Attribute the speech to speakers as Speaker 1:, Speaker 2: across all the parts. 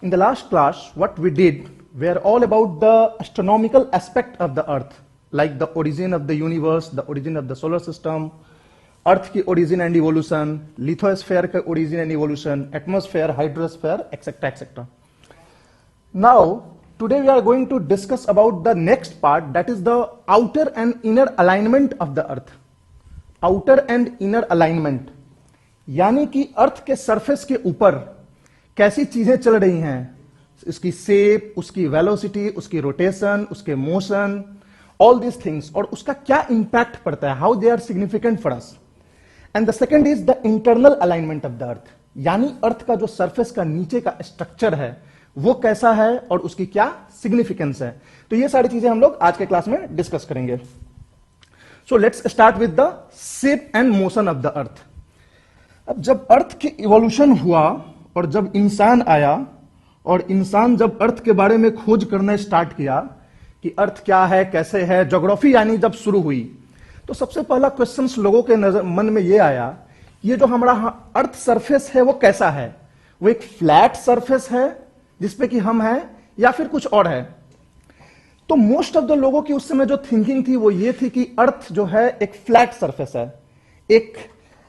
Speaker 1: In the last class, what we did were all about the astronomical aspect of the Earth, like the origin of the universe, the origin of the solar system, Earth की origin and evolution, lithosphere का origin and evolution, atmosphere, hydrosphere, etc., etc. Now, today we are going to discuss about the next part, that is the outer and inner alignment of the Earth. Outer and inner alignment, यानी कि अर्थ के surface के ऊपर कैसी चीजें चल रही हैं, उसकी शेप, उसकी वेलोसिटी, उसकी रोटेशन, उसके मोशन, ऑल दीज थिंग्स, और उसका क्या इंपैक्ट पड़ता है, how they are significant for us. And the second is the internal alignment of the earth, यानी अर्थ का जो सरफेस का नीचे का स्ट्रक्चर है वो कैसा है और उसकी क्या सिग्निफिकेंस है. तो ये सारी चीजें हम लोग आज के क्लास में डिस्कस करेंगे. So let's start with the shape and motion of the अर्थ. अब जब अर्थ की इवोल्यूशन हुआ और जब इंसान आया और इंसान जब अर्थ के बारे में खोज करना स्टार्ट किया कि अर्थ क्या है, कैसे है, ज्योग्राफी यानी जब शुरू हुई, तो सबसे पहला क्वेश्चन लोगों के मन में ये आया, ये जो हमारा अर्थ सरफेस है वो कैसा है, वो एक फ्लैट सरफेस है जिसपे कि हम हैं या फिर कुछ और है. तो मोस्ट ऑफ द लोगों की उस समय जो थिंकिंग थी वो ये थी कि अर्थ जो है एक फ्लैट सरफेस है, एक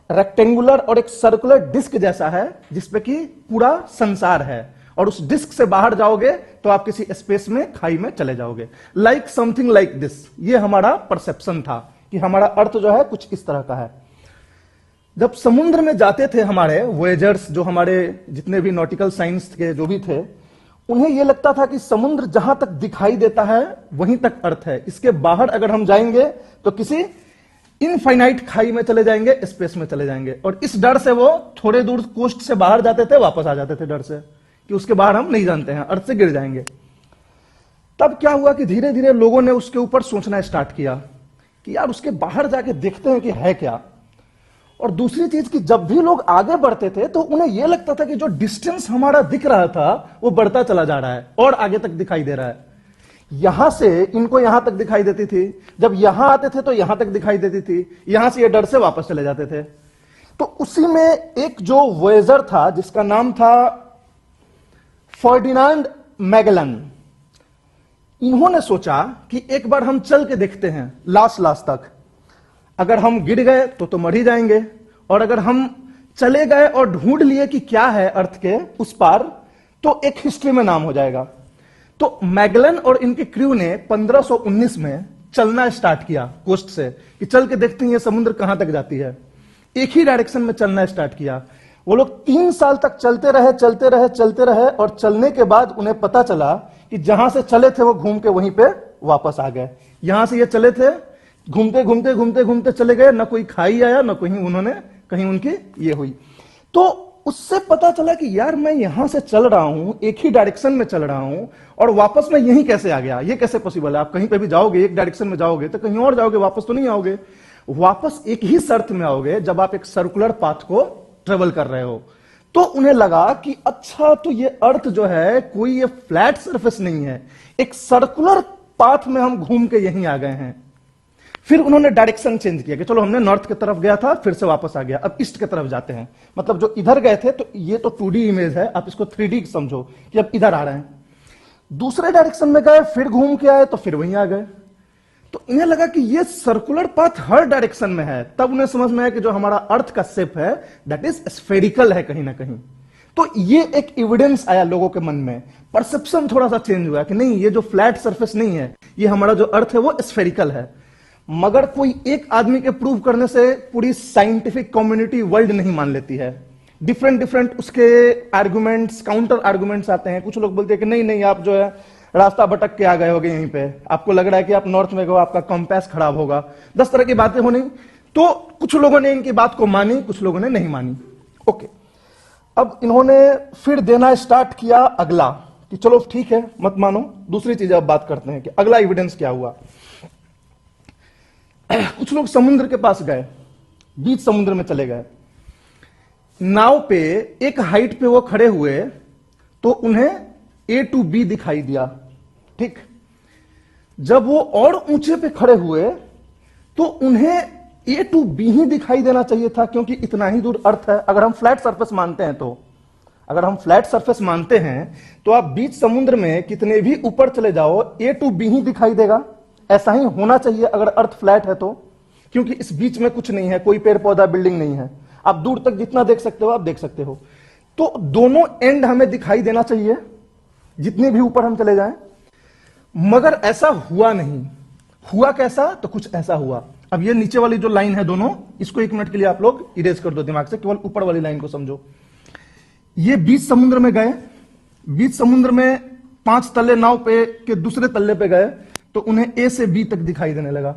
Speaker 1: रेक्टेंगुलर और एक सर्कुलर डिस्क जैसा है जिसपे कि पूरा संसार है, और उस डिस्क से बाहर जाओगे तो आप किसी स्पेस में, खाई में चले जाओगे. लाइक समथिंग लाइक दिस, ये हमारा परसेप्शन था कि हमारा अर्थ जो है कुछ इस तरह का है. जब समुद्र में जाते थे हमारे वोयेजर्स, जो हमारे जितने भी नॉटिकल साइंस के जो भी थे, उन्हें यह लगता था कि समुद्र जहां तक दिखाई देता है वहीं तक अर्थ है, इसके बाहर अगर हम जाएंगे तो किसी इनफाइनाइट खाई में चले जाएंगे, स्पेस में चले जाएंगे. और इस डर से वो थोड़े दूर कोस्ट से बाहर जाते थे, वापस आ जाते थे डर से कि उसके बाहर हम नहीं जानते हैं, अर्थ से गिर जाएंगे. तब क्या हुआ कि धीरे धीरे लोगों ने उसके ऊपर सोचना स्टार्ट किया कि यार उसके बाहर जाके देखते हैं कि है क्या. और दूसरी चीज कि जब भी लोग आगे बढ़ते थे तो उन्हें यह लगता था कि जो डिस्टेंस हमारा दिख रहा था वो बढ़ता चला जा रहा है और आगे तक दिखाई दे रहा है. यहां से इनको यहां तक दिखाई देती थी, जब यहां आते थे तो यहां तक दिखाई देती थी, यहां से ये डर से वापस चले जाते थे. तो उसी में एक जो वोयेजर था जिसका नाम था फर्डिनांड मैगेलन, इन्होंने सोचा कि एक बार हम चल के देखते हैं लास्ट तक. अगर हम गिर गए तो मर ही जाएंगे, और अगर हम चले गए और ढूंढ लिए कि क्या है अर्थ के उस पार, तो एक हिस्ट्री में नाम हो जाएगा. तो मैगेलन और इनके क्रू ने 1519 में चलना स्टार्ट किया कोस्ट से कि चल के देखते हैं ये समुद्र कहां तक जाती है. एक ही डायरेक्शन में चलना स्टार्ट किया. वो लोग 3 साल तक चलते रहे और चलने के बाद उन्हें पता चला कि जहां से चले थे वो घूम के वहीं पे वापस आ गए. यहां से ये चले थे, घूमते चले गए, ना कोई खाई आया, ना कहीं उनकी ये हुई. तो उससे पता चला कि यार मैं यहां से चल रहा हूं, एक ही डायरेक्शन में चल रहा हूं, और वापस मैं यहीं कैसे आ गया, ये कैसे पॉसिबल है. आप कहीं पे भी जाओगे, एक डायरेक्शन में जाओगे तो कहीं और जाओगे, वापस तो नहीं आओगे. वापस एक ही शर्त में आओगे जब आप एक सर्कुलर पाथ को ट्रेवल कर रहे हो. तो उन्हें लगा कि अच्छा, तो ये अर्थ जो है कोई ये फ्लैट सरफेस नहीं है, एक सर्कुलर पाथ में हम घूम के यहीं आ गए हैं. फिर उन्होंने डायरेक्शन चेंज किया कि चलो हमने नॉर्थ की तरफ गया था, फिर से वापस आ गया, अब ईस्ट की तरफ जाते हैं. मतलब जो इधर गए थे, तो ये तो 2D इमेज है, आप इसको 3D समझो कि अब इधर आ रहे हैं. दूसरे डायरेक्शन में गए, फिर घूम के आए, तो फिर वहीं आ गए. तो इन्हें लगा कि ये सर्कुलर पाथ हर डायरेक्शन में है. तब उन्हें समझ में आया कि जो हमारा अर्थ का शेप है दैट इज स्फेरिकल है कहीं ना कहीं. तो ये एक एविडेंस आया लोगों के मन में, परसेप्शन थोड़ा सा चेंज हुआ कि नहीं, ये जो फ्लैट सरफेस नहीं है, ये हमारा जो अर्थ है वो स्फेरिकल है. मगर कोई एक आदमी के प्रूव करने से पूरी साइंटिफिक कम्युनिटी वर्ल्ड नहीं मान लेती है. डिफरेंट उसके आर्गुमेंट्स, काउंटर आर्गुमेंट्स आते हैं. कुछ लोग बोलते हैं कि नहीं, आप जो है रास्ता भटक के आ गए होगे यहीं पे, आपको लग रहा है कि आप नॉर्थ में गए, आपका कंपास खराब होगा. 10 तरह की बातें होनी. तो कुछ लोगों ने इनकी बात को मानी, कुछ लोगों ने नहीं मानी. ओके, अब इन्होंने फिर देना स्टार्ट किया अगला कि चलो ठीक है, मत मानो, दूसरी चीज अब बात करते हैं कि अगला एविडेंस क्या हुआ. कुछ लोग समुद्र के पास गए, बीच समुद्र में चले गए, नाव पे एक हाइट पे वो खड़े हुए तो उन्हें A to B दिखाई दिया. ठीक, जब वो और ऊंचे पे खड़े हुए तो उन्हें A to B ही दिखाई देना चाहिए था, क्योंकि इतना ही दूर अर्थ है. अगर हम फ्लैट सरफेस मानते हैं तो अगर हम फ्लैट सरफेस मानते हैं तो आप बीच समुद्र में कितने भी ऊपर चले जाओ ए टू बी ही दिखाई देगा। ऐसा ही होना चाहिए अगर अर्थ फ्लैट है तो, क्योंकि इस बीच में कुछ नहीं है, कोई पेड़ पौधा बिल्डिंग नहीं है, आप दूर तक जितना देख सकते हो आप देख सकते हो। तो दोनों एंड हमें दिखाई देना चाहिए जितने भी ऊपर हम चले जाएं, मगर ऐसा हुआ नहीं। हुआ कैसा? तो कुछ ऐसा हुआ। अब ये नीचे वाली जो लाइन है दोनों, इसको 1 मिनट के लिए आप लोग इरेज कर दो दिमाग से, केवल ऊपर वाली लाइन को समझो। ये बीच समुद्र में गए, बीच समुद्र में 5 तल्ले नाव पे के दूसरे तल्ले पे गए तो उन्हें ए से बी तक दिखाई देने लगा।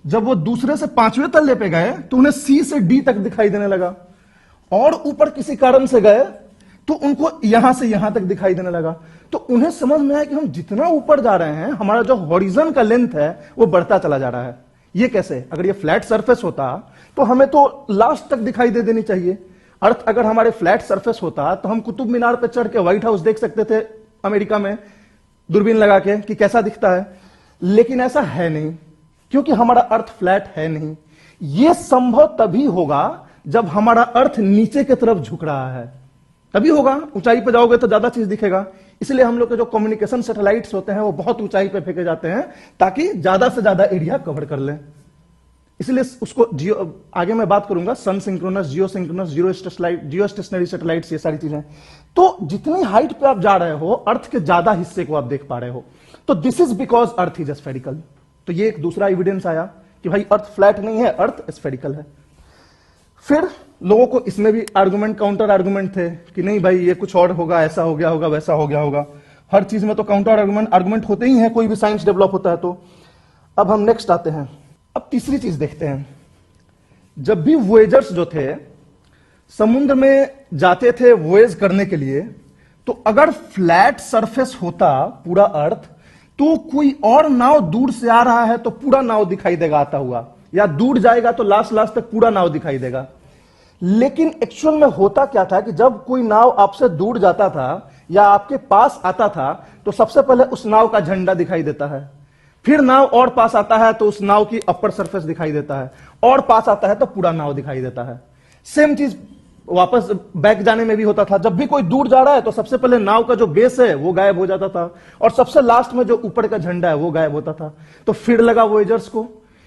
Speaker 1: जब वो दूसरे से 5वें तल्ले पे गए तो उन्हें सी से डी तक दिखाई देने लगा, और ऊपर किसी कारण से गए तो उनको यहां से यहां तक दिखाई देने लगा। तो उन्हें समझ में आया कि हम जितना ऊपर जा रहे हैं हमारा जो हॉरिजन का लेंथ है वो बढ़ता चला जा रहा है। ये कैसे? अगर ये फ्लैट सरफेस होता तो हमें तो लास्ट तक दिखाई दे देनी चाहिए। अर्थ अगर हमारे फ्लैट सरफेस होता तो हम कुतुब मीनार पर चढ़ के व्हाइट हाउस देख सकते थे अमेरिका में दूरबीन लगा के कि कैसा दिखता है, लेकिन ऐसा है नहीं क्योंकि हमारा अर्थ फ्लैट है नहीं। यह संभव तभी होगा जब हमारा अर्थ नीचे की तरफ झुक रहा है, तभी होगा। ऊंचाई पे जाओगे तो ज्यादा चीज दिखेगा, इसलिए हम लोग के जो कम्युनिकेशन सैटेलाइट्स होते हैं वो बहुत ऊंचाई पे फेंके जाते हैं ताकि ज्यादा से ज्यादा एरिया कवर कर लें। इसलिए उसको जियो, आगे मैं बात करूंगा, सन सिंक्रोनस, जियो सिंक्रोनस, जियो स्टेशनरी सैटेलाइट्स, ये सारी चीजें। तो जितनी हाइट पे आप जा रहे हो अर्थ के ज्यादा हिस्से को आप देख पा रहे हो। तो this is because earth is spherical. तो ये एक दूसरा एविडेंस आया कि भाई अर्थ फ्लैट नहीं है, अर्थ स्फेरिकल है। फिर लोगों को इसमें भी आर्गुमेंट, काउंटर आर्गुमेंट थे कि नहीं भाई ये कुछ और होगा, ऐसा हो गया होगा, वैसा हो गया होगा। हर चीज में तो काउंटर आर्गुमेंट होते ही हैं, कोई भी साइंस डेवलप होता है तो। अब हम नेक्स्ट आते हैं, अब तीसरी चीज देखते हैं। जब भी वोएजर्स जो थे समुद्र में जाते थे वोएज करने के लिए, तो अगर फ्लैट सरफेस होता पूरा अर्थ, तो कोई और नाव दूर से आ रहा है तो पूरा नाव दिखाई देगा आता हुआ, या दूर जाएगा तो लास्ट तक पूरा नाव दिखाई देगा। लेकिन एक्चुअल में होता क्या था कि जब कोई नाव आपसे दूर जाता था या आपके पास आता था तो सबसे पहले उस नाव का झंडा दिखाई देता है, फिर नाव और पास आता है तो उस नाव की अपर सरफेस दिखाई देता है, और पास आता है तो पूरा नाव दिखाई देता है। सेम चीज वापस बैक जाने में भी होता था। जब भी कोई दूर जा रहा है तो सबसे पहले नाव का जो बेस है वो गायब हो जाता था, और सबसे लास्ट में जो ऊपर का झंडा है वो गायब होता था। तो फिर लगा वोएजर्स को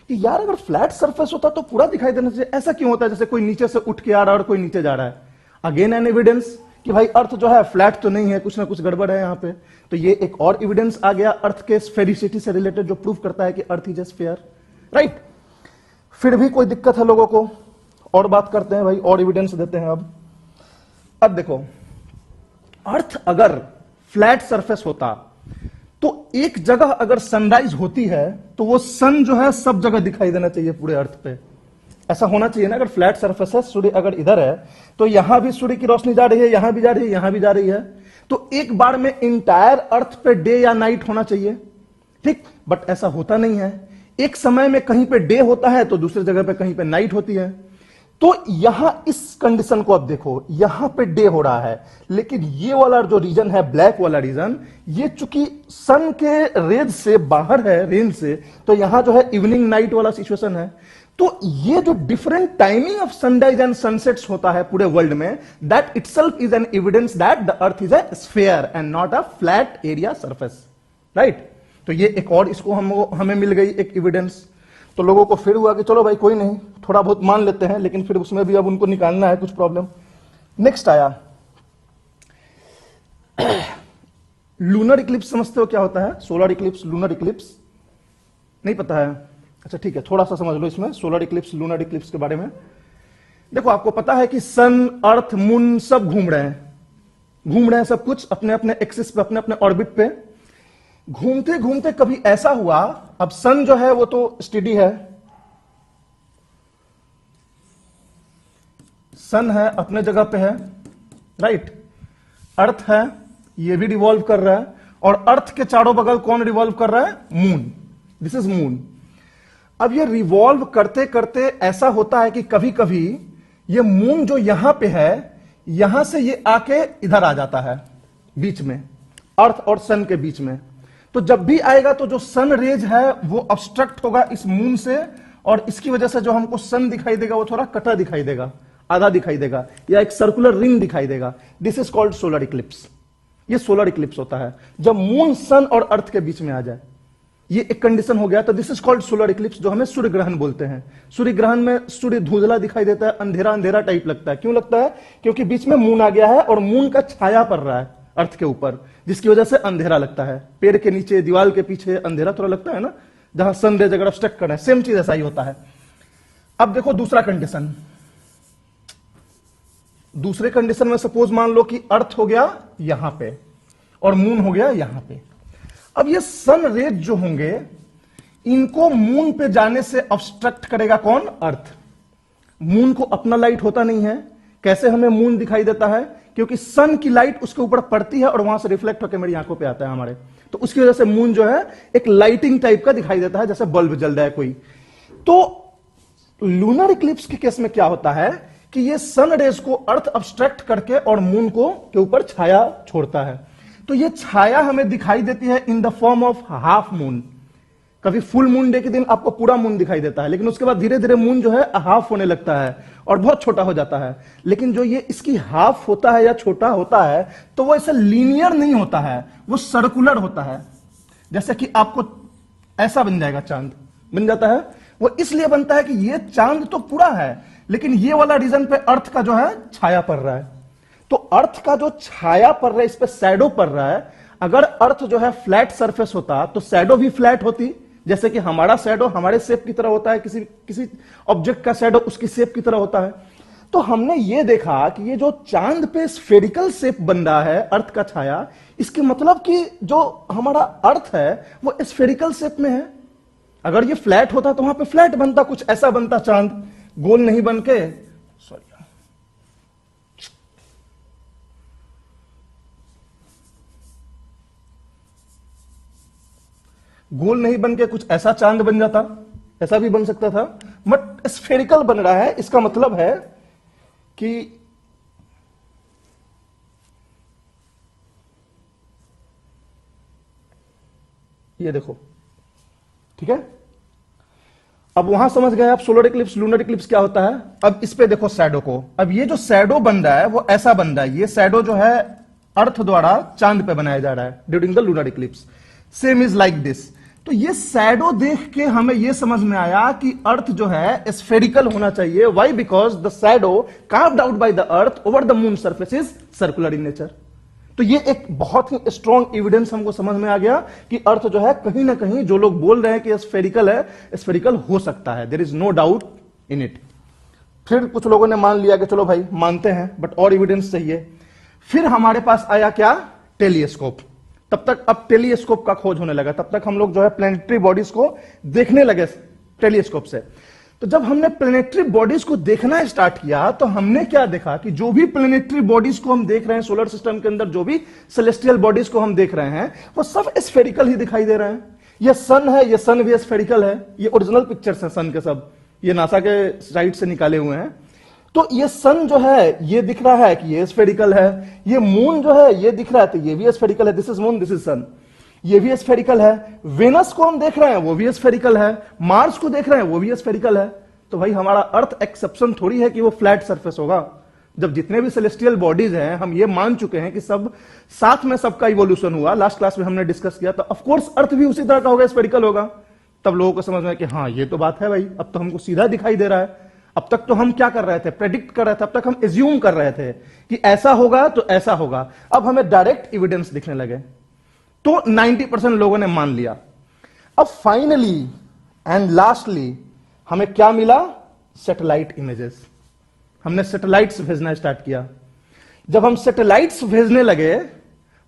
Speaker 1: कि यार अगर फ्लैट सरफेस होता तो पूरा दिखाई देना चाहिए, ऐसा क्यों होता है जैसे कोई नीचे से उठ के आ रहा है और कोई नीचे जा रहा है। अगेन एन एविडेंस कि भाई अर्थ जो है फ्लैट तो नहीं है, कुछ ना कुछ गड़बड़ है यहां पे। तो ये एक और एविडेंस आ गया अर्थ के स्फेरिसिटी से रिलेटेड, जो प्रूव करता है कि earth is a sphere, right. फिर भी कोई दिक्कत है लोगों को, और बात करते हैं भाई, और एविडेंस देते हैं। अब देखो, अर्थ अगर फ्लैट सरफेस होता तो एक जगह अगर सनराइज होती है तो वो सन जो है सब जगह दिखाई देना चाहिए पूरे अर्थ पे। ऐसा होना चाहिए ना, अगर फ्लैट सरफेस है, सूर्य अगर इधर है तो यहां भी सूर्य की रोशनी जा रही है, यहां भी जा रही है, यहां भी जा रही है, तो एक बार में इंटायर अर्थ पे डे या नाइट होना चाहिए, ठीक। बट ऐसा होता नहीं है, एक समय में कहीं पे डे होता है तो दूसरी जगह पे कहीं पे नाइट होती है। तो यहां इस कंडीशन को अब देखो, यहां पे डे हो रहा है, लेकिन ये वाला जो रीजन है, ब्लैक वाला रीजन, ये चूंकि सन के रेंज से बाहर है, रेंज से, तो यहां जो है इवनिंग नाइट वाला सिचुएशन है। तो ये जो different timing of sunrise and sunsets होता है पूरे वर्ल्ड में, that itself is an evidence that the earth is a sphere and not a flat area surface, right. तो ये एक और इसको हमें मिल गई एक एविडेंस। तो लोगों को फिर हुआ कि चलो भाई कोई नहीं, थोड़ा बहुत मान लेते हैं, लेकिन फिर उसमें भी अब उनको निकालना है कुछ प्रॉब्लम। नेक्स्ट आया लूनर इक्लिप्स। समझते हो क्या होता है? सोलर इक्लिप्स, लूनर इक्लिप्स नहीं पता है? अच्छा ठीक है, थोड़ा सा समझ लो इसमें सोलर इक्लिप्स, लूनर इक्लिप्स के बारे में। देखो, आपको पता है कि सन, अर्थ, मून सब घूम रहे हैं सब कुछ अपने अपने एक्सिस पे, अपने अपने ऑर्बिट पे घूमते घूमते कभी ऐसा हुआ, अब सन जो है वो तो स्टेडी है, सन है अपने जगह पे है, राइट। अर्थ है, ये भी रिवॉल्व कर रहा है, और अर्थ के चारों बगल कौन रिवॉल्व कर रहा है? मून। This is moon. अब ये रिवॉल्व करते करते ऐसा होता है कि कभी कभी ये मून जो यहां पे है, यहां से ये आके इधर आ जाता है बीच में, अर्थ और सन के बीच में। तो जब भी आएगा तो जो सन रेज है वो ऑब्स्ट्रक्ट होगा इस मून से, और इसकी वजह से जो हमको सन दिखाई देगा वो थोड़ा कटा दिखाई देगा। आधा दिखाई देगा, या एक सर्कुलर रिंग दिखाई देगा। This is called solar Eclipse. ये सोलर इक्लिप्स होता है जब मून, सन और अर्थ के बीच में आ जाए। ये एक कंडीशन हो गया, तो this is called solar Eclipse, जो हमें सूर्य ग्रहण बोलते हैं। सूर्य ग्रहण में सूर्य धुंधला दिखाई देता है, अंधेरा अंधेरा टाइप लगता है। क्यों लगता है? क्योंकि बीच में मून आ गया है और मून का छाया पड़ रहा है अर्थ के ऊपर, जिसकी वजह से अंधेरा लगता है। पेड़ के नीचे, दीवार के पीछे अंधेरा थोड़ा लगता है ना, जहां सन रेज अगर ऑब्स्ट्रक्ट कर रहे हैं, सेम चीज ऐसा ही होता है। अब देखो दूसरा कंडीशन। दूसरे कंडीशन में सपोज मान लो कि अर्थ हो गया यहां पे और मून हो गया यहां पे। अब ये सन रेज जो होंगे, इनको मून पे जाने से ऑब्स्ट्रक्ट करेगा कौन? अर्थ। मून को अपना लाइट होता नहीं है। कैसे हमें मून दिखाई देता है? क्योंकि सन की लाइट उसके ऊपर पड़ती है और वहां से रिफ्लेक्ट होकर मेरी आंखों पे आता है हमारे, तो उसकी वजह से मून जो है एक लाइटिंग टाइप का दिखाई देता है, जैसे बल्ब जल रहा है कोई। तो लूनर इक्लिप्स के केस में क्या होता है कि ये सन रेज को अर्थ ऑब्स्ट्रक्ट करके और मून को के ऊपर छाया छोड़ता है। तो ये छाया हमें दिखाई देती है in the form of half moon. कभी फुल मून डे के दिन आपको पूरा मून दिखाई देता है, लेकिन उसके बाद धीरे धीरे मून जो है हाफ होने लगता है और बहुत छोटा हो जाता है। लेकिन जो ये इसकी हाफ होता है या छोटा होता है, तो वो ऐसा लीनियर नहीं होता है, वो सर्कुलर होता है। जैसे कि आपको ऐसा बन जाएगा, चांद बन जाता है। वो इसलिए बनता है कि ये चांद तो पूरा है, लेकिन ये वाला रीजन पे अर्थ का जो है छाया पड़ रहा है। तो अर्थ का जो छाया पड़ रहा है, इस पे शैडो पड़ रहा है। अगर अर्थ जो है फ्लैट सरफेस होता तो शैडो भी फ्लैट होती, जैसे कि हमारा शैडो हमारे शेप की तरह होता है, किसी ऑब्जेक्ट का शैडो उसकी शेप की तरह होता है। तो हमने ये देखा कि ये जो चांद पे स्फेरिकल शेप बन रहा है अर्थ का छाया, इसके मतलब कि जो हमारा अर्थ है वो स्फेरिकल शेप में है। अगर ये फ्लैट होता तो वहां पे फ्लैट बनता, कुछ ऐसा बनता चांद, गोल नहीं बन के, सॉरी गोल नहीं बन के कुछ ऐसा चांद बन जाता, ऐसा भी बन सकता था। बट स्फेरिकल बन रहा है, इसका मतलब है कि ये देखो, ठीक है। अब वहां समझ गए आप सोलर इक्लिप्स, लूनर इक्लिप्स क्या होता है। अब इस पे देखो शैडो को। अब ये जो शैडो बन रहा है वो ऐसा बन रहा है, ये शैडो जो है अर्थ द्वारा चांद पे बनाया जा रहा है during the lunar Eclipse. Same is like this. तो ये शैडो देख के हमें ये समझ में आया कि अर्थ जो है स्फेरिकल होना चाहिए। Why? Because the shadow carved out by the earth over the moon surface is circular in nature. तो ये एक बहुत ही स्ट्रॉन्ग एविडेंस हमको समझ में आ गया कि अर्थ जो है कहीं ना कहीं, जो लोग बोल रहे हैं कि स्फेरिकल है, स्फेरिकल हो सकता है। There is no doubt in it. फिर कुछ लोगों ने मान लिया कि चलो भाई मानते हैं, बट और एविडेंस चाहिए। फिर हमारे पास आया क्या? टेलीस्कोप। तब तक अब टेलीस्कोप का खोज होने लगा। तब तक हम लोग जो है प्लैनेटरी बॉडीज को देखने लगे टेलीस्कोप से। तो जब हमने प्लैनेटरी बॉडीज को देखना स्टार्ट किया, तो हमने क्या देखा कि जो भी प्लैनेटरी बॉडीज को हम देख रहे हैं सोलर सिस्टम के अंदर, जो भी सेलेस्टियल बॉडीज को हम देख रहे हैं, वो सब स्फेरिकल ही दिखाई दे रहे हैं। ये सन है, ये सन भी स्फेरिकल है। ये ओरिजिनल पिक्चर्स हैं सन के, सब ये नासा के साइट से निकाले हुए हैं। तो ये सन जो है ये दिख रहा है कि ये स्फेरिकल है। ये मून जो है ये दिख रहा है तो ये भी स्फेरिकल है। This is moon, this is sun, ये भी स्फेरिकल है। वेनस को हम देख रहे हैं वो भी स्फेरिकल है। मार्स को देख रहे हैं वो भी स्फेरिकल है। तो भाई हमारा अर्थ एक्सेप्शन थोड़ी है कि वो फ्लैट सरफेस होगा। जब जितने भी सेलेस्टियल बॉडीज हैं, हम ये मान चुके हैं कि सब साथ में सबका इवोल्यूशन हुआ, लास्ट क्लास में हमने डिस्कस किया, तो ऑफकोर्स अर्थ भी उसी तरह का होगा, स्फेरिकल होगा। तब लोगों को समझ में कि हाँ ये तो बात है भाई, अब तो हमको सीधा दिखाई दे रहा है। अब तक तो हम क्या कर रहे थे? प्रेडिक्ट कर रहे थे। अब तक हम एज्यूम कर रहे थे कि ऐसा होगा तो ऐसा होगा। अब हमें डायरेक्ट एविडेंस दिखने लगे, तो 90% लोगों ने मान लिया। अब फाइनली एंड लास्टली हमें क्या मिला? Satellite images. हमने सैटेलाइट्स भेजना स्टार्ट किया। जब हम सैटेलाइट्स भेजने लगे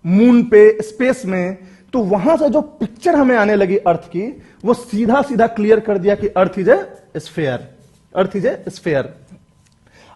Speaker 1: मून पे, स्पेस में, तो वहां से जो पिक्चर हमें आने लगी अर्थ की, वो सीधा सीधा क्लियर कर दिया कि earth is a sphere, earth is a sphere.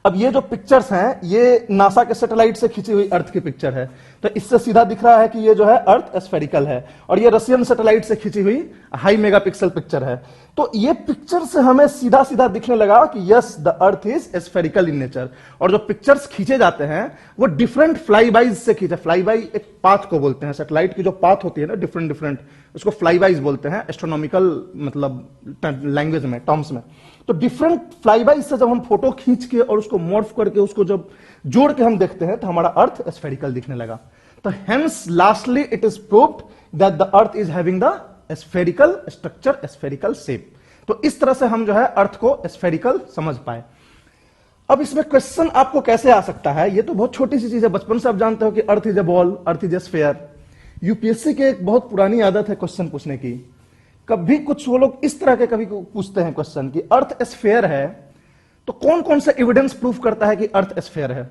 Speaker 1: अब ये जो पिक्चर्स हैं ये नासा के सैटेलाइट से खींची हुई अर्थ की पिक्चर है। तो इससे सीधा दिख रहा है कि ये जो है अर्थ स्फेरिकल है, और ये रशियन सैटेलाइट से खींची हुई हाई मेगापिक्सल पिक्चर है। तो ये पिक्चर से हमें सीधा सीधा दिखने लगा कि yes the earth is spherical in nature. और जो पिक्चर्स खींचे जाते हैं वो डिफरेंट फ्लाईबाइज से खींचे। फ्लाईबाई एक पाथ को बोलते हैं, सैटेलाइट की जो पाथ होती है ना डिफरेंट डिफरेंट, उसको फ्लाईबाइज बोलते हैं एस्ट्रोनॉमिकल मतलब लैंग्वेज में, टर्म्स में। तो डिफरेंट फ्लाईबाइज से जब हम फोटो खींच के और उसको मॉर्फ करके उसको जब जोड़ के हम देखते हैं तो हमारा अर्थ स्फेरिकल दिखने लगा। तो hence lastly it is proved that the earth is having the spherical structure, spherical shape. तो इस तरह से हम जो है अर्थ को स्फेरिकल समझ पाए। अब इसमें क्वेश्चन आपको कैसे आ सकता है, ये तो बहुत छोटी सी चीज है, बचपन से आप जानते हो कि earth is a ball, earth is a sphere. UPSC की एक बहुत पुरानी आदत है क्वेश्चन पूछने की। कभी कुछ वो लोग इस तरह के कभी पूछते हैं क्वेश्चन कि अर्थ स्फेयर है तो कौन कौन सा एविडेंस प्रूफ करता है कि अर्थ स्फेयर है।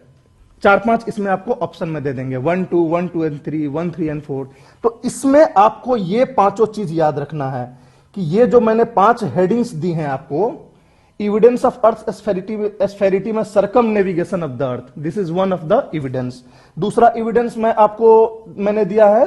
Speaker 1: 4-5 इसमें आपको ऑप्शन में दे देंगे, 1, 2, 1, 2 and 3, 1, 3 and 4। तो इसमें आपको ये पांचों चीज याद रखना है कि ये जो मैंने 5 हेडिंग्स दी हैं आपको, एविडेंस ऑफ अर्थ स्फेरिटी में circum navigation of the earth, this is one of the evidence. दूसरा एविडेंस मैंने दिया है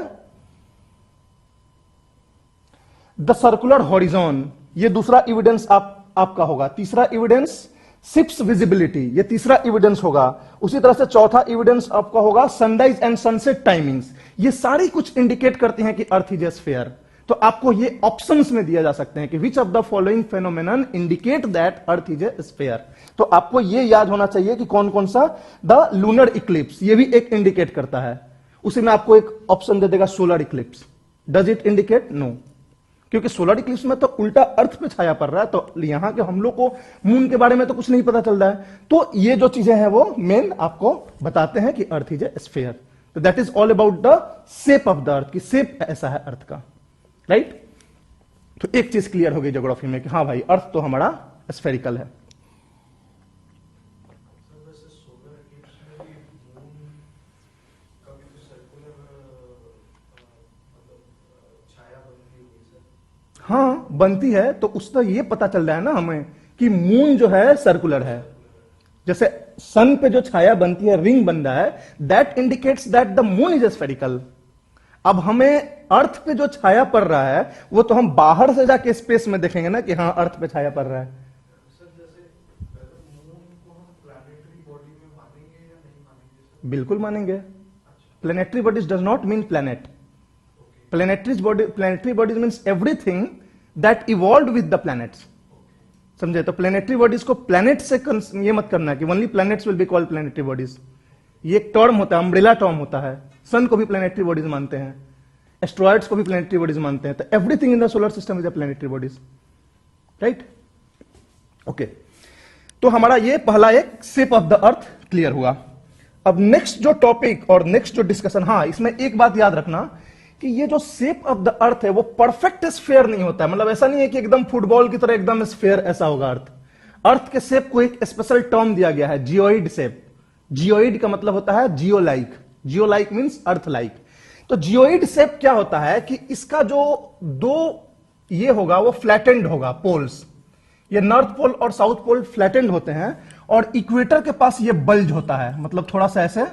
Speaker 1: द सर्कुलर हॉरिजॉन, ये दूसरा एविडेंस आपका होगा। तीसरा एविडेंस शिप्स विजिबिलिटी, ये तीसरा एविडेंस होगा। उसी तरह से चौथा एविडेंस आपका होगा सनराइज एंड सनसेट टाइमिंग्स। ये सारी कुछ इंडिकेट करती हैं कि अर्थ इज ए स्फेयर। तो आपको ये ऑप्शंस में दिया जा सकते हैं कि which of the following phenomenon indicate that earth is a sphere. तो आपको ये याद होना चाहिए कि कौन कौन सा, द लूनर इक्लिप्स, ये भी एक इंडिकेट करता है। उसी में आपको एक ऑप्शन दे देगा solar eclipse. Does it indicate? No, क्योंकि सोलर इक्लिप्स में तो उल्टा अर्थ पे छाया पड़ रहा है, तो यहां के हम लोग को मून के बारे में तो कुछ नहीं पता चल रहा है। तो ये जो चीजें हैं वो मेन आपको बताते हैं कि अर्थ इज ए स्फेयर। तो that is all about the shape of the अर्थ, की शेप ऐसा है अर्थ का, राइट। तो एक चीज क्लियर हो गई ज्योग्राफी में कि हाँ भाई अर्थ तो हमारा स्फेरिकल है। हाँ बनती है, तो उसका ये पता चल रहा है ना हमें कि मून जो है सर्कुलर है। जैसे सन पे जो छाया बनती है, रिंग बन रहा है, that indicates that the moon is spherical. अब हमें अर्थ पे जो छाया पड़ रहा है वो तो हम बाहर से जाके स्पेस में देखेंगे ना कि हाँ अर्थ पे छाया पड़ रहा है। बिल्कुल मानेंगे। Planetary bodies does not mean planet. Planetary bodies means everything that evolve with the planets. समझे? तो प्लेनेटरी बॉडीज को प्लैनेट से ये मत करना कि only planets will be called planetary bodies. ये एक टर्म होता है, अम्ब्रेला टर्म होता है। सन को भी प्लेनेटरी बॉडीज मानते हैं, एस्ट्रॉइड्स को भी प्लेनेटरी बॉडीज मानते हैं। तो everything in the solar system is a planetary bodies, right. Okay, तो हमारा ये पहला एक shape of the earth clear हुआ। अब नेक्स्ट जो टॉपिक और नेक्स्ट जो डिस्कशन, हाँ इसमें एक बात याद रखना कि ये जो शेप ऑफ द अर्थ है वो परफेक्ट स्फेयर नहीं होता है। मतलब ऐसा नहीं है कि एकदम फुटबॉल की तरह एकदम स्फेयर ऐसा होगा अर्थ। अर्थ के शेप को एक स्पेशल टर्म दिया गया है, जियोइड शेप। जियोइड का मतलब होता है जियो लाइक। जियो लाइक मीन्स अर्थ लाइक। तो जियोइड शेप क्या होता है कि इसका जो दो ये होगा वो फ्लैटेंड होगा, पोल्स। ये नॉर्थ पोल और साउथ पोल फ्लैटेंड होते हैं, और इक्वेटर के पास ये बल्ज होता है, मतलब थोड़ा सा ऐसे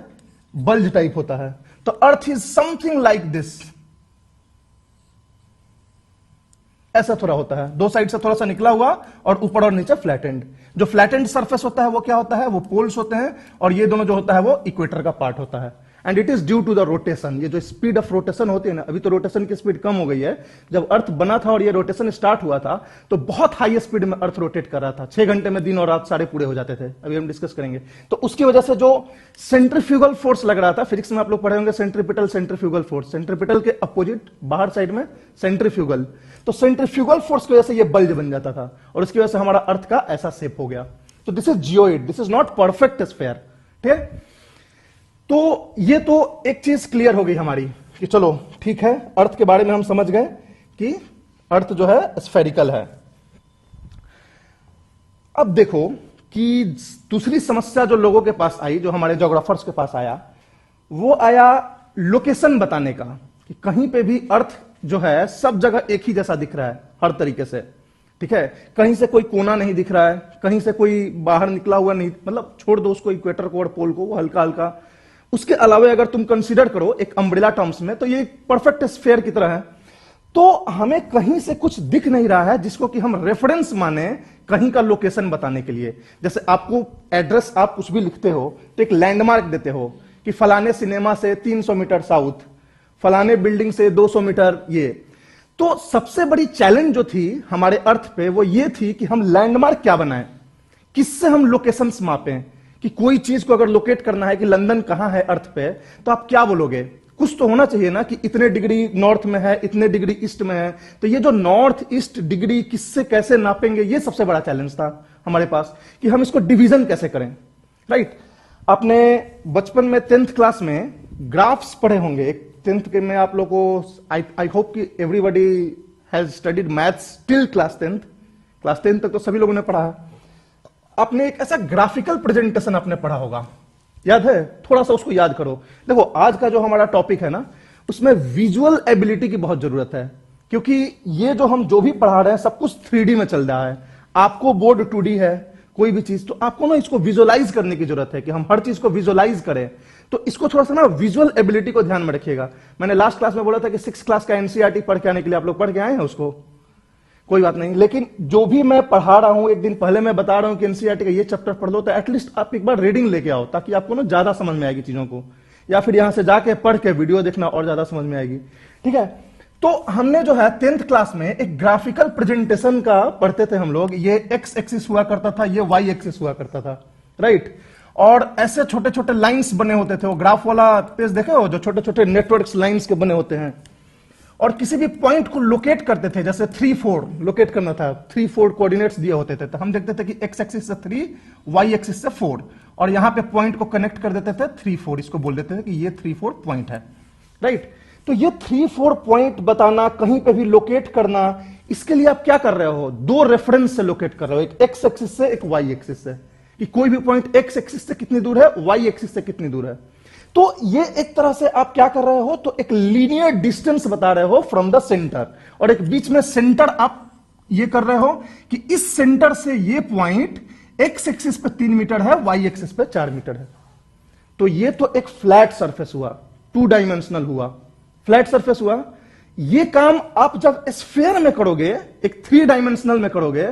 Speaker 1: बल्ज टाइप होता है। तो earth is something like this, ऐसा थोड़ा होता है, दो साइड से थोड़ा सा निकला हुआ और ऊपर और नीचे फ्लैटेंड। जो फ्लैटेंड सरफेस होता है वो क्या होता है, वो पोल्स होते हैं, और ये दोनों जो होता है वो इक्वेटर का पार्ट होता है। And it is due to the rotation. ये जो स्पीड ऑफ रोटेशन होती है ना, अभी तो रोटेशन की स्पीड कम हो गई है। जब अर्थ बना था और ये रोटेशन स्टार्ट हुआ था तो बहुत हाई स्पीड में अर्थ रोटेट कर रहा था। 6 घंटे में दिन और रात सारे पूरे हो जाते थे, अभी हम डिस्कस करेंगे। तो उसकी वजह से जो सेंट्रीफ्यूगल फोर्स लग रहा था, फिजिक्स में आप लोग पढ़े होंगे सेंट्रीपिटल सेंट्रीफ्यूगल फोर्स। सेंट्रीपिटल के अपोजिट बाहर साइड में सेंट्रीफ्यूगल। तो सेंट्रीफ्यूगल फोर्स की वजह से ये बल्ज बन जाता था, और उसकी वजह से हमारा अर्थ का ऐसा शेप हो गया। तो this is geoid, this is not perfect sphere. ठीक है, तो ये तो एक चीज क्लियर हो गई हमारी कि चलो ठीक है, अर्थ के बारे में हम समझ गए कि अर्थ जो है स्फेरिकल है। अब देखो कि दूसरी समस्या जो लोगों के पास आई, जो हमारे ज्योग्राफर्स के पास आया, वो आया लोकेशन बताने का, कि कहीं पे भी अर्थ जो है सब जगह एक ही जैसा दिख रहा है हर तरीके से। ठीक है, कहीं से कोई कोना नहीं दिख रहा है, कहीं से कोई बाहर निकला हुआ नहीं, मतलब छोड़ दो उसको इक्वेटर को और पोल को, वो हल्का हल्का उसके अलावा अगर तुम कंसीडर करो एक अम्ब्रेला टर्म्स में, तो ये एक परफेक्ट स्फेयर की तरह है। तो हमें कहीं से कुछ दिख नहीं रहा है जिसको कि हम रेफरेंस माने कहीं का लोकेशन बताने के लिए। जैसे आपको एड्रेस, आप कुछ भी लिखते हो तो एक लैंडमार्क देते हो कि फलाने सिनेमा से 300 मीटर साउथ, फलाने बिल्डिंग से 200 मीटर ये। तो सबसे बड़ी चैलेंज जो थी हमारे अर्थ पे वो ये थी कि हम लैंडमार्क क्या बनाएं, किससे हम लोकेशंस मापें। कि कोई चीज को अगर लोकेट करना है कि लंदन कहां है अर्थ पे, तो आप क्या बोलोगे? कुछ तो होना चाहिए ना कि इतने डिग्री नॉर्थ में है, इतने डिग्री ईस्ट में है। तो ये जो नॉर्थ ईस्ट डिग्री किससे कैसे नापेंगे, ये सबसे बड़ा चैलेंज था हमारे पास कि हम इसको डिवीजन कैसे करें। राइट, आपने बचपन में 10th क्लास में ग्राफ्स पढ़े होंगे। 10th के में आप लोगों को, आई होप कि everybody has studied maths till class 10th। Class 10th तक तो सभी लोगों ने पढ़ा है। आपने एक ऐसा ग्राफिकल प्रेजेंटेशन आपने पढ़ा होगा, याद है? थोड़ा सा उसको याद करो। देखो, आज का जो हमारा टॉपिक है ना, उसमें विजुअल एबिलिटी की बहुत जरूरत है, क्योंकि ये जो हम जो भी पढ़ा रहे हैं सब कुछ 3D में चल रहा है। आपको बोर्ड 2D है, कोई भी चीज, तो आपको ना इसको विजुअलाइज करने की जरूरत है कि हम हर चीज को विजुअलाइज करें। तो इसको थोड़ा सा ना विजुअल एबिलिटी को ध्यान में रखिएगा। मैंने लास्ट क्लास में बोला था कि 6th क्लास का एनसीईआरटी पढ़ के आने के लिए, आप लोग पढ़ के आए हैं उसको? कोई बात नहीं, लेकिन जो भी मैं पढ़ा रहा हूं, एक दिन पहले मैं बता रहा हूं कि एनसीईआरटी का ये चैप्टर पढ़ लो, तो एटलीस्ट आप एक बार रीडिंग लेके आओ, ताकि आपको ना ज्यादा समझ में आएगी चीजों को। या फिर यहां से जाके पढ़ के वीडियो देखना और ज्यादा समझ में आएगी। ठीक है, तो हमने जो है 10th क्लास में एक ग्राफिकल प्रेजेंटेशन का पढ़ते थे हम लोग। ये एक्स एक्सिस हुआ करता था, ये वाई एक्सिस हुआ करता था। राइट, और ऐसे छोटे छोटे लाइंस बने होते थे। वो ग्राफ वाला पेज देखे हो, जो छोटे छोटे नेटवर्क्स लाइंस के बने होते हैं। और किसी भी पॉइंट को लोकेट करते थे, जैसे 3-4 लोकेट करना था, 3-4 कोऑर्डिनेट्स दिए होते थे। तो हम देखते थे कि एक्स एक्सिस से 3, वाई एक्सिस से 4, और यहां पे पॉइंट को कनेक्ट कर देते थे 3-4। इसको बोल देते थे कि ये 3-4 पॉइंट है। राइट, तो ये 3-4 पॉइंट बताना, कहीं पे भी लोकेट करना, इसके लिए आप क्या कर रहे हो? 2 रेफरेंस से लोकेट कर रहे हो, एक एक्स एक्सिस से, एक वाई एक्सिस से। कि कोई भी पॉइंट एक्स एक्सिस से कितनी दूर है, वाई एक्सिस से कितनी दूर है। तो ये एक तरह से आप क्या कर रहे हो, तो एक लीनियर डिस्टेंस बता रहे हो फ्रॉम द सेंटर, और एक बीच में सेंटर आप ये कर रहे हो कि इस सेंटर से ये पॉइंट एक्स एक्सिस पे 3 मीटर है, वाई एक्सिस पे 4 मीटर है। तो ये तो एक फ्लैट सरफेस हुआ, 2 डायमेंशनल हुआ, फ्लैट सरफेस हुआ। ये काम आप जब स्फीयर में करोगे, एक 3 डायमेंशनल में करोगे,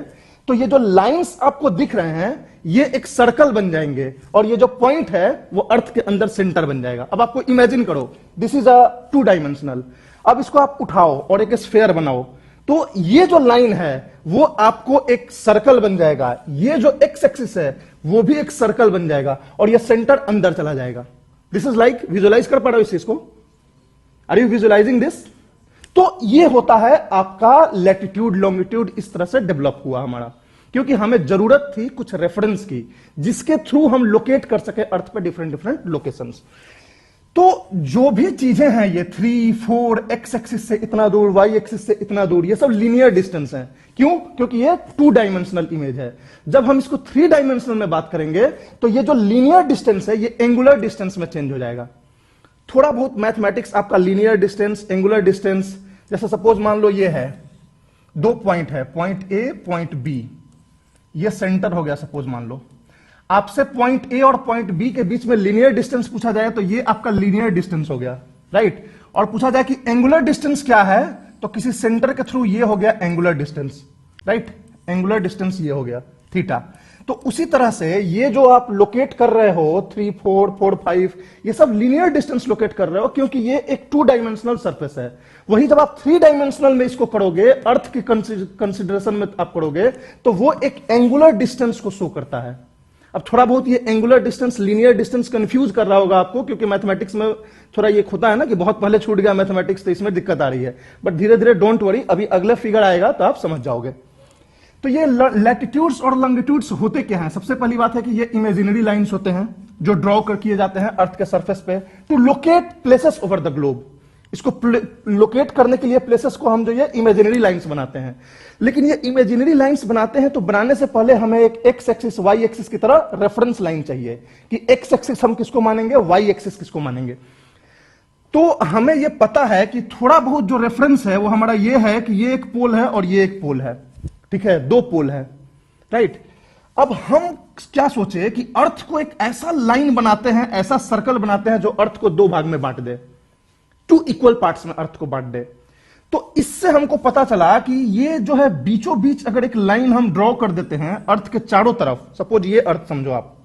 Speaker 1: तो ये जो लाइंस आपको दिख रहे हैं ये एक सर्कल बन जाएंगे, और ये जो पॉइंट है वो अर्थ के अंदर सेंटर बन जाएगा। अब आपको इमेजिन करो, दिस इज अ 2 डायमेंशनल। अब इसको आप उठाओ और एक स्फीयर बनाओ, तो ये जो लाइन है वो आपको एक सर्कल बन जाएगा। ये जो एक्स एक्सिस है वो भी एक सर्कल बन जाएगा, और ये सेंटर अंदर चला जाएगा। दिस इज लाइक, विजुअलाइज कर पा रहे हो इस चीज को? Are you visualising this? तो ये होता है आपका लैटिट्यूड लॉन्गिट्यूड। इस तरह से डेवलप हुआ हमारा, क्योंकि हमें जरूरत थी कुछ रेफरेंस की, जिसके थ्रू हम लोकेट कर सके अर्थ पे डिफरेंट डिफरेंट लोकेशंस। तो जो भी चीजें हैं, ये 3-4 एक्स एक्सिस से इतना दूर, वाई एक्सिस से इतना दूर, ये सब लीनियर डिस्टेंस है। क्यों? क्योंकि ये 2 डायमेंशनल इमेज है। जब हम इसको 3 डायमेंशनल में बात करेंगे, तो ये जो लीनियर डिस्टेंस है ये एंगुलर डिस्टेंस में चेंज हो जाएगा। थोड़ा बहुत मैथमेटिक्स आपका लीनियर डिस्टेंस, एंगुलर डिस्टेंस, जैसे सपोज मान लो ये है 2 पॉइंट है, पॉइंट ए, पॉइंट बी, ये सेंटर हो गया सपोज मान लो। आपसे पॉइंट ए और पॉइंट बी के बीच में लीनियर डिस्टेंस पूछा जाए, तो ये आपका लीनियर डिस्टेंस हो गया। राइट, और पूछा जाए कि एंगुलर डिस्टेंस क्या है, तो किसी सेंटर के थ्रू ये हो गया angular distance. Right, angular distance ये हो गया थीटा। तो उसी तरह से ये जो आप लोकेट कर रहे हो 3, 4, 4, 5, ये सब लीनियर डिस्टेंस लोकेट कर रहे हो, क्योंकि ये एक 2 डायमेंशनल सरफेस है। वही जब आप 3 डायमेंशनल में इसको करोगे, अर्थ की कंसिडरेशन में आप करोगे, तो वो एक एंगुलर डिस्टेंस को शो करता है। अब थोड़ा बहुत ये angular distance, linear distance confuse कर रहा होगा आपको, क्योंकि मैथमेटिक्स में थोड़ा ये होता है ना कि बहुत पहले छूट गया मैथमेटिक्स, तो इसमें दिक्कत आ रही है। बट धीरे धीरे, डोंट वरी, अभी अगला फिगर आएगा तो आप समझ जाओगे। तो ये लैटिट्यूड्स और लॉन्गिट्यूड्स होते क्या हैं? सबसे पहली बात है कि ये इमेजिनरी लाइंस होते हैं जो ड्रॉ कर किए जाते हैं अर्थ के सरफेस पे to locate places over the globe. इसको लोकेट करने के लिए प्लेसेस को हम जो ये इमेजिनरी लाइंस बनाते हैं। लेकिन ये इमेजिनरी लाइंस बनाते हैं तो बनाने से पहले हमें एक एक्स एक्सिस, वाई एक्सिस की तरह रेफरेंस लाइन चाहिए कि एक्स एक्सिस हम किसको मानेंगे, वाई एक्सिस किसको मानेंगे। तो हमें ये पता है कि थोड़ा बहुत जो रेफरेंस है वो हमारा ये है कि ये एक पोल है और ये एक पोल है। ठीक है, 2 पोल है। राइट, अब हम क्या सोचे कि अर्थ को एक ऐसा लाइन बनाते हैं, ऐसा सर्कल बनाते हैं जो अर्थ को दो भाग में बांट दे, 2 इक्वल पार्ट्स में अर्थ को बांट दे। तो इससे हमको पता चला कि ये जो है बीचों बीच अगर एक लाइन हम ड्रॉ कर देते हैं अर्थ के चारों तरफ, सपोज ये अर्थ समझो आप,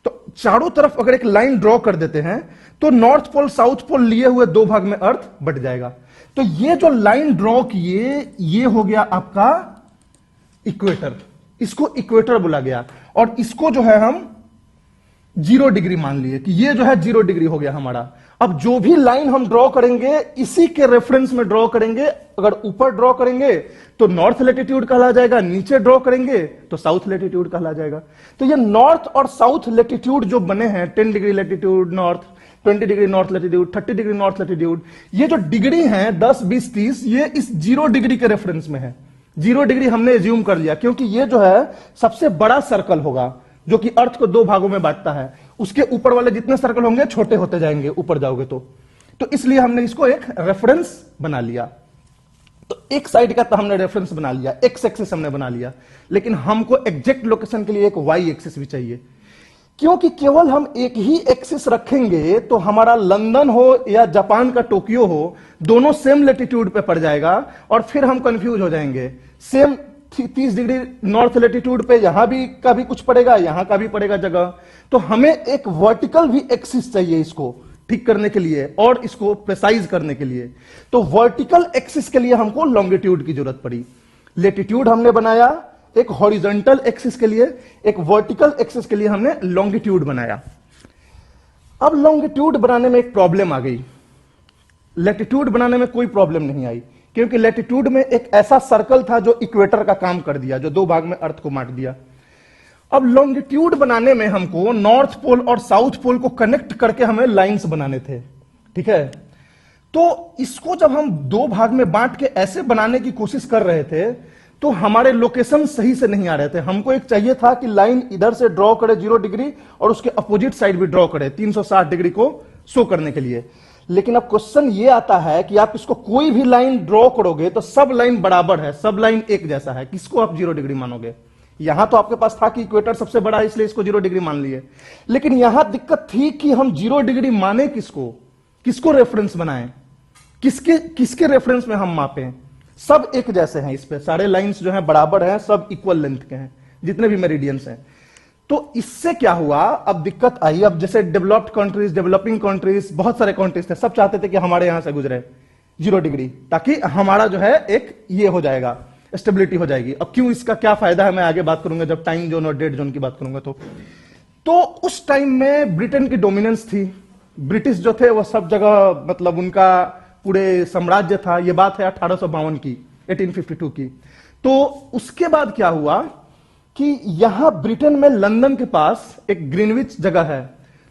Speaker 1: तो चारों तरफ अगर एक लाइन ड्रॉ कर देते हैं तो नॉर्थ पोल साउथ पोल लिए हुए दो भाग में अर्थ बट जाएगा। तो ये जो लाइन ड्रॉ किए ये हो गया आपका इक्वेटर, इसको इक्वेटर बोला गया। और इसको जो है हम 0 डिग्री मान लिए कि ये जो है 0 डिग्री हो गया हमारा। अब जो भी लाइन हम ड्रॉ करेंगे इसी के रेफरेंस में ड्रॉ करेंगे। अगर ऊपर ड्रॉ करेंगे तो नॉर्थ लेटीट्यूड कहला जाएगा, नीचे ड्रॉ करेंगे तो साउथ लेटीट्यूड कहला जाएगा। तो ये नॉर्थ और साउथ लेटीट्यूड जो बने हैं, 10 degree latitude north, 20 degree north latitude, 30 degree north latitude, ये जो डिग्री हैं 10, 20, 30, ये इस 0 डिग्री के रेफरेंस में है। 0 डिग्री हमने एज्यूम कर लिया क्योंकि ये जो है सबसे बड़ा सर्कल होगा जो कि अर्थ को दो भागों में बांटता है। उसके ऊपर वाले जितने सर्कल होंगे छोटे होते जाएंगे ऊपर जाओगे तो इसलिए हमने इसको एक रेफरेंस बना लिया। तो एक साइड का तो हमने रेफरेंस बना लिया, एक्स एक्सिस हमने बना लिया, लेकिन हमको एग्जैक्ट लोकेशन के लिए एक वाई एक्सिस भी चाहिए, क्योंकि केवल हम एक ही एक्सिस रखेंगे तो हमारा लंदन हो या जापान का टोक्यो हो, दोनों सेम लेटीट्यूड पे पड़ जाएगा और फिर हम कंफ्यूज हो जाएंगे। सेम 30 डिग्री नॉर्थ लेटीट्यूड पे यहां भी का भी कुछ पड़ेगा, यहां का भी पड़ेगा जगह। तो हमें एक वर्टिकल भी एक्सिस चाहिए इसको ठीक करने के लिए और इसको प्रिसाइज करने के लिए। तो वर्टिकल एक्सिस के लिए हमको लॉन्गिट्यूड की जरूरत पड़ी। लेटीट्यूड हमने बनाया एक हॉरिजॉन्टल एक्सिस के लिए, एक वर्टिकल एक्सिस के लिए हमने लॉन्गिट्यूड बनाया। अब लॉन्गिट्यूड बनाने में एक प्रॉब्लम आ गई, लैटिट्यूड बनाने में कोई प्रॉब्लम नहीं आई, क्योंकि लैटिट्यूड में एक ऐसा सर्कल था जो इक्वेटर का काम कर दिया, जो दो भाग में अर्थ को बांट दिया। अब लॉन्गिट्यूड बनाने में हमको नॉर्थ पोल और साउथ पोल को कनेक्ट करके हमें लाइंस बनाने थे, ठीक है। तो इसको जब हम दो भाग में बांट के ऐसे बनाने की कोशिश कर रहे थे तो हमारे लोकेशन सही से नहीं आ रहे थे। हमको एक चाहिए था कि लाइन इधर से ड्रॉ करे 0 डिग्री और उसके अपोजिट साइड भी ड्रॉ करे 360 डिग्री को शो करने के लिए। लेकिन अब क्वेश्चन ये आता है कि आप इसको कोई भी लाइन ड्रॉ करोगे तो सब लाइन बराबर है, सब लाइन एक जैसा है, किसको आप 0 डिग्री मानोगे? यहां तो आपके पास था कि इक्वेटर सबसे बड़ा है इसलिए इसको 0 डिग्री मान लिए, लेकिन यहां दिक्कत थी कि हम 0 डिग्री माने किसको, किसको रेफरेंस बनाएं, किसके रेफरेंस में हम मापें? सब एक जैसे हैं, इस पे सारे लाइंस जो हैं बराबर हैं, सब इक्वल लेंथ के हैं, जितने भी मेरिडियंस हैं। तो इससे क्या हुआ, अब दिक्कत आई। अब जैसे डेवलप्ड कंट्रीज, डेवलपिंग कंट्रीज, बहुत सारे कंट्रीज थे, सब चाहते थे कि हमारे यहां से गुजरे 0 डिग्री, ताकि हमारा जो है एक ये हो जाएगा, स्टेबिलिटी हो जाएगी। अब क्यों, इसका क्या फायदा है मैं आगे बात करूंगा जब टाइम जोन और डेड जोन की बात करूंगा। तो उस टाइम में ब्रिटेन की डोमिनेंस थी, ब्रिटिश जो थे वो सब जगह, मतलब उनका पूरे साम्राज्य था। ये बात है 1852 की, 1852 की। तो उसके बाद क्या हुआ कि यहां ब्रिटेन में लंदन के पास एक ग्रीनविच जगह है,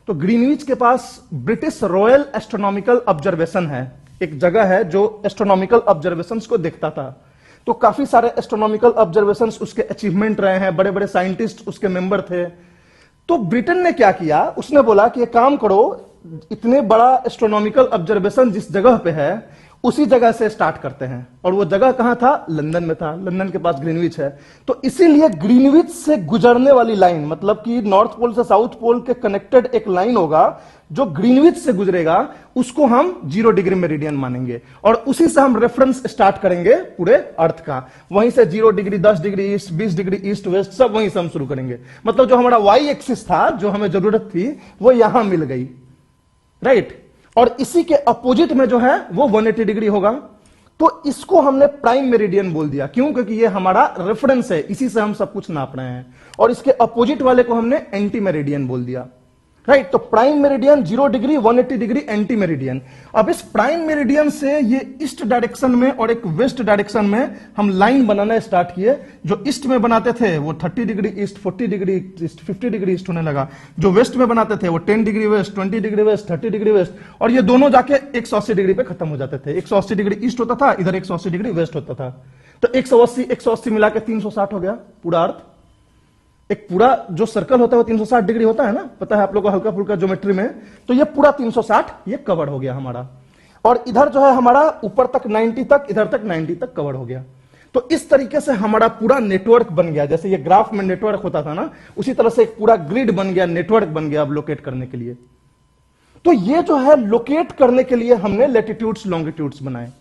Speaker 1: तो ग्रीनविच के पास ब्रिटिश रॉयल एस्ट्रोनॉमिकल ऑब्जर्वेशन है, एक जगह है जो एस्ट्रोनॉमिकल ऑब्जर्वेशंस को देखता था। तो काफी सारे एस्ट्रोनॉमिकल ऑब्जर्वेशंस उसके अचीवमेंट रहे हैं, बड़े बड़े साइंटिस्ट उसके मेंबर थे। तो ब्रिटेन ने क्या किया, उसने बोला कि एक काम करो, इतने बड़ा एस्ट्रोनॉमिकल ऑब्जर्वेशन जिस जगह पे है उसी जगह से स्टार्ट करते हैं। और वो जगह कहां था, लंदन में था, लंदन के पास ग्रीनविच है। तो इसीलिए ग्रीनविच से गुजरने वाली लाइन, मतलब कि नॉर्थ पोल से साउथ पोल के कनेक्टेड एक लाइन होगा जो ग्रीनविच से गुजरेगा, उसको हम 0 डिग्री मेरिडियन मानेंगे और उसी से हम रेफरेंस स्टार्ट करेंगे पूरे अर्थ का। वहीं से 0 degree, 10 degree east, 20 degree east west, सब वहीं से हम शुरू करेंगे। मतलब जो हमारा वाई एक्सिस था, जो हमें जरूरत थी, वो यहां मिल गई, राइट। और इसी के अपोजिट में जो है वो 180 डिग्री होगा। तो इसको हमने प्राइम मेरिडियन बोल दिया, क्यों? क्योंकि ये हमारा रेफरेंस है, इसी से हम सब कुछ नाप रहे हैं। और इसके अपोजिट वाले को हमने एंटी मेरिडियन बोल दिया, राइट। तो prime meridian 0 degree, 180 degree anti meridian. अब इस प्राइम मेरिडियन से ये ईस्ट डायरेक्शन में और एक वेस्ट डायरेक्शन में हम लाइन बनाना स्टार्ट किए। जो ईस्ट में बनाते थे वो 30 degree east, 40 degree east, 50 degree east होने लगा। जो वेस्ट में बनाते थे वो 10 degree west, 20 degree west, 30 degree west, और ये दोनों जाके 180 डिग्री पे खत्म हो जाते थे। 180 डिग्री ईस्ट होता था, इधर 180 डिग्री वेस्ट होता था। तो 180 मिला के 360 हो गया पूरा अर्थ। एक पूरा जो सर्कल होता है वो 360 डिग्री होता है ना, पता है आप लोगों को हल्का फुल्का ज्योमेट्री में। तो ये पूरा 360 ये कवर हो गया हमारा। और इधर जो है हमारा ऊपर तक 90 तक, इधर तक 90 तक कवर हो गया। तो इस तरीके से हमारा पूरा नेटवर्क बन गया, जैसे ये ग्राफ में नेटवर्क होता था ना, उसी तरह से एक पूरा ग्रिड बन गया, नेटवर्क बन गया अब लोकेट करने के लिए। तो ये जो है लोकेट करने के लिए हमने लैटिट्यूड्स लॉन्गिट्यूड्स बनाए।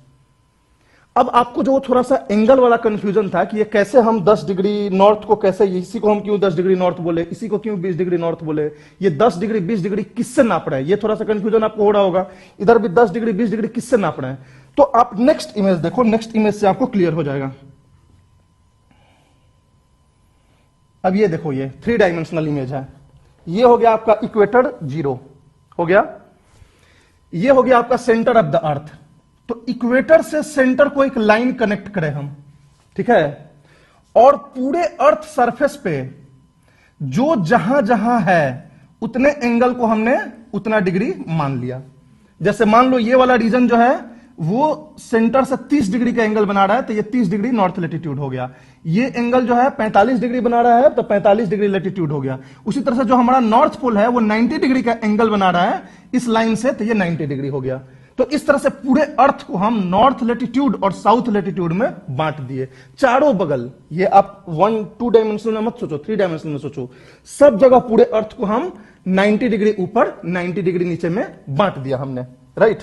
Speaker 1: अब आपको जो थोड़ा सा एंगल वाला कंफ्यूजन था कि ये कैसे हम 10 डिग्री नॉर्थ को कैसे, इसी को हम क्यों 10 डिग्री नॉर्थ बोले, इसी को क्यों 20 डिग्री नॉर्थ बोले, ये 10 डिग्री 20 डिग्री किससे नाप रहे हैं, ये थोड़ा सा कंफ्यूजन आपको हो रहा होगा। इधर भी 10 डिग्री 20 डिग्री किससे नाप रहे हैं। तो आप नेक्स्ट इमेज देखो, नेक्स्ट इमेज से आपको क्लियर हो जाएगा। अब ये देखो, ये 3 डायमेंशनल इमेज है। ये हो गया आपका इक्वेटर 0 हो गया, ये हो गया आपका सेंटर ऑफ द अर्थ। तो इक्वेटर से सेंटर को एक लाइन कनेक्ट करें हम, ठीक है, और पूरे अर्थ सरफेस पे जो जहां जहां है उतने एंगल को हमने उतना डिग्री मान लिया। जैसे मान लो ये वाला रीजन जो है वो सेंटर से 30 डिग्री का एंगल बना रहा है, तो ये 30 डिग्री नॉर्थ लेटीट्यूड हो गया। ये एंगल जो है 45 डिग्री बना रहा है, तो 45 डिग्री लेटीट्यूड हो गया। उसी तरह से जो हमारा नॉर्थ पोल है वो 90 डिग्री का एंगल बना रहा है इस लाइन से, तो ये 90 डिग्री हो गया। तो इस तरह से पूरे अर्थ को हम नॉर्थ लेटीट्यूड और साउथ लेटीट्यूड में बांट दिए, चारों बगल। ये आप 1-2 डायमेंशन में मत सोचो, 3 डायमेंशन में सोचो। सब जगह पूरे अर्थ को हम 90 डिग्री ऊपर 90 डिग्री नीचे में बांट दिया हमने, राइट।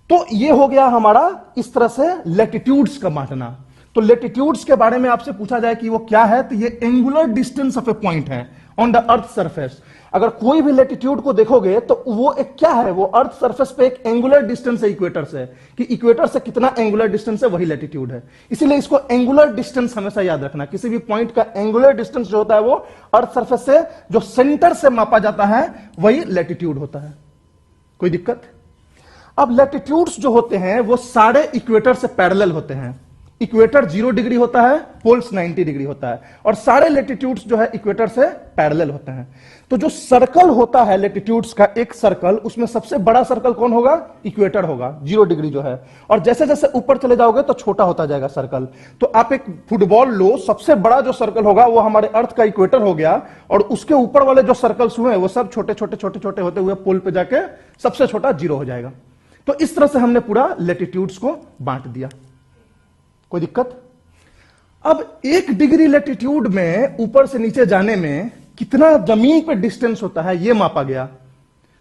Speaker 1: तो ये हो गया हमारा इस तरह से लेटीट्यूड्स का बांटना। तो लेटीट्यूड्स के बारे में आपसे पूछा जाए कि वो क्या है, तो ये angular distance of A point है ऑन द अर्थ सरफेस। अगर कोई भी लेटीट्यूड को देखोगे तो वो एक क्या है, वो अर्थ सरफेस पे एक एंगुलर डिस्टेंस है इक्वेटर से, कि इक्वेटर से कितना एंगुलर डिस्टेंस है वही लेटीट्यूड है। इसीलिए इसको एंगुलर डिस्टेंस हमेशा याद रखना। किसी भी पॉइंट का एंगुलर डिस्टेंस जो होता है वो अर्थ सरफेस से जो सेंटर से मापा जाता है वही लेटीट्यूड होता है। कोई दिक्कत? अब लेटीट्यूड्स जो होते हैं वो सारे इक्वेटर से पैरेलल होते हैं। इक्वेटर 0 डिग्री होता है, पोल्स 90 डिग्री होता है, और सारे लेटीट्यूड्स जो है इक्वेटर से पैरेलल होते हैं। तो जो सर्कल होता है लेटीट्यूड्स का, एक सर्कल, उसमें सबसे बड़ा सर्कल कौन होगा? इक्वेटर होगा, 0 डिग्री जो है। और जैसे जैसे ऊपर चले जाओगे तो छोटा होता जाएगा सर्कल। तो आप एक फुटबॉल लो, सबसे बड़ा जो सर्कल होगा वो हमारे अर्थ का इक्वेटर हो गया, और उसके ऊपर वाले जो सर्कल्स हुए वो सब छोटे छोटे छोटे छोटे होते हुए पोल पे जाके सबसे छोटा 0 हो जाएगा। तो इस तरह से हमने पूरा लेटीट्यूड्स को बांट दिया। कोई दिक्कत? अब 1 डिग्री लेटीट्यूड में ऊपर से नीचे जाने में कितना जमीन पे डिस्टेंस होता है ये मापा गया।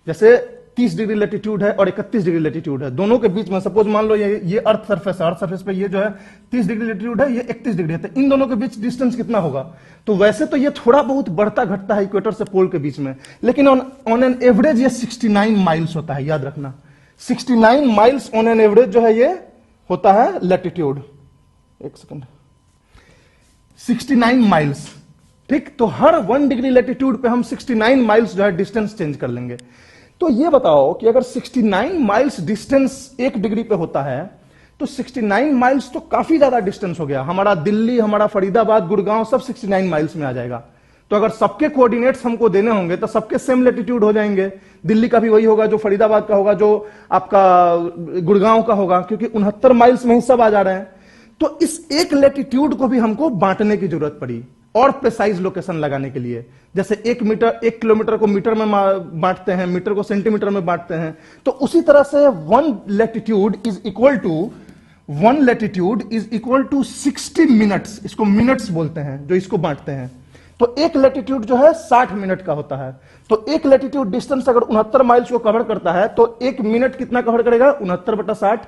Speaker 1: जैसे 30 डिग्री लेटीट्यूड है और 31 डिग्री लेटीट्यूड है, दोनों के बीच में सपोज मान लो ये अर्थ सरफेस है, अर्थ सरफेस पे ये जो है 30 डिग्री लेटीट्यूड है, ये 31 डिग्री है, तो इन दोनों के बीच डिस्टेंस कितना होगा? तो वैसे तो ये थोड़ा बहुत बढ़ता घटता है इक्वेटर से पोल के बीच में, लेकिन ऑन एन एवरेज ये 69 माइल्स होता है, याद रखना। 69 माइल्स ऑन एन एवरेज जो है ये होता है लेटीट्यूड। एक सेकंड, 69 माइल्स, ठीक। तो हर 1 डिग्री लेटीट्यूड पे हम 69 माइल्स जो है डिस्टेंस चेंज कर लेंगे। तो ये बताओ कि अगर 69 माइल्स डिस्टेंस 1 डिग्री पे होता है तो 69 माइल्स तो काफी ज्यादा डिस्टेंस हो गया। हमारा दिल्ली, हमारा फरीदाबाद, गुड़गांव सब 69 माइल्स में आ जाएगा। तो अगर सबके कोऑर्डिनेट्स हमको देने होंगे तो सबके सेम लेटीट्यूड हो जाएंगे। दिल्ली का भी वही होगा जो फरीदाबाद का होगा, जो आपका गुड़गांव का होगा, क्योंकि 69 माइल्स में ही सब आ जा रहे हैं। तो इस एक लेटीट्यूड को भी हमको बांटने की जरूरत पड़ी और प्रिसाइज लोकेशन लगाने के लिए। जैसे 1 किलोमीटर को मीटर में बांटते हैं, मीटर को सेंटीमीटर में बांटते हैं, तो उसी तरह से 1 latitude is equal to 60 minutes. इसको मिनट्स बोलते हैं जो इसको बांटते हैं। तो 1 लेटीट्यूड जो है 60 मिनट का होता है। तो 1 लेटीट्यूड डिस्टेंस अगर 69 माइल्स को कवर करता है तो 1 मिनट कितना कवर करेगा? 69/60,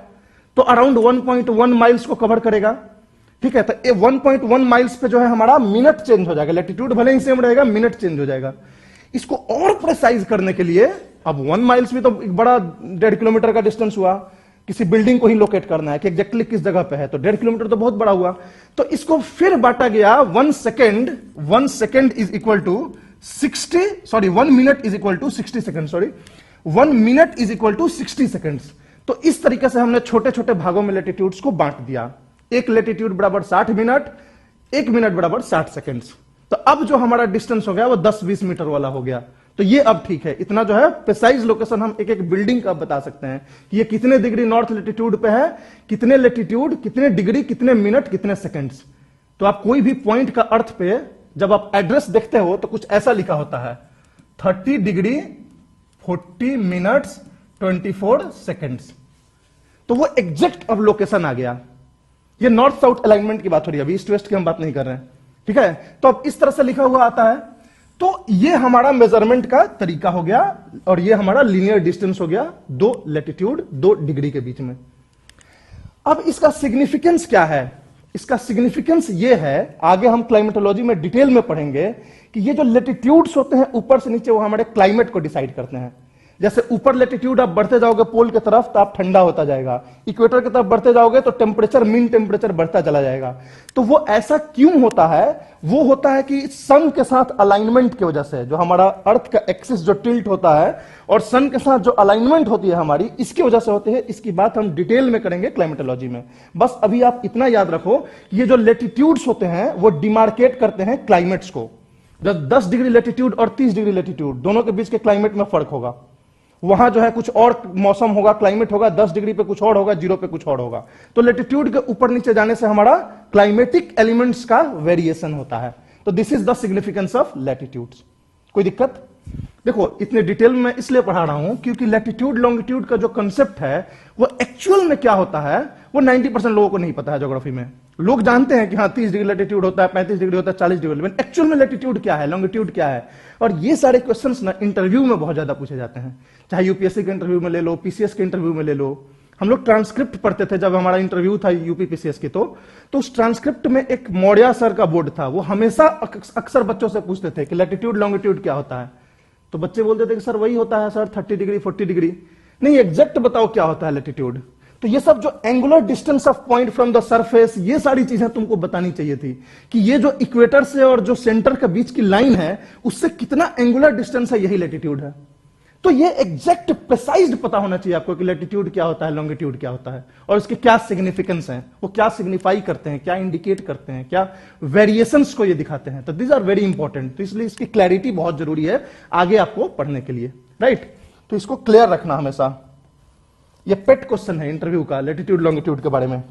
Speaker 1: तो अराउंड 1.1 माइल्स को कवर करेगा, ठीक है। तो 1.1 माइल्स पे जो है हमारा मिनट चेंज हो जाएगा। लेटीट्यूड भले ही सेम रहेगा, मिनट चेंज हो जाएगा। इसको और प्रिसाइज करने के लिए अब 1 माइल्स भी तो एक बड़ा 1.5 किलोमीटर का डिस्टेंस हुआ। किसी बिल्डिंग को ही लोकेट करना है कि एग्जैक्टली किस जगह पे है, तो 1.5 किलोमीटर तो बहुत बड़ा हुआ। तो इसको फिर बांटा गया 1 second is equal to 1 minute is equal to 60 second, 1 minute is equal to 60 seconds. तो इस तरीके से हमने छोटे छोटे भागों में लेटीट्यूड्स को बांट दिया। 1 लेटीट्यूड बराबर 60 मिनट, 1 मिनट बराबर 60 सेकेंड्स। तो अब जो हमारा डिस्टेंस हो गया वो 10-20 मीटर वाला हो गया। तो ये अब ठीक है। इतना जो है प्रिसाइज लोकेशन हम एक एक बिल्डिंग का बता सकते हैं कि ये कितने डिग्री नॉर्थ लेटीट्यूड पे है, कितने लेटीट्यूड, कितने डिग्री, कितने मिनट, कितने सेकेंड्स। तो आप कोई भी पॉइंट का अर्थ पे जब आप एड्रेस देखते हो तो कुछ ऐसा लिखा होता है 30 डिग्री 40 मिनट्स 24 सेकेंड्स। तो वो एग्जैक्ट अब लोकेशन आ गया। ये नॉर्थ साउथ अलाइनमेंट की बात हो रही है, अभी ईस्ट वेस्ट की हम बात नहीं कर रहे हैं, ठीक है। तो अब इस तरह से लिखा हुआ आता है, तो ये हमारा मेजरमेंट का तरीका हो गया और ये हमारा लीनियर डिस्टेंस हो गया 2 लैटिट्यूड 2 डिग्री के बीच में। अब इसका सिग्निफिकेंस क्या है? इसका सिग्निफिकेंस ये है, आगे हम क्लाइमेटोलॉजी में डिटेल में पढ़ेंगे कि ये जो लैटिट्यूड्स होते हैं ऊपर से नीचे, वो हमारे क्लाइमेट को डिसाइड करते हैं। जैसे ऊपर लैटिट्यूड आप बढ़ते जाओगे पोल की तरफ तो आप ठंडा होता जाएगा, इक्वेटर की तरफ बढ़ते जाओगे तो टेम्परेचर मीन टेम्परेचर बढ़ता चला जाएगा। तो वो ऐसा क्यों होता है? वो होता है कि सन के साथ अलाइनमेंट की वजह से, जो हमारा अर्थ का एक्सिस जो टिल्ट होता है और सन के साथ जो अलाइनमेंट होती है हमारी, इसकी वजह से होती है। इसकी बात हम डिटेल में करेंगे क्लाइमेटोलॉजी में। बस अभी आप इतना याद रखो, ये जो लैटिट्यूड्स होते हैं वो डिमार्केट करते हैं क्लाइमेट्स को। जब 10 डिग्री लैटिट्यूड और 30 डिग्री लैटिट्यूड दोनों के बीच के क्लाइमेट में फर्क होगा, वहां जो है कुछ और मौसम होगा, क्लाइमेट होगा, 10 डिग्री पे कुछ और होगा, 0 पे कुछ और होगा। तो लैटिट्यूड के ऊपर नीचे जाने से हमारा क्लाइमेटिक एलिमेंट्स का वेरिएशन होता है। तो this is the significance of latitudes. कोई दिक्कत? देखो, इतने डिटेल में इसलिए पढ़ा रहा हूं क्योंकि लैटिट्यूड लॉन्गिट्यूड का जो कंसेप्ट है वो एक्चुअल में क्या होता है वो 90% लोगों को नहीं पता है। ज्योग्राफी में लोग जानते हैं कि हाँ 30 डिग्री लैटिट्यूड होता है, 35 डिग्री होता है, 40 डिग्री, लेकिन एक्चुअल में लैटिट्यूड क्या है, लॉन्गिट्यूड क्या है। और ये सारे क्वेश्चंस ना इंटरव्यू में बहुत ज्यादा पूछे जाते हैं, चाहे यूपीएससी के इंटरव्यू में ले लो, पीसीएस के इंटरव्यू में ले लो। हम लोग ट्रांसक्रिप्ट पढ़ते थे जब हमारा इंटरव्यू था यूपी पीसीएस की, तो उस ट्रांसक्रिप्ट में एक मौर्या सर का बोर्ड था, वो हमेशा अक्सर बच्चों से पूछते थे कि लैटिट्यूड लॉन्गिट्यूड क्या होता है। तो बच्चे बोलते थे कि सर वही होता है सर 30 डिग्री 40 डिग्री। नहीं, एग्जैक्ट बताओ क्या होता है लैटिट्यूड। तो ये सब जो angular distance of point from the surface, ये सारी चीजें तुमको बतानी चाहिए थी कि ये जो इक्वेटर से और जो सेंटर के बीच की लाइन है उससे कितना एंगुलर डिस्टेंस है, यही लैटिट्यूड है। तो ये एग्जैक्ट प्रिसाइज्ड पता होना चाहिए आपको कि लैटिट्यूड क्या होता है, लॉन्गिट्यूड क्या होता है और इसके क्या सिग्निफिकेंस हैं, वो क्या सिग्निफाई करते हैं, क्या इंडिकेट करते हैं, क्या वेरिएशंस को ये दिखाते हैं। तो दिस आर वेरी इंपॉर्टेंट। तो इसलिए इसकी क्लैरिटी बहुत जरूरी है आगे आपको पढ़ने के लिए, राइट। तो इसको क्लियर रखना हमेशा। ये पेट क्वेश्चन है इंटरव्यू का, लैटिट्यूड लॉन्गिट्यूड के बारे में।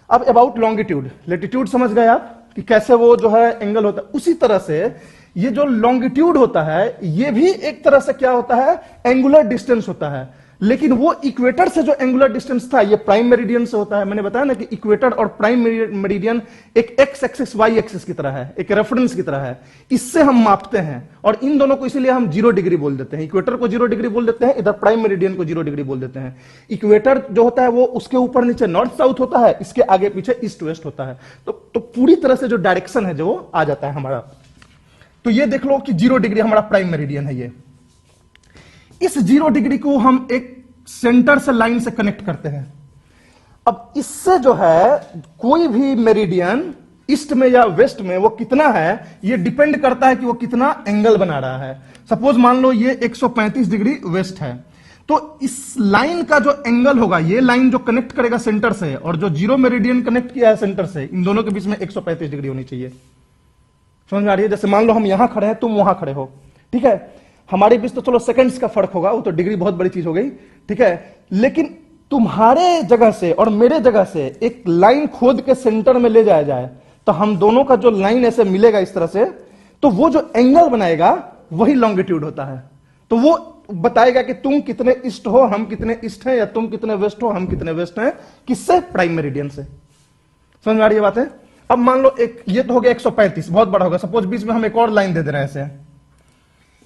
Speaker 1: अब अबाउट लॉन्गिट्यूड, लैटिट्यूड समझ गए आप कि कैसे वो जो है एंगल होता है, उसी तरह से ये जो लॉन्गिट्यूड होता है ये भी एक तरह से क्या होता है, एंगुलर डिस्टेंस होता है। लेकिन वो इक्वेटर से जो एंगुलर डिस्टेंस था ये प्राइम मेरिडियन से होता है। मैंने बताया ना कि इक्वेटर और प्राइम मेरिडियन एक एक्स एक्सिस वाई एक्सिस की तरह है, एक रेफरेंस की तरह है। इससे हम मापते हैं और इन दोनों को इसीलिए हम 0 डिग्री बोल देते हैं। इक्वेटर को 0 डिग्री बोल देते हैं, इधर प्राइम मेरिडियन को 0 डिग्री बोल देते हैं। इक्वेटर जो होता है वो उसके ऊपर नीचे नॉर्थ साउथ होता है, इसके आगे पीछे ईस्ट वेस्ट होता है। तो पूरी तरह से जो डायरेक्शन है जो वो आ जाता है हमारा। तो ये देख लो कि 0 डिग्री हमारा प्राइम मेरिडियन है। ये इस 0 डिग्री को हम एक सेंटर से लाइन से कनेक्ट करते हैं। अब इससे जो है कोई भी मेरिडियन ईस्ट में या वेस्ट में वो कितना है ये डिपेंड करता है कि वो कितना एंगल बना रहा है। सपोज मान लो ये 135 डिग्री वेस्ट है, तो इस लाइन का जो एंगल होगा, ये लाइन जो कनेक्ट करेगा सेंटर से और जो 0 मेरिडियन कनेक्ट किया है सेंटर से, इन दोनों के बीच में 135 डिग्री होनी चाहिए। समझ में आ रही है? जैसे मान लो हम यहां खड़े हैं, तुम वहां खड़े हो, ठीक है। हमारे बीच तो चलो सेकंड्स का फर्क होगा, वो तो डिग्री बहुत बड़ी चीज हो गई, ठीक है। लेकिन तुम्हारे जगह से और मेरे जगह से एक लाइन खोद के सेंटर में ले जाया जाए तो हम दोनों का जो लाइन ऐसे मिलेगा इस तरह से, तो वो जो एंगल बनाएगा वही लॉन्गिट्यूड होता है। तो वो बताएगा कि तुम कितने ईस्ट हो, हम कितने ईस्ट हैं, या तुम कितने वेस्ट हो, हम कितने वेस्ट हैं। किससे? प्राइम मेरिडियन से। समझ में आ रही है बात है? अब मान लो एक ये तो हो गया 135, बहुत बड़ा होगा। सपोज बीच में हम एक और लाइन दे रहे हैं ऐसे,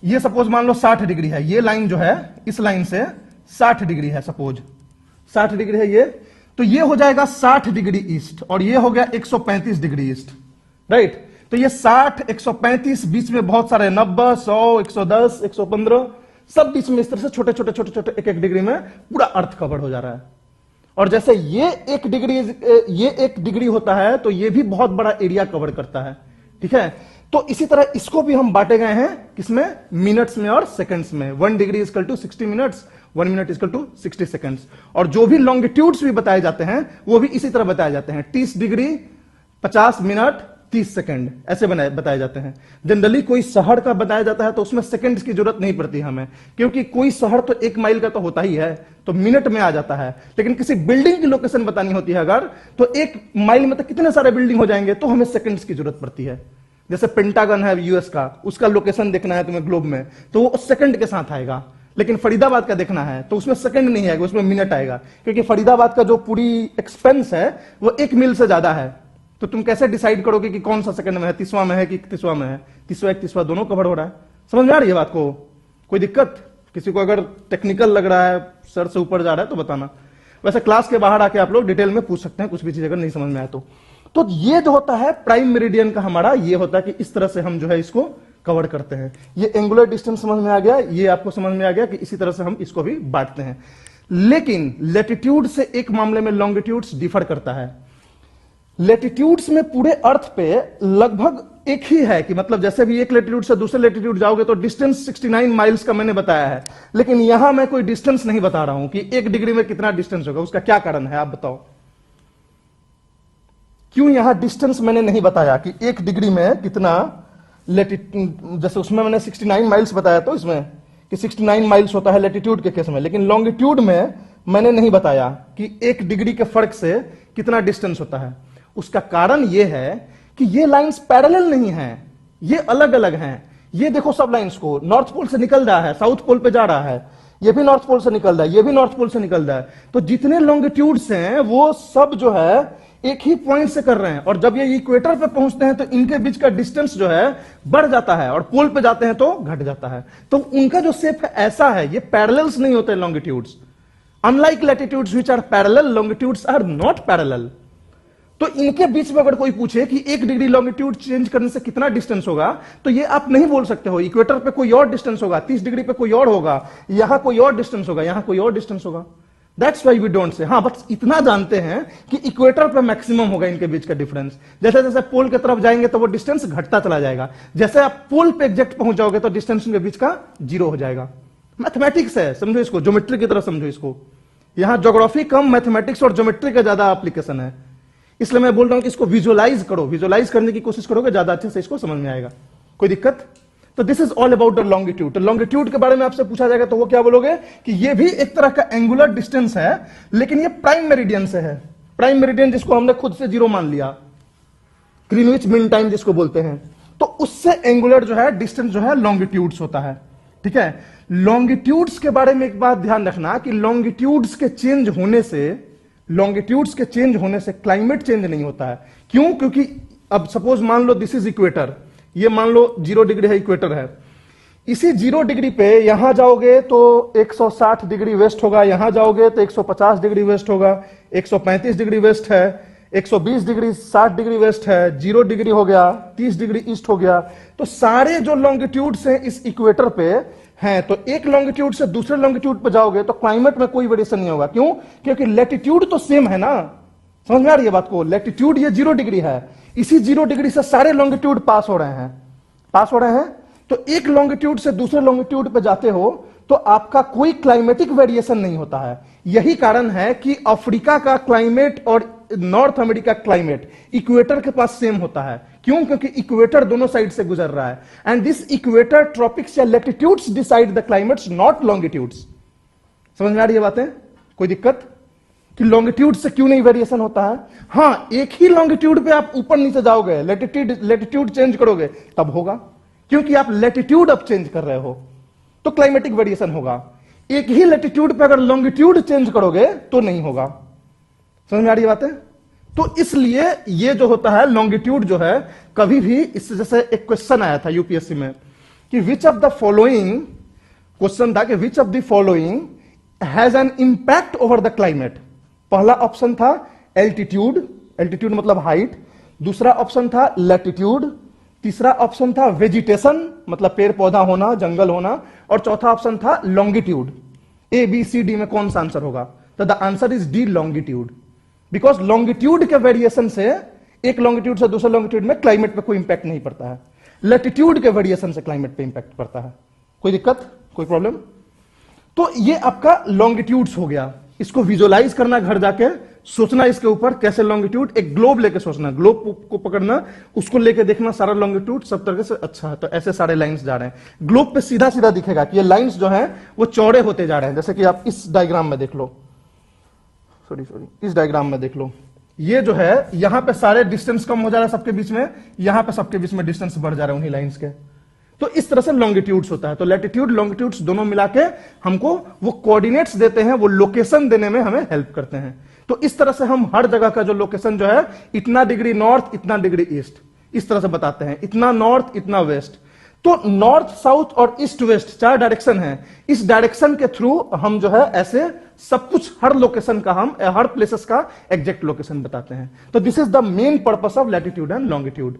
Speaker 1: ये सपोज मान लो 60 डिग्री है। ये लाइन जो है इस लाइन से 60 डिग्री है, सपोज 60 डिग्री है ये, तो ये हो जाएगा 60 डिग्री ईस्ट और ये हो गया 135 डिग्री ईस्ट, राइट। तो ये 60 135 बीच में बहुत सारे 90 100 110 115 सब बीच में इस तरह से छोटे छोटे छोटे छोटे एक एक डिग्री में पूरा अर्थ कवर हो जा रहा है। और जैसे ये 1 डिग्री होता है तो ये भी बहुत बड़ा एरिया कवर करता है, ठीक है। तो इसी तरह इसको भी हम बांटे गए हैं किसमें? मिनट्स में और सेकंड्स में। 1 degree equal to 60 minutes, 1 minute equal to 60 seconds. और जो भी लॉन्गिट्यूड्स भी बताए जाते हैं वो भी इसी तरह बताए जाते हैं। 30 डिग्री 50 मिनट 30 सेकंड ऐसे बताए जाते हैं। जनरली कोई शहर का बताया जाता है तो उसमें सेकंड्स की जरूरत नहीं पड़ती हमें, क्योंकि कोई शहर तो 1 माइल का तो होता ही है, तो मिनट में आ जाता है। लेकिन किसी बिल्डिंग की लोकेशन बतानी होती है अगर, तो 1 माइल में तो कितने सारे बिल्डिंग हो जाएंगे, तो हमें सेकंड्स की जरूरत पड़ती है। जैसे पेंटागन है यूएस का, उसका लोकेशन देखना है तुम्हें ग्लोब में, तो वो सेकंड के साथ आएगा। लेकिन फरीदाबाद का देखना है तो उसमें सेकंड नहीं आएगा, उसमें मिनट आएगा, क्योंकि फरीदाबाद का जो पूरी एक्सपेंस है वो 1 मील से ज्यादा है। तो तुम कैसे डिसाइड करोगे कि कौन सा सेकंड में है, 30वां में है कि 31वां में है? 30वां 31वां दोनों कवर हो रहा है। समझ में आ रही है बात को? कोई दिक्कत? किसी को अगर टेक्निकल लग रहा है, सर से ऊपर जा रहा है तो बताना। वैसे क्लास के बाहर आके आप लोग डिटेल में पूछ सकते हैं कुछ भी चीज अगर नहीं समझ में आए तो ये जो होता है प्राइम मेरिडियन का हमारा, ये होता है कि इस तरह से हम जो है इसको कवर करते हैं। ये एंगुलर डिस्टेंस समझ में आ गया, ये आपको समझ में आ गया कि इसी तरह से हम इसको भी बांटते हैं। लेकिन लैटिट्यूड से एक मामले में लॉन्गिट्यूड्स डिफर करता है। लैटिट्यूड्स में पूरे अर्थ पे लगभग एक ही है, कि मतलब जैसे भी एक लैटिट्यूड से दूसरे लैटिट्यूड जाओगे तो डिस्टेंस 69 माइल्स का मैंने बताया है, लेकिन यहां मैं कोई डिस्टेंस नहीं बता रहा हूं कि 1 डिग्री में कितना डिस्टेंस होगा। उसका क्या कारण है आप बताओ? क्यों यहां डिस्टेंस मैंने नहीं बताया कि 1 डिग्री में कितना लैटिट्यूड? जैसे उसमें मैंने 69 माइल्स बताया तो इसमें कि 69 माइल्स होता है लैटिट्यूड के केस में, लेकिन लॉन्गिट्यूड में मैंने नहीं बताया कि 1 डिग्री के फर्क से कितना डिस्टेंस होता है। उसका कारण यह है कि ये लाइंस पैरेलल नहीं है, ये अलग अलग हैं। ये देखो सब लाइंस को, नॉर्थ पोल से निकल रहा है, साउथ पोल पे जा रहा है, ये भी नॉर्थ पोल से निकल रहा है, ये भी नॉर्थ पोल से निकल रहा है। तो जितने लॉन्गिट्यूड्स हैं वो सब जो है एक ही पॉइंट से कर रहे हैं, और जब ये इक्वेटर पे पहुंचते हैं तो इनके बीच का डिस्टेंस जो है बढ़ जाता है, और पोल पे जाते हैं तो घट जाता है। तो उनका जो शेप है ऐसा है, ये पैरेलल्स नहीं होते longitudes. Unlike latitudes which are parallel, longitudes are not parallel. तो इनके बीच में अगर कोई पूछे कि 1 डिग्री लॉन्गिट्यूड चेंज करने से कितना डिस्टेंस होगा, तो ये आप नहीं बोल सकते हो। इक्वेटर पे कोई और डिस्टेंस होगा, 30 डिग्री पे कोई और होगा, यहां कोई और डिस्टेंस होगा, यहां कोई और डिस्टेंस होगा। That's why we don't say. हाँ, बस इतना जानते हैं कि इक्वेटर पे मैक्सिमम होगा इनके बीच का डिफरेंस। जैसे जैसे पोल की तरफ जाएंगे तो वो डिस्टेंस घटता चला जाएगा। जैसे आप पोल पे एग्जैक्ट पहुंच जाओगे तो डिस्टेंस इनके बीच का 0 हो जाएगा। मैथमेटिक्स है, समझो इसको, ज्योमेट्री की तरह समझो इसको। यहां ज्योग्राफी कम, मैथमेटिक्स और ज्योमेट्री का ज्यादा एप्लीकेशन है, इसलिए मैं बोल रहा हूं कि इसको विजुअलाइज करो। विजुअलाइज करने की कोशिश करोगे ज्यादा अच्छे से इसको समझ में आएगा। कोई दिक्कत? तो this is all about the longitude. तो लॉन्गिट्यूड के बारे में आपसे पूछा जाएगा तो वो क्या बोलोगे कि ये भी एक तरह का एंगुलर डिस्टेंस है, लेकिन ये प्राइम मेरिडियन से है। प्राइम मेरिडियन जिसको हमने खुद से 0 मान लिया, ग्रीनविच मीन टाइम जिसको बोलते हैं, तो उससे एंगुलर जो है डिस्टेंस जो है लॉन्गिट्यूड्स होता है। ठीक है, लॉन्गिट्यूड्स के बारे में एक बात ध्यान रखना कि लॉन्गिट्यूड्स के चेंज होने से क्लाइमेट चेंज नहीं होता है। क्यों? क्योंकि अब सपोज मान लो दिस इज इक्वेटर, ये मान लो 0 डिग्री है, इक्वेटर है। इसी 0 डिग्री पे यहां जाओगे तो 160 डिग्री वेस्ट होगा, यहां जाओगे तो 150 डिग्री वेस्ट होगा, 135 डिग्री वेस्ट है, 120 डिग्री 60 डिग्री वेस्ट है, 0 डिग्री हो गया, 30 डिग्री ईस्ट हो गया। तो सारे जो लॉन्गिट्यूड्स हैं इस इक्वेटर पे हैं, तो एक लॉन्गिट्यूड से दूसरे लॉन्गिट्यूड पे जाओगे तो क्लाइमेट में कोई वेरिएशन नहीं होगा। क्यों? क्योंकि लैटिट्यूड तो सेम है ना। समझ में आ रही है बात को? लैटिट्यूड ये 0 डिग्री है, इसी 0 डिग्री से सारे लॉन्गिट्यूड पास हो रहे हैं। तो एक लॉन्गिट्यूड से दूसरे लॉन्गिट्यूड पे जाते हो तो आपका कोई क्लाइमेटिक वेरिएशन नहीं होता है। यही कारण है कि अफ्रीका का क्लाइमेट और नॉर्थ अमेरिका क्लाइमेट इक्वेटर के पास सेम होता है। क्यों? क्योंकि इक्वेटर दोनों साइड से गुजर रहा है। एंड दिस इक्वेटर ट्रॉपिक्स या latitudes decide the climates, not longitudes. समझ में आ रही है बातें? कोई दिक्कत कि लॉन्गिट्यूड से क्यों नहीं वेरिएशन होता है? हां, एक ही लॉन्गिट्यूड पे आप ऊपर नीचे जाओगे, लैटिट्यूड चेंज करोगे तब होगा, क्योंकि आप लैटिट्यूड अब चेंज कर रहे हो तो क्लाइमेटिक वेरिएशन होगा। एक ही लैटिट्यूड पे अगर लॉन्गिट्यूड चेंज करोगे तो नहीं होगा। समझ में आ रही बात है? तो इसलिए ये जो होता है लॉन्गिट्यूड जो है, कभी भी इससे, जैसे एक क्वेश्चन आया था यूपीएससी में कि which of the following, question था कि which of the following has an impact over the climate. पहला ऑप्शन था एल्टीट्यूड, एल्टीट्यूड मतलब हाइट, दूसरा ऑप्शन था लैटिट्यूड, तीसरा ऑप्शन था वेजिटेशन मतलब पेड़ पौधा होना, जंगल होना, और चौथा ऑप्शन था longitude. A B C D में कौन सा आंसर होगा? तो the answer is D, longitude. Because longitude के वेरिएशन से एक लॉन्गिट्यूड से दूसरे लॉन्गिट्यूड में क्लाइमेट पे कोई इंपैक्ट नहीं पड़ता है, लैटिट्यूड के वेरिएशन से क्लाइमेट पे इंपैक्ट पड़ता है। कोई दिक्कत, कोई प्रॉब्लम? तो ये आपका लॉन्गिट्यूड्स हो गया। इसको विजुअलाइज करना, घर जाके सोचना इसके ऊपर कैसे लॉन्गिट्यूड, एक ग्लोब लेके सोचना, ग्लोब को पकड़ना, उसको लेके देखना सारा लॉन्गिट्यूड सब तरह से। अच्छा, तो ऐसे सारे लाइंस जा रहे हैं ग्लोब पे, सीधा सीधा दिखेगा कि ये लाइंस जो है वो चौड़े होते जा रहे हैं। जैसे कि आप इस डायग्राम में देख लो, इस डायग्राम में देख लो, ये जो है यहां पे सारे डिस्टेंस कम हो जा रहा है सबके बीच में, यहां पे सबके बीच में डिस्टेंस बढ़ जा रहा है उन्हीं लाइंस के। तो इस तरह से लॉन्गिट्यूड्स होता है। तो लैटिट्यूड लॉन्गिट्यूड्स दोनों मिला के हमको वो कोऑर्डिनेट्स देते हैं, वो लोकेशन देने में हमें हेल्प करते हैं। तो इस तरह से हम हर जगह का जो लोकेशन जो है, इतना डिग्री नॉर्थ, इतना डिग्री ईस्ट, इस तरह से बताते हैं, इतना नॉर्थ, इतना वेस्ट। तो नॉर्थ, साउथ और ईस्ट वेस्ट 4 डायरेक्शन है। इस डायरेक्शन के थ्रू हम जो है ऐसे सब कुछ, हर लोकेशन का, हम हर प्लेसेस का एग्जैक्ट लोकेशन बताते हैं। तो this is the main purpose of latitude and longitude.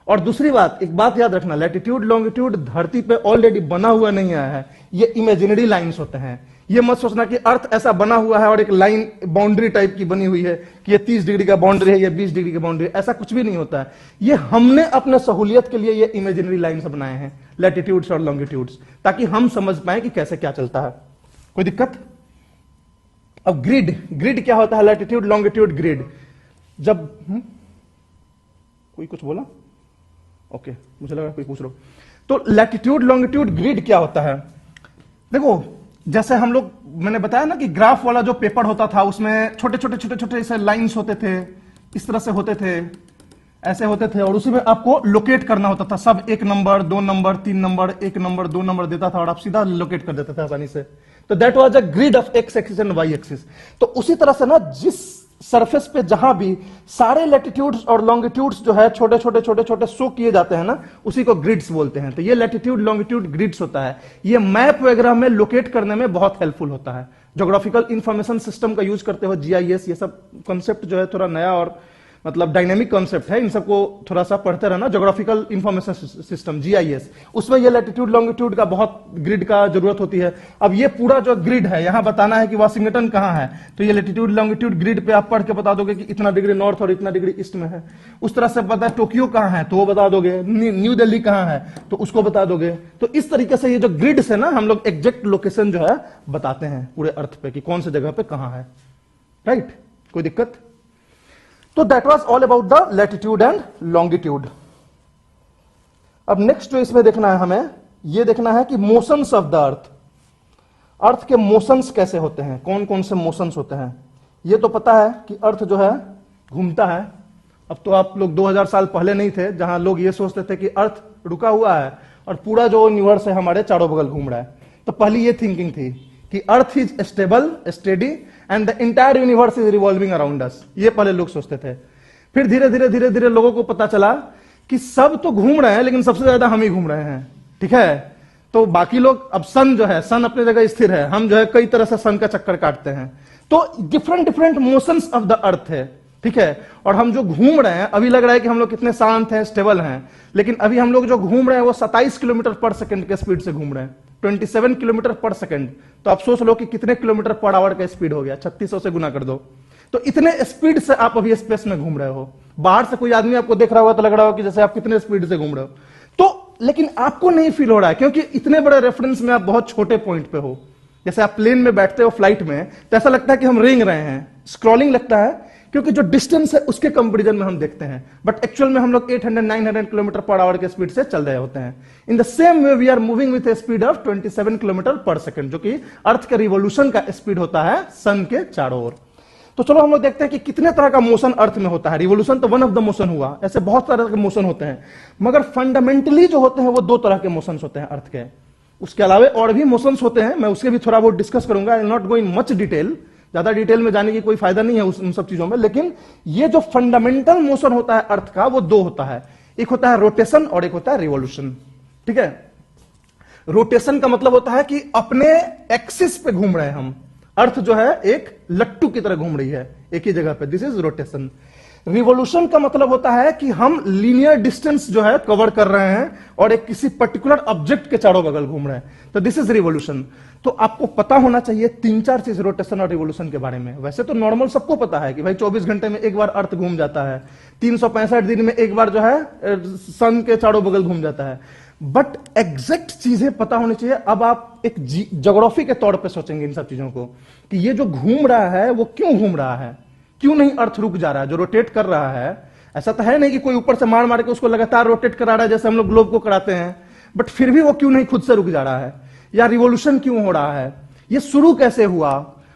Speaker 1: और दूसरी बात, एक बात याद रखना, लैटिट्यूड लॉन्गिट्यूड धरती पे ऑलरेडी बना हुआ नहीं आया है, ये इमेजिनरी लाइंस होते हैं। ये मत सोचना कि अर्थ ऐसा बना हुआ है और एक लाइन बाउंड्री टाइप की बनी हुई है कि ये 30 डिग्री का बाउंड्री है, ये 20 डिग्री का बाउंड्री है, ऐसा कुछ भी नहीं होता है। ये हमने अपने सहूलियत के लिए ये इमेजिनरी लाइन्स बनाए हैं, लैटिट्यूड्स और लॉन्गिट्यूड्स, ताकि हम समझ पाए कि कैसे क्या चलता है। कोई दिक्कत? अब ग्रिड क्या होता है? Latitude longitude grid. जब कोई कुछ बोला, ओके, मुझे लगा कोई पूछ लो। तो लैटिट्यूड लॉन्गिट्यूड ग्रिड क्या होता है? देखो, जैसे हम लोग, मैंने बताया ना कि ग्राफ वाला जो पेपर होता था, उसमें छोटे छोटे छोटे छोटे ऐसे लाइंस होते थे, इस तरह से होते थे, ऐसे होते थे, और उसी में आपको लोकेट करना होता था। सब 1 number, 2 number, 3 number, 1 number, 2 number देता था और आप सीधा लोकेट कर देते थे आसानी से। तो that was a grid of X axis and Y axis. तो उसी तरह से ना, जिस सरफेस पे जहां भी सारे लैटिट्यूड्स और लॉन्गिट्यूड्स जो है छोटे छोटे छोटे छोटे शो किए जाते हैं ना, उसी को ग्रिड्स बोलते हैं। तो ये लैटिट्यूड लॉन्गिट्यूड ग्रिड्स होता है। ये मैप वगैरह में लोकेट करने में बहुत हेल्पफुल होता है। ज्योग्राफिकल इंफॉर्मेशन सिस्टम का यूज करते हो, जीआईएस, ये सब कॉन्सेप्ट जो है थोड़ा नया और मतलब डायनेमिक कॉन्सेप्ट है, इन सबको थोड़ा सा पढ़ते रहना। ज्योग्राफिकल इंफॉर्मेशन सिस्टम, जीआईएस, उसमें ये लैटिट्यूड लॉन्गिट्यूड का बहुत ग्रिड का जरूरत होती है। अब ये पूरा जो ग्रिड है, यहां बताना है कि वाशिंगटन कहां है, तो ये लैटिट्यूड लॉन्गिट्यूड ग्रिड पे आप पढ़ के बता दोगे कि इतना डिग्री नॉर्थ और इतना डिग्री ईस्ट में है। उस तरह से पता है टोक्यो कहां है, तो वो बता दोगे। न्यू दिल्ली कहां है, तो उसको बता दोगे। तो इस तरीके से ये जो ग्रिड है ना, हम लोग एग्जैक्ट लोकेशन जो है बताते हैं पूरे अर्थ पे कि कौन सी जगह पे कहां है। राइट? कोई दिक्कत? तो that was all about the latitude and longitude. अब नेक्स्ट जो इसमें देखना है हमें, ये देखना है कि मोशंस ऑफ द अर्थ, अर्थ के मोशंस कैसे होते हैं, कौन कौन से मोशंस होते हैं। ये तो पता है कि अर्थ जो है घूमता है। अब तो आप लोग 2000 साल पहले नहीं थे जहां लोग ये सोचते थे कि अर्थ रुका हुआ है और पूरा जो यूनिवर्स है हमारे चारों बगल घूम रहा है। तो पहली ये थिंकिंग थी कि earth is stable, steady and the entire universe is revolving around us. ये पहले लोग सोचते थे। फिर धीरे धीरे धीरे धीरे लोगों को पता चला कि सब तो घूम रहे हैं, लेकिन सबसे ज्यादा हम ही घूम रहे हैं। ठीक है? तो बाकी लोग, अब सन जो है, सन अपनी जगह स्थिर है, हम जो है कई तरह से सन का चक्कर काटते हैं। तो different different motions of the अर्थ है। ठीक है? और हम जो घूम रहे हैं, अभी लग रहा है कि हम लोग कितने शांत हैं, स्टेबल हैं, लेकिन अभी हम लोग जो घूम रहे हैं वो 27 किलोमीटर पर सेकंड के स्पीड से घूम रहे हैं, 27 किलोमीटर पर सेकंड। तो आप सोच लो कि कितने किलोमीटर पर आवर का स्पीड हो गया, 3600 से गुना कर दो। तो इतने स्पीड से आप अभी स्पेस में घूम रहे हो। बाहर से कोई आदमी आपको देख रहा होगा तो लग रहा होगा कि जैसे आप कितने स्पीड से घूम रहे हो। तो लेकिन आपको नहीं फील हो रहा है, क्योंकि इतने बड़े रेफरेंस में आप बहुत छोटे पॉइंट पे हो। जैसे आप प्लेन में बैठते हो, फ्लाइट में, तो ऐसा लगता है कि हम रेंग रहे हैं, स्क्रॉलिंग लगता है, क्योंकि जो डिस्टेंस है उसके कंपैरिजन में हम देखते हैं। बट एक्चुअल में हम लोग 800-900 किलोमीटर पर आवर के स्पीड से चल रहे होते हैं। In the same way we are moving with a speed of 27 kilometre per second, जो कि अर्थ के रिवोल्यूशन का स्पीड होता है सन के चारों ओर। तो चलो हम लोग देखते हैं कि कितने तरह का मोशन अर्थ में होता है। रिवोल्यूशन तो वन ऑफ द मोशन हुआ, ऐसे बहुत तरह के मोशन होते हैं, मगर फंडामेंटली जो होते हैं वो 2 तरह के मोशंस होते हैं अर्थ के। उसके अलावा और भी मोशंस होते हैं, मैं उसके भी थोड़ा बहुत डिस्कस करूंगा। I will not go in much detail, ज्यादा डिटेल में जाने की कोई फायदा नहीं है उन सब चीजों में। लेकिन ये जो फंडामेंटल मोशन होता है अर्थ का, वो 2 होता है। एक होता है रोटेशन और एक होता है रिवोल्यूशन। ठीक है? रोटेशन का मतलब होता है कि अपने एक्सिस पे घूम रहे हैं हम। अर्थ जो है एक लट्टू की तरह घूम रही है एक ही जगह पे, दिस इज रोटेशन। रिवोल्यूशन का मतलब होता है कि हम लीनियर डिस्टेंस जो है कवर कर रहे हैं और एक किसी पर्टिकुलर ऑब्जेक्ट के चारों बगल घूम रहे हैं, तो दिस इज रिवोल्यूशन। तो आपको पता होना चाहिए 3-4 चीज रोटेशन और रिवोल्यूशन के बारे में। वैसे तो नॉर्मल सबको पता है कि भाई 24 घंटे में एक बार अर्थ घूम जाता है, 365 दिन में एक बार जो है सन के चारों बगल घूम जाता है, बट एग्जैक्ट चीजें पता होनी चाहिए। अब आप एक ज्योग्राफी के तौर पे सोचेंगे इन सब चीजों को कि ये जो घूम रहा है वो क्यों घूम रहा है, क्यों नहीं अर्थ रुक जा रहा है, जो रोटेट कर रहा है। ऐसा तो है नहीं कि कोई ऊपर से मार मार के उसको लगातार रोटेट करा रहा है जैसे हम लोग ग्लोब को कराते हैं, बट फिर भी वो क्यों नहीं खुद से रुक जा रहा है, या रिवोल्यूशन क्यों हो रहा है, ये शुरू कैसे हुआ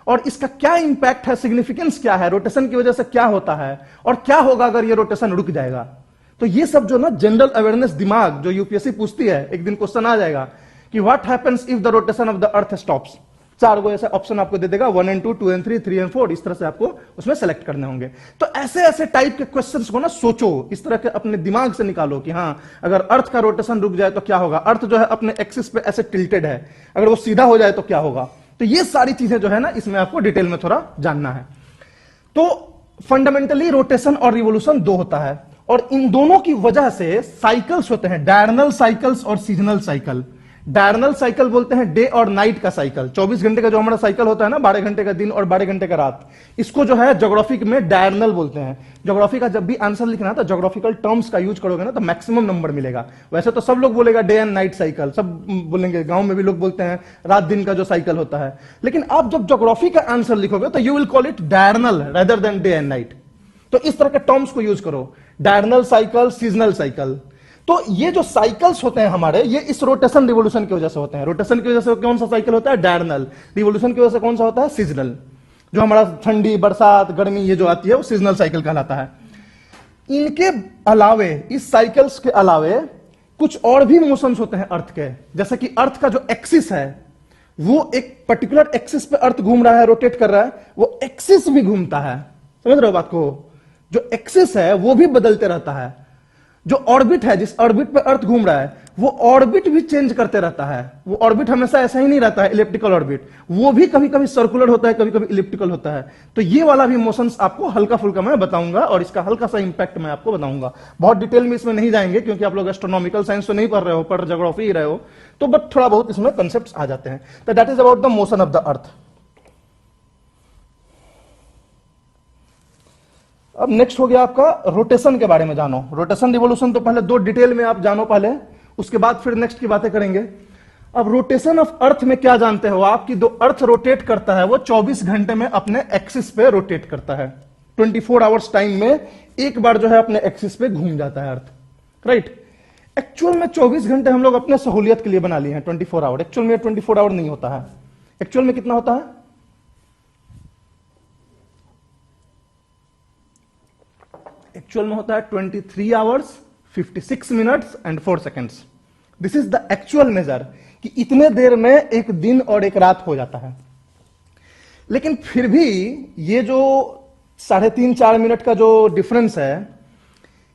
Speaker 1: और इसका क्या इंपैक्ट है, सिग्निफिकेंस क्या है, रोटेशन की वजह से क्या होता है और क्या होगा अगर ये रोटेशन रुक जाएगा। तो ये सब जो ना जनरल अवेयरनेस दिमाग जो यूपीएससी पूछती है, एक दिन क्वेश्चन आ जाएगा कि what happens if the rotation of the earth stops. 4 ऐसे ऑप्शन आपको दे देगा, 1 and 2, 2 and 3, 3 and 4, इस तरह से आपको उसमें सेलेक्ट करने होंगे। तो ऐसे ऐसे टाइप के क्वेश्चंस को ना सोचो, इस तरह के अपने दिमाग से निकालो कि हाँ अगर अर्थ का रोटेशन रुक जाए तो क्या होगा, अर्थ जो है अपने एक्सिस पे ऐसे टिल्टेड है, अगर वो सीधा हो जाए तो क्या होगा। तो ये सारी चीजें जो है ना इसमें आपको डिटेल में थोड़ा जानना है। तो फंडामेंटली रोटेशन और रिवोल्यूशन 2 होता है, और इन दोनों की वजह से साइकिल्स होते हैं, डायरनल साइकिल्स और सीजनल साइकिल। डायरनल साइकिल बोलते हैं डे और नाइट का साइकिल, 24 घंटे का जो हमारा साइकिल होता है ना, 12 घंटे का दिन और 12 घंटे का रात, इसको जो है ज्योग्राफी में डायरनल बोलते हैं। ज्योग्राफी का जब भी आंसर लिखना तो ज्योग्राफिकल टर्म्स का यूज करोगे ना तो मैक्सिमम नंबर मिलेगा। वैसे तो सब लोग बोलेगा डे एंड नाइट साइकिल, सब बोलेंगे, गांव में भी लोग बोलते हैं रात दिन का जो साइकिल होता है, लेकिन आप जब ज्योग्राफी का आंसर लिखोगे तो you will call it diurnal rather than day and night. तो इस तरह के टर्म्स को यूज करो, डायरनल साइकिल, सीजनल साइकिल। तो ये जो साइकिल्स होते हैं हमारे, ये इस रोटेशन रिवोल्यूशन की वजह से होते हैं। रोटेशन की वजह से कौन सा साइकिल होता है, डायरनल। रिवोल्यूशन की वजह से कौन सा होता है, सीजनल। जो हमारा ठंडी, बरसात, गर्मी ये जो आती है वो सीजनल साइकिल कहलाता है। इनके अलावे, इस साइकिल्स के अलावे कुछ और भी मोशंस होते हैं अर्थ के, जैसे कि अर्थ का जो एक्सिस है वो एक पर्टिकुलर एक्सिस पे अर्थ घूम रहा है, रोटेट कर रहा है, वो एक्सिस भी घूमता है। समझ रहे हो बात को, जो एक्सिस है वो भी बदलते रहता है। जो ऑर्बिट है, जिस ऑर्बिट पे अर्थ घूम रहा है, वो ऑर्बिट भी चेंज करते रहता है। वो ऑर्बिट हमेशा ऐसा ही नहीं रहता है, इलिप्टिकल ऑर्बिट, वो भी कभी कभी सर्कुलर होता है, कभी कभी इलिप्टिकल होता है। तो ये वाला भी मोशंस आपको हल्का फुल्का मैं बताऊंगा, और इसका हल्का सा इंपैक्ट मैं आपको बताऊंगा। बहुत डिटेल में इसमें नहीं जाएंगे क्योंकि आप लोग एस्ट्रोनॉमिकल साइंस तो नहीं पढ़ रहे हो, पर ज्योग्राफी ही रहे हो, तो बट थोड़ा बहुत इसमें कंसेप्ट आ जाते हैं। तो that is about the motion of the अर्थ। अब नेक्स्ट हो गया आपका रोटेशन के बारे में जानो। रोटेशन रिवोल्यूशन तो पहले 2 डिटेल में आप जानो पहले, उसके बाद फिर नेक्स्ट की बातें करेंगे। अब रोटेशन ऑफ अर्थ में क्या जानते हो आप कि जो अर्थ रोटेट करता है वो 24 घंटे में अपने एक्सिस पे रोटेट करता है। 24 आवर्स टाइम में एक बार जो है अपने एक्सिस पे घूम जाता है अर्थ, राइट। एक्चुअल में 24 घंटे हम लोग अपने सहूलियत के लिए बना लिए हैं 24 आवर। एक्चुअल में 24 आवर नहीं होता है। एक्चुअल में कितना होता है, एक्चुअल में होता है 23 hours 56 minutes and 4 seconds. This is the actual measure, कि इतने देर में एक दिन और एक रात हो जाता है। लेकिन फिर भी ये जो 3.5-4 मिनट का जो डिफरेंस है,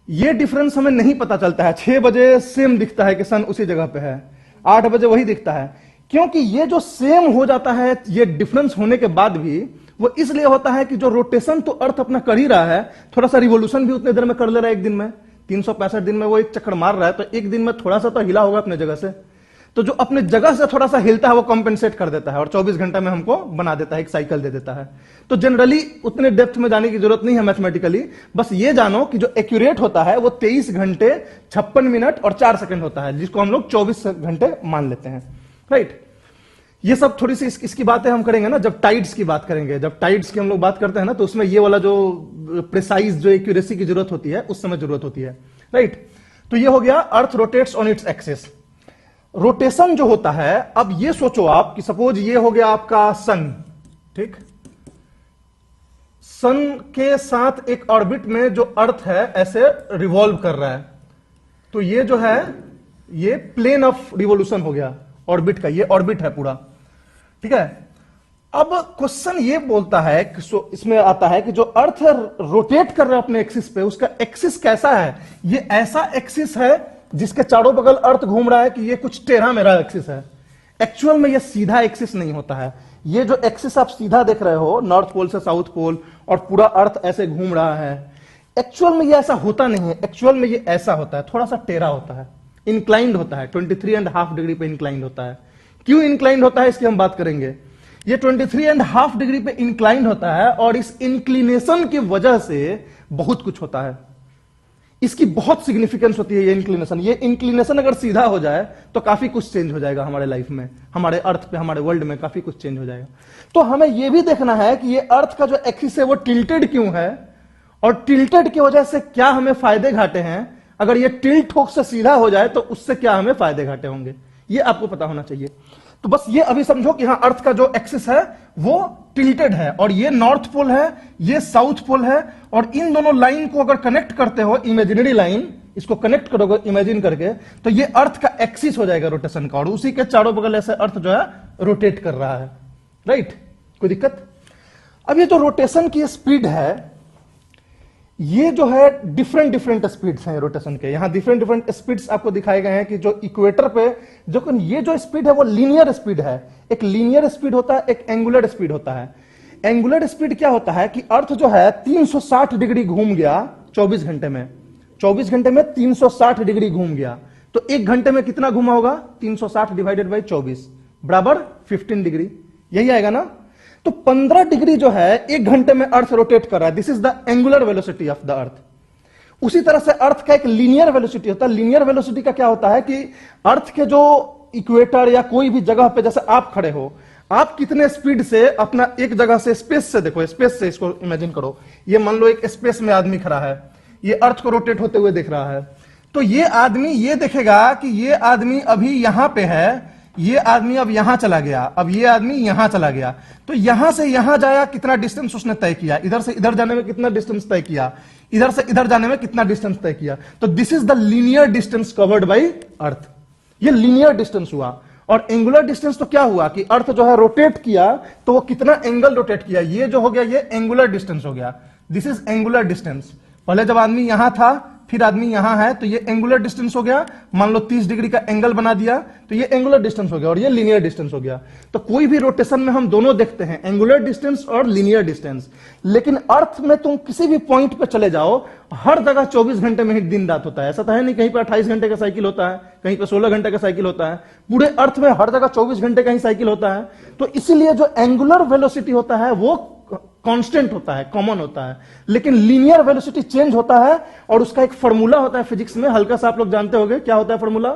Speaker 1: ये डिफरेंस हमें नहीं पता चलता है। 6 बजे सेम दिखता है कि सन उसी जगह पे है, 8 बजे वही दिखता है, क्योंकि ये जो सेम हो जाता है, ये डिफरेंस होने के बाद भी वो इसलिए होता है कि जो रोटेशन तो अर्थ अपना कर ही रहा है, थोड़ा सा रिवोल्यूशन भी उतने देर में कर ले रहा है। एक दिन में 365 दिन में वो एक चक्कर मार रहा है, तो एक दिन में थोड़ा सा तो हिला होगा अपने जगह से। तो जो अपने जगह से थोड़ा सा हिलता है वो कॉम्पेंसेट कर देता है और 24 घंटे में हमको बना देता है, एक साइकिल दे देता है। तो जनरली उतने डेप्थ में जाने की जरूरत नहीं है मैथमेटिकली, बस ये जानो कि जो एक्यूरेट होता है वो 23 घंटे 56 मिनट और 4 सेकंड होता है, जिसको हम लोग 24 घंटे मान लेते हैं, राइट। ये सब थोड़ी सी इसकी बातें हम करेंगे ना जब टाइड्स की बात करेंगे। जब टाइड्स की हम लोग बात करते हैं ना, तो उसमें ये वाला जो प्रिसाइज जो एक्यूरेसी की जरूरत होती है उस समय जरूरत होती है, राइट। तो ये हो गया अर्थ rotates on its axis. Rotation जो होता है, अब ये सोचो आप कि सपोज ये हो गया आपका सन, ठीक। सन के साथ एक ऑर्बिट में जो अर्थ है ऐसे रिवॉल्व कर रहा है, तो ये जो है ये प्लेन ऑफ रिवोल्यूशन हो गया ऑर्बिट का, ये ऑर्बिट है पूरा, ठीक है। अब क्वेश्चन ये बोलता है कि इसमें आता है कि जो अर्थ रोटेट कर रहा है अपने एक्सिस पे, उसका एक्सिस कैसा है। ये ऐसा एक्सिस है जिसके चारों बगल अर्थ घूम रहा है कि ये कुछ टेढ़ा मेढ़ा एक्सिस है। एक्चुअल में ये सीधा एक्सिस नहीं होता है। ये जो एक्सिस आप सीधा देख रहे हो नॉर्थ पोल से साउथ पोल और पूरा अर्थ ऐसे घूम रहा है, एक्चुअल में ये ऐसा होता नहीं है। एक्चुअल में ये ऐसा होता है, थोड़ा सा टेढ़ा होता है, इंक्लाइंड होता है, 23.5 डिग्री पे इंक्लाइंड होता है। क्यों इंक्लाइंड होता है इसकी हम बात करेंगे। ये 23.5 डिग्री पे इंक्लाइंड होता है और इस इंक्लिनेशन की वजह से बहुत कुछ होता है। इसकी बहुत सिग्निफिकेंस होती है ये इंक्लिनेशन। ये इंक्लिनेशन अगर सीधा हो जाए तो काफी कुछ चेंज हो जाएगा हमारे लाइफ में, हमारे अर्थ पे, हमारे वर्ल्ड में काफी कुछ चेंज हो जाएगा। तो हमें यह भी देखना है कि ये अर्थ का जो एक्सिस है वो टिल्टेड क्यों है और टिल्टेड की वजह से क्या हमें फायदे घाटे हैं। अगर ये टिल्ट ठोक से सीधा हो जाए तो उससे क्या हमें फायदे घाटे होंगे, ये आपको पता होना चाहिए। तो बस ये अभी समझो कि हाँ, अर्थ का जो एक्सिस है वो टिल्टेड है और ये नॉर्थ पोल है, ये साउथ पोल है, और इन दोनों लाइन को अगर कनेक्ट करते हो, इमेजिनरी लाइन, इसको कनेक्ट करोगे इमेजिन करके, तो ये अर्थ का एक्सिस हो जाएगा रोटेशन का, और उसी के चारों बगल ऐसे अर्थ जो है रोटेट कर रहा है, राइट। कोई दिक्कत? अब ये जो रोटेशन की स्पीड है, ये जो है डिफरेंट डिफरेंट स्पीड्स हैं रोटेशन के। यहां डिफरेंट डिफरेंट स्पीड्स आपको दिखाए गए हैं कि जो इक्वेटर पे जो ये जो स्पीड है वो लीनियर स्पीड है। एक लीनियर स्पीड होता है, एक एंगुलर स्पीड होता है। एंगुलर स्पीड क्या होता है कि अर्थ जो है 360 डिग्री घूम गया 24 घंटे में। 24 घंटे में 360 डिग्री घूम गया, तो एक घंटे में कितना घुमा होगा? 360 डिवाइडेड बाई 24 बराबर 15 डिग्री, यही आएगा ना। तो 15 डिग्री जो है एक घंटे में अर्थ रोटेट कर रहा है। This is the angular velocity of the अर्थ। उसी तरह से अर्थ का एक लीनियर वेलोसिटी होता है। लीनियर वेलोसिटी का क्या होता है कि अर्थ के जो इक्वेटर या कोई भी जगह पे जैसे आप खड़े हो, आप कितने स्पीड से अपना एक जगह से स्पेस से देखो, स्पेस से इसको इमेजिन करो, ये मान लो एक स्पेस में आदमी खड़ा है, ये अर्थ को रोटेट होते हुए देख रहा है, तो ये आदमी ये देखेगा कि ये आदमी अभी यहां पे है, ये आदमी अब यहां चला गया, अब ये आदमी यहां चला गया, तो यहां से यहां जाया कितना डिस्टेंस उसने तय किया, इधर से इधर जाने में कितना डिस्टेंस तय किया, इधर से इधर जाने में कितना डिस्टेंस तय किया। तो this is the linear distance covered by earth. ये लीनियर डिस्टेंस हुआ। और एंगुलर डिस्टेंस तो क्या हुआ कि अर्थ जो है रोटेट किया तो वो कितना एंगल रोटेट किया, ये जो हो गया ये एंगुलर डिस्टेंस हो गया। This is angular distance. पहले जब आदमी यहां था फिर आदमी यहां है तो ये एंगुलर डिस्टेंस हो गया। मान लो 30 डिग्री का एंगल बना दिया तो ये एंगुलर डिस्टेंस हो गया और ये लीनियर डिस्टेंस हो गया। तो कोई भी रोटेशन में हम दोनों देखते हैं, एंगुलर डिस्टेंस और लीनियर डिस्टेंस। लेकिन अर्थ में तुम किसी भी पॉइंट पे चले जाओ, हर जगह 24 घंटे में ही दिन रात होता है। ऐसा तो है नहीं, कहीं पर 28 घंटे का साइकिल होता है, कहीं पर 16 घंटे का साइकिल होता है। पूरे अर्थ में हर जगह 24 घंटे का ही साइकिल होता है। तो इसीलिए जो एंगुलर वेलोसिटी होता है वो कांस्टेंट होता है, कॉमन होता है। लेकिन लीनियर वेलोसिटी चेंज होता है और उसका एक फॉर्मूला होता है फिजिक्स में, हल्का सा आप लोग जानते होंगे क्या होता है formula?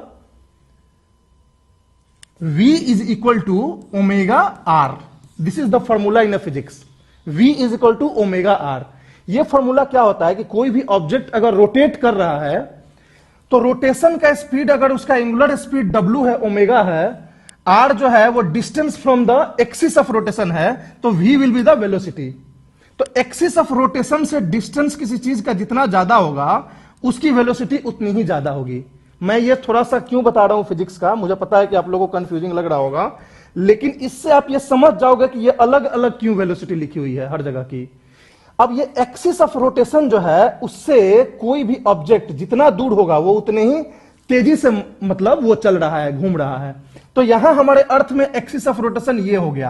Speaker 1: V is equal to omega R. This is the formula in physics. V is equal to omega R. यह फॉर्मूला क्या होता है कि कोई भी ऑब्जेक्ट अगर रोटेट कर रहा है तो रोटेशन का स्पीड अगर उसका एंगुलर स्पीड W है, ओमेगा है, R जो है वो distance from the axis of rotation है, तो V will be the velocity. तो एक्सिस ऑफ रोटेशन से डिस्टेंस किसी चीज का जितना ज्यादा होगा उसकी वेलोसिटी उतनी ही ज्यादा होगी। मैं ये थोड़ा सा क्यों बता रहा हूं फिजिक्स का, मुझे पता है कि आप लोगों को कंफ्यूजिंग लग रहा होगा, लेकिन इससे आप ये समझ जाओगे कि ये अलग अलग क्यों वेलोसिटी लिखी हुई है हर जगह की। अब ये एक्सिस ऑफ रोटेशन जो है उससे कोई भी ऑब्जेक्ट जितना दूर होगा वो उतने ही तेजी से मतलब वो चल रहा है, घूम रहा है। तो यहां हमारे अर्थ में एक्सिस ऑफ रोटेशन ये हो गया।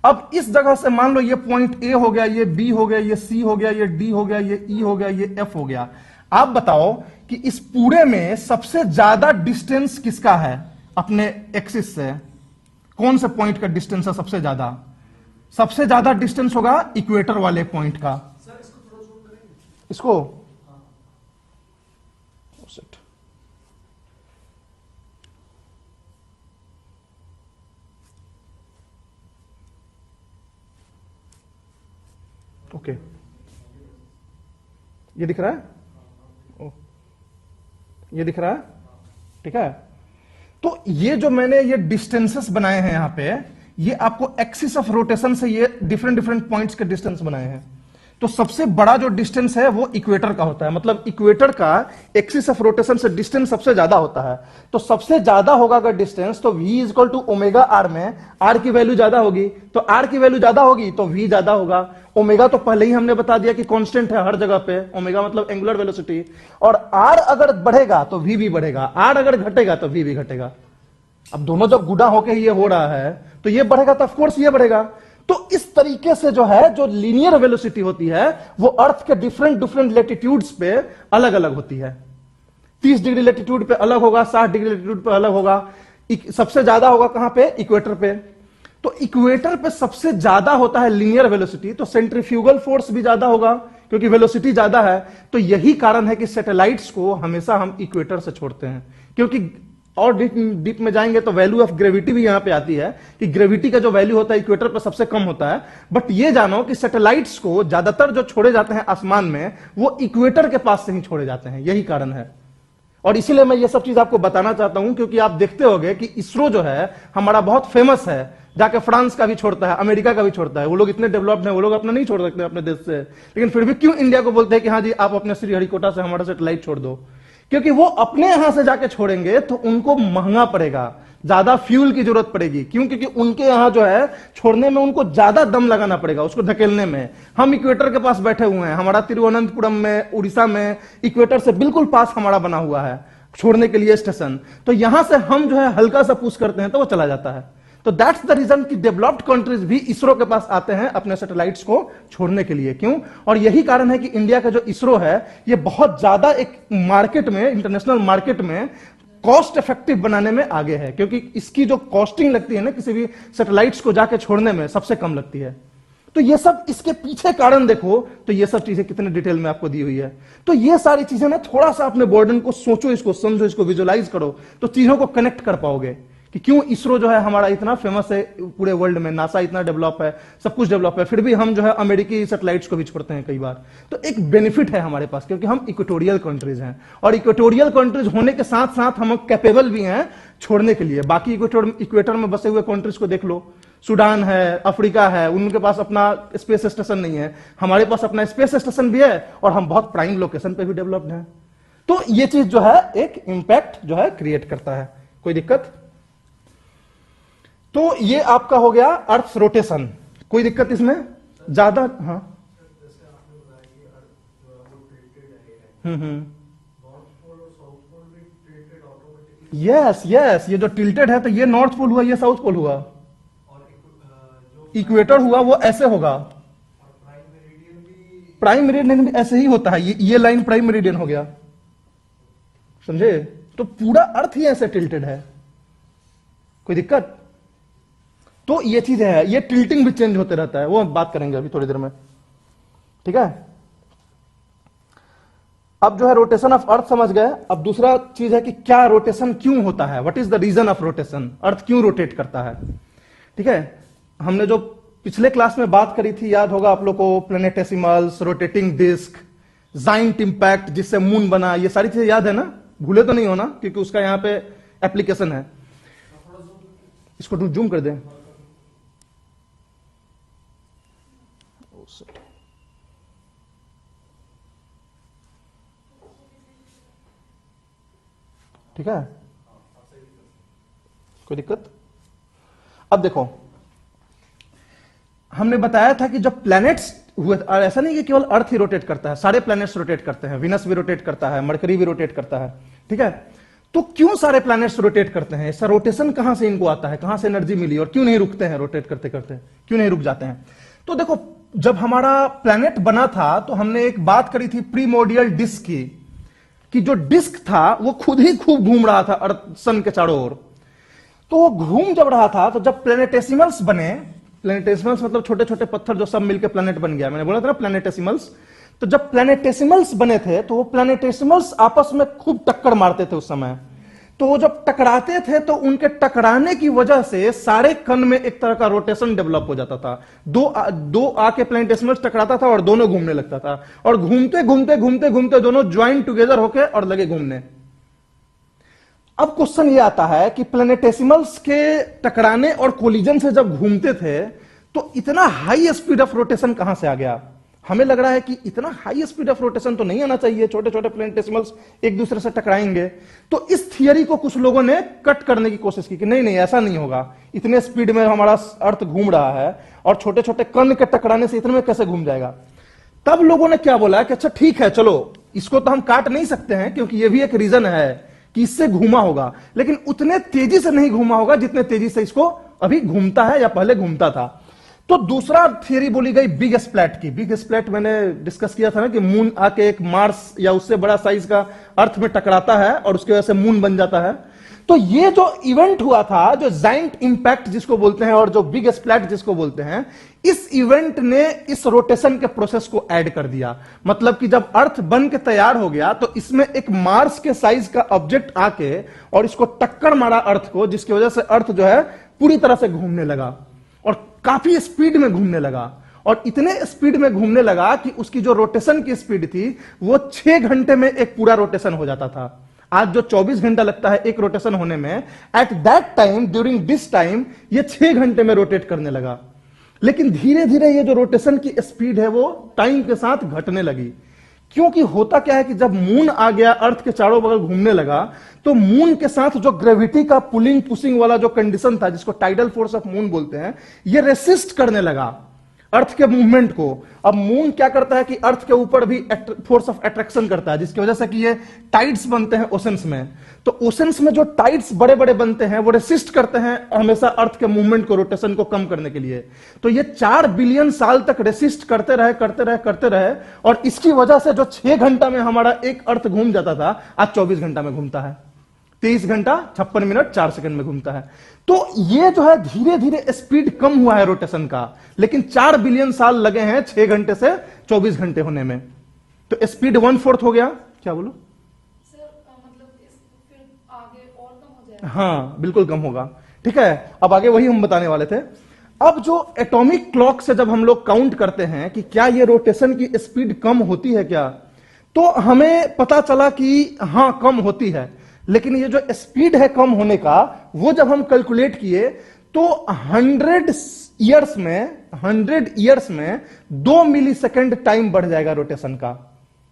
Speaker 1: अब इस जगह से मान लो ये पॉइंट ए हो गया, ये बी हो गया, ये सी हो गया, ये डी हो गया, ये ई हो गया, ये एफ हो गया। आप बताओ कि इस पूरे में सबसे ज्यादा डिस्टेंस किसका है अपने एक्सिस से? कौन से पॉइंट का डिस्टेंस है सबसे ज्यादा? सबसे ज्यादा डिस्टेंस होगा इक्वेटर वाले पॉइंट का।
Speaker 2: सर इसको थोड़ा जूम करेंगे?
Speaker 1: इसको ओके ये दिख रहा है? ओ, ये दिख रहा है? ठीक है। तो ये जो मैंने ये डिस्टेंसेस बनाए हैं यहां पे, ये आपको एक्सिस ऑफ रोटेशन से ये डिफरेंट डिफरेंट पॉइंट्स के डिस्टेंस बनाए हैं। तो सबसे बड़ा जो डिस्टेंस है वो इक्वेटर का होता है, मतलब इक्वेटर का एक्सिस ऑफ रोटेशन से डिस्टेंस सबसे ज्यादा होता है। तो सबसे ज्यादा होगा अगर डिस्टेंस तो v is equal to omega R में r की वैल्यू ज्यादा होगी, तो r की वैल्यू ज्यादा होगी तो v ज्यादा होगा। ओमेगा तो पहले ही हमने बता दिया कि कांस्टेंट है हर जगह पे, ओमेगा मतलब एंगुलर वेलोसिटी। और r अगर बढ़ेगा तो v भी बढ़ेगा, r अगर घटेगा तो v भी घटेगा। अब दोनों जब गुना होके ये हो रहा है तो ये बढ़ेगा तो ऑफकोर्स ये बढ़ेगा। तो इस तरीके से जो है जो लीनियर वेलोसिटी होती है वो अर्थ के डिफरेंट डिफरेंट लेटीट्यूड्स पे अलग अलग होती है। 30 डिग्री लेटीट्यूड पे अलग होगा, 60 डिग्री लेटीट्यूड पे अलग होगा। सबसे ज्यादा होगा कहां पे? इक्वेटर पे। तो इक्वेटर पे सबसे ज्यादा होता है लीनियर वेलोसिटी, तो सेंट्रीफ्यूगल फोर्स भी ज्यादा होगा क्योंकि वेलोसिटी ज्यादा है। तो यही कारण है कि सैटेलाइट्स को हमेशा हम इक्वेटर से छोड़ते हैं, क्योंकि और डीप में जाएंगे तो वैल्यू ऑफ ग्रेविटी भी यहां पे आती है कि ग्रेविटी का जो वैल्यू होता है इक्वेटर पर सबसे कम होता है। बट ये जानो कि सैटेलाइट्स को ज्यादातर जो छोड़े जाते हैं आसमान में वो इक्वेटर के पास से ही छोड़े जाते हैं, यही कारण है। और इसीलिए मैं ये सब चीज आपको बताना चाहता हूं क्योंकि आप देखते होंगे कि इसरो जो है हमारा बहुत फेमस है, जाके फ्रांस का भी छोड़ता है, अमेरिका का भी छोड़ता है। वो लोग इतने डेवलप्ड हैं, वो लोग अपना नहीं छोड़ सकते अपने देश से, लेकिन फिर भी क्यों इंडिया को बोलते हैं कि हाँ जी आप अपने श्रीहरिकोटा से हमारा सैटेलाइट छोड़ दो? क्योंकि वो अपने यहां से जाके छोड़ेंगे तो उनको महंगा पड़ेगा, ज्यादा फ्यूल की जरूरत पड़ेगी। क्यों? क्योंकि उनके यहां जो है छोड़ने में उनको ज्यादा दम लगाना पड़ेगा, उसको धकेलने में। हम इक्वेटर के पास बैठे हुए हैं, हमारा तिरुवनंतपुरम में, उड़ीसा में इक्वेटर से बिल्कुल पास हमारा बना हुआ है छोड़ने के लिए स्टेशन। तो यहां से हम जो है हल्का सा पुश करते हैं तो वो चला जाता है। तो दैट्स द रीजन कि डेवलप्ड कंट्रीज भी इसरो के पास आते हैं अपने सैटेलाइट्स को छोड़ने के लिए। क्यों? और यही कारण है कि इंडिया का जो इसरो है ये बहुत ज्यादा एक मार्केट में, इंटरनेशनल मार्केट में कॉस्ट इफेक्टिव बनाने में आगे है, क्योंकि इसकी जो कॉस्टिंग लगती है ना किसी भी सैटेलाइट्स को जाके छोड़ने में, सबसे कम लगती है। तो ये सब इसके पीछे कारण देखो तो ये सब चीजें कितने डिटेल में आपको दी हुई है। तो ये सारी चीजें ना थोड़ा सा अपने बर्डन को सोचो, इसको समझो, इसको विजुअलाइज करो, तो चीजों को कनेक्ट कर पाओगे कि क्यों इसरो जो है हमारा इतना फेमस है पूरे वर्ल्ड में, नासा इतना डेवलप है, सब कुछ डेवलप है, फिर भी हम जो है अमेरिकी सैटेलाइट्स को भी छोड़ते हैं कई बार। तो एक बेनिफिट है हमारे पास, क्योंकि हम इक्वेटोरियल कंट्रीज हैं, और इक्वेटोरियल कंट्रीज होने के साथ साथ हम कैपेबल भी हैं छोड़ने के लिए। बाकी इक्वेटर में बसे हुए कंट्रीज को देख लो, सूडान है, अफ्रीका है, उनके पास अपना स्पेस स्टेशन नहीं है, हमारे पास अपना स्पेस स्टेशन भी है और हम बहुत प्राइम लोकेशन पे भी डेवलप्ड हैं। तो ये चीज जो है एक इंपैक्ट जो है क्रिएट करता है। कोई दिक्कत? तो ये आपका हो गया अर्थ रोटेशन। कोई दिक्कत इसमें ज्यादा? हाँ,
Speaker 2: जैसे आपने बताया कि अर्थ जो है वो tilted है, नॉर्थ पोल और साउथ पोल भी tilted ऑटोमेटिकली,
Speaker 1: यस, ये जो टिल्टेड है तो ये नॉर्थ पोल हुआ, ये साउथ पोल हुआ,
Speaker 2: और जो
Speaker 1: इक्वेटर हुआ वो ऐसे होगा,
Speaker 2: और
Speaker 1: प्राइम मेरिडियन भी ऐसे ही होता है। ये लाइन प्राइम मेरिडियन हो गया, समझे? तो पूरा अर्थ ही ऐसे टिल्टेड है। कोई दिक्कत? तो ये चीज है, ये टिल्टिंग भी चेंज होते रहता है, वो हम बात करेंगे अभी थोड़ी देर में, ठीक है? अब जो है रोटेशन ऑफ अर्थ समझ गए। अब दूसरा चीज है कि क्या रोटेशन क्यों होता है, what is the reason of rotation, earth क्यों रोटेट करता है, ठीक है? हमने जो पिछले क्लास में बात करी थी, याद होगा आप लोग को, प्लेनेटेसिमल्स, रोटेटिंग डिस्क, जाइंट इंपैक्ट जिससे मून बना, ये सारी चीजें याद है ना? भूले तो नहीं हो ना, क्योंकि उसका यहां पे एप्लीकेशन है। इसको जूम कर दें। ठीक है, कोई दिक्कत? अब देखो, हमने बताया था कि जब प्लैनेट्स हुए, और ऐसा नहीं कि केवल अर्थ ही रोटेट करता है, सारे प्लैनेट्स रोटेट करते हैं, विनस भी रोटेट करता है, मरकरी भी रोटेट करता है, ठीक है? तो क्यों सारे प्लैनेट्स रोटेट करते हैं? ऐसा रोटेशन कहां से इनको आता है, कहां से एनर्जी मिली, और क्यों नहीं रुकते हैं रोटेट करते करते, क्यों नहीं रुक जाते हैं? तो देखो, जब हमारा प्लैनेट बना था तो हमने एक बात करी थी प्रीमोर्डियल डिस्क की, कि जो डिस्क था वो खुद ही खूब घूम रहा था अर्थ सन के चारों ओर। तो वो घूम जब रहा था, तो जब प्लैनेटेसिमल्स बने, प्लैनेटेसिमल्स मतलब छोटे छोटे पत्थर जो सब मिलकर प्लैनेट बन गया, मैंने बोला था ना प्लैनेटेसिमल्स। तो जब प्लैनेटेसिमल्स बने थे तो वो प्लैनेटेसिमल्स आपस में खूब टक्कर मारते थे उस समय। तो वो जब टकराते थे तो उनके टकराने की वजह से सारे कण में एक तरह का रोटेशन डेवलप हो जाता था। दो आके प्लैनेटेसिमल्स टकराता था और दोनों घूमने लगता था, और घूमते घूमते घूमते घूमते दोनों ज्वाइन टुगेदर होके और लगे घूमने। अब क्वेश्चन ये आता है कि प्लैनेटेसिमल्स के टकराने और कोलिजन से जब घूमते थे तो इतना हाई स्पीड ऑफ रोटेशन कहां से आ गया? हमें लग रहा है कि इतना हाई स्पीड ऑफ रोटेशन तो नहीं आना चाहिए, छोटे छोटे प्लैनेटेसिमल्स एक दूसरे से टकराएंगे। तो इस थियरी को कुछ लोगों ने कट करने की कोशिश की कि नहीं नहीं, ऐसा नहीं होगा, इतने स्पीड में हमारा अर्थ घूम रहा है और छोटे छोटे कण के टकराने से इतने में कैसे घूम जाएगा? तब लोगों ने क्या बोला कि अच्छा ठीक है, चलो इसको तो हम काट नहीं सकते हैं, क्योंकि ये भी एक रीजन है कि इससे घूमा होगा, लेकिन उतने तेजी से नहीं घूमा होगा जितने तेजी से इसको अभी घूमता है या पहले घूमता था। तो दूसरा थियरी बोली गई बिग स्प्लैट की। बिग स्प्लैट मैंने डिस्कस किया था ना कि मून आके एक मार्स या उससे बड़ा साइज का अर्थ में टकराता है और उसकी वजह से मून बन जाता है। तो ये जो इवेंट हुआ था, जो जाइंट इंपैक्ट जिसको बोलते हैं और जो बिग स्प्लैट जिसको बोलते हैं, इस इवेंट ने इस रोटेशन के प्रोसेस को ऐड कर दिया। मतलब कि जब अर्थ बन के तैयार हो गया तो इसमें एक मार्स के साइज का ऑब्जेक्ट आके और इसको टक्कर मारा अर्थ को, जिसकी वजह से अर्थ जो है पूरी तरह से घूमने लगा और काफी स्पीड में घूमने लगा, और इतने स्पीड में घूमने लगा कि उसकी जो रोटेशन की स्पीड थी वो 6 घंटे में एक पूरा रोटेशन हो जाता था। आज जो 24 घंटा लगता है एक रोटेशन होने में, at that time, during this time, ये 6 घंटे में रोटेट करने लगा। लेकिन धीरे धीरे ये जो रोटेशन की स्पीड है वो टाइम के साथ घटने लगी। क्योंकि होता क्या है कि जब मून आ गया, अर्थ के चारों बगल घूमने लगा, तो मून के साथ जो ग्रेविटी का पुलिंग पुशिंग वाला जो कंडीशन था, जिसको टाइडल फोर्स ऑफ मून बोलते हैं, ये रेसिस्ट करने लगा अर्थ के मूवमेंट को। अब मून क्या करता है कि अर्थ के ऊपर भी फोर्स ऑफ अट्रैक्शन करता है, जिसकी वजह से कि ये टाइड्स बनते हैं ओशंस में। तो ओशंस में जो टाइड्स बड़े बड़े बनते हैं वो रेसिस्ट करते हैं हमेशा अर्थ के मूवमेंट को, रोटेशन को कम करने के लिए। तो ये 4 बिलियन साल तक रेसिस्ट करते रहे, और इसकी वजह से जो 6 घंटा में हमारा एक अर्थ घूम जाता था, आज 24 घंटा में घूमता है, 23 घंटा 56 मिनट 4 सेकंड में घूमता है। तो ये जो है धीरे धीरे स्पीड कम हुआ है रोटेशन का, लेकिन 4 बिलियन साल लगे हैं 6 घंटे से 24 घंटे होने में। तो स्पीड 1/4 हो गया। क्या बोलो
Speaker 3: सर, मतलब फिर आगे और कम हो जाएगा?
Speaker 1: हाँ, बिल्कुल कम होगा। ठीक है, अब आगे वही हम बताने वाले थे। अब जो एटॉमिक क्लॉक से जब हम लोग काउंट करते हैं कि क्या ये रोटेशन की स्पीड कम होती है क्या, तो हमें पता चला कि हां, कम होती है। लेकिन ये जो स्पीड है कम होने का, वो जब हम कैलकुलेट किए तो 100 ईयर्स में 2 मिलीसेकंड टाइम बढ़ जाएगा रोटेशन का।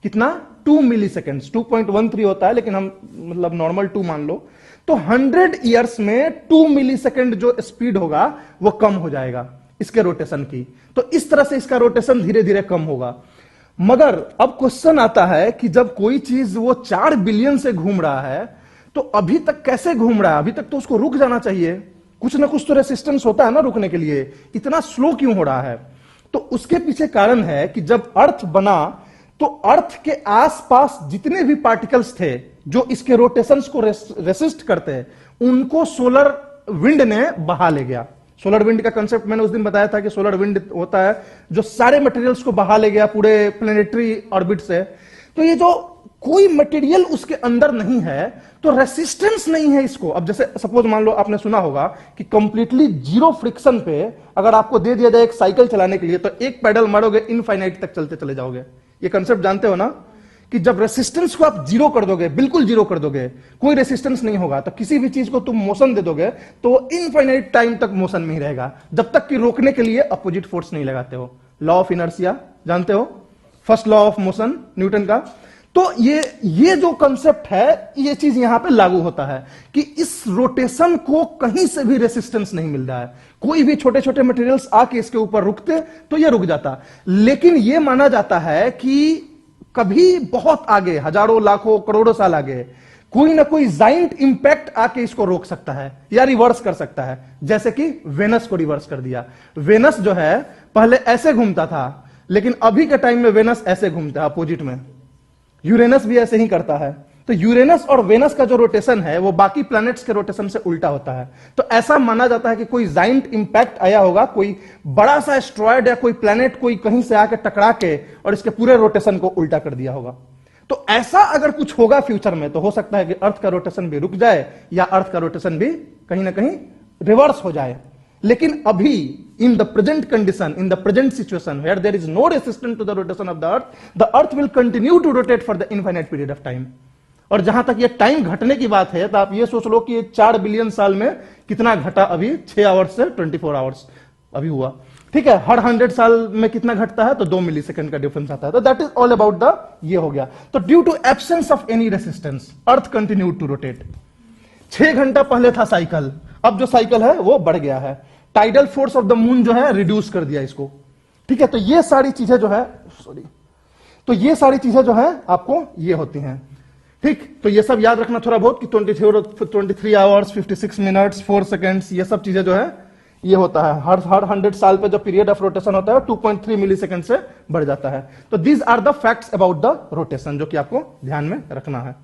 Speaker 1: कितना? 2 मिलीसेकंड। 2.13 होता है, लेकिन हम मतलब नॉर्मल 2 मान लो। तो 100 ईयर्स में 2 मिलीसेकंड जो स्पीड होगा वो कम हो जाएगा इसके रोटेशन की। तो इस तरह से इसका रोटेशन धीरे धीरे कम होगा। मगर अब क्वेश्चन आता है कि जब कोई चीज वो 4 बिलियन से घूम रहा है, तो अभी तक कैसे घूम रहा है? अभी तक तो उसको रुक जाना चाहिए, कुछ ना कुछ तो रेसिस्टेंस होता है ना रुकने के लिए, इतना स्लो क्यों हो रहा है? तो उसके पीछे कारण है कि जब अर्थ बना तो अर्थ के आसपास जितने भी पार्टिकल्स थे जो इसके रोटेशंस को रेसिस्ट करते हैं, उनको सोलर विंड ने बहा ले गया। सोलर विंड का कंसेप्ट मैंने उस दिन बताया था कि सोलर विंड होता है जो सारे मटेरियल्स को बहा ले गया पूरे प्लेनेटरी ऑर्बिट से। तो ये जो कोई मटेरियल उसके अंदर नहीं है, तो रेसिस्टेंस नहीं है इसको। अब जैसे सपोज मान लो, आपने सुना होगा कि कंप्लीटली जीरो फ्रिक्शन पे अगर आपको दे दिया जाए एक साइकिल चलाने के लिए, तो एक पेडल मारोगे इनफाइनाइट तक चलते चले जाओगे। ये कंसेप्ट जानते हो ना, कि जब रेसिस्टेंस को आप जीरो कर दोगे, बिल्कुल जीरो कर दोगे, कोई रेसिस्टेंस नहीं होगा, तो किसी भी चीज को तुम मोशन दे दोगे तो इनफाइनाइट टाइम तक मोशन में ही रहेगा, जब तक कि रोकने के लिए अपोजिट फोर्स नहीं लगाते हो। लॉ ऑफ इनर्शिया जानते हो, first law of motion Newton का। तो ये जो कंसेप्ट है, ये चीज यहां पे लागू होता है कि इस रोटेशन को कहीं से भी रेसिस्टेंस नहीं मिल रहा है। कोई भी छोटे छोटे मटेरियल्स आके इसके ऊपर रुकते तो ये रुक जाता, लेकिन ये माना जाता है कि कभी बहुत आगे, हजारों लाखों करोड़ों साल आगे, कोई ना कोई जाइंट इंपैक्ट आके इसको रोक सकता है या रिवर्स कर सकता है। जैसे कि वेनस को रिवर्स कर दिया। वेनस जो है पहले ऐसे घूमता था, लेकिन अभी के टाइम में वेनस ऐसे घूमता है अपोजिट में। यूरेनस भी ऐसे ही करता है। तो यूरेनस और वेनस का जो रोटेशन है वो बाकी प्लैनेट्स के रोटेशन से उल्टा होता है। तो ऐसा माना जाता है कि कोई जाइंट इंपैक्ट आया होगा, कोई बड़ा सा एस्ट्रॉयड या कोई प्लैनेट कोई कहीं से आके टकरा के और इसके पूरे रोटेशन को उल्टा कर दिया होगा। तो ऐसा अगर कुछ होगा फ्यूचर में, तो हो सकता है कि अर्थ का रोटेशन भी रुक जाए या अर्थ का रोटेशन भी कहीं ना कहीं रिवर्स हो जाए। लेकिन अभी in the present condition, in the present situation where there is no resistance to the rotation of the earth will continue to rotate for the infinite period of time। और जहां तक ये टाइम घटने की बात है, तो आप ये सोच लो कि 4 बिलियन साल में कितना घटा। अभी 6 आवर्स से 24 आवर्स अभी हुआ। ठीक है, हर 100 साल में कितना घटता है, तो 2 मिली सेकंड का डिफरेंस आता है। तो that is all about the, ये हो गया। तो due to absence of any resistance earth continue to rotate. 6 घंटा पहले था साइकिल, अब जो साइकिल है वो बढ़ गया है। Tidal force of the moon जो है रिड्यूस कर दिया इसको। ठीक है, तो ये सारी चीजें जो है, तो ये सारी चीजें जो है आपको ये होती हैं। ठीक, तो ये सब याद रखना थोड़ा बहुत कि 23 आवर्स 56 मिनट्स 4 सेकेंड्स, ये सब चीजें जो है ये होता है। हर 100 साल पे जो पीरियड ऑफ रोटेशन होता है 2.3 मिली सेकेंड से बढ़ जाता है। तो these are the facts about the rotation, जो कि आपको ध्यान में रखना है।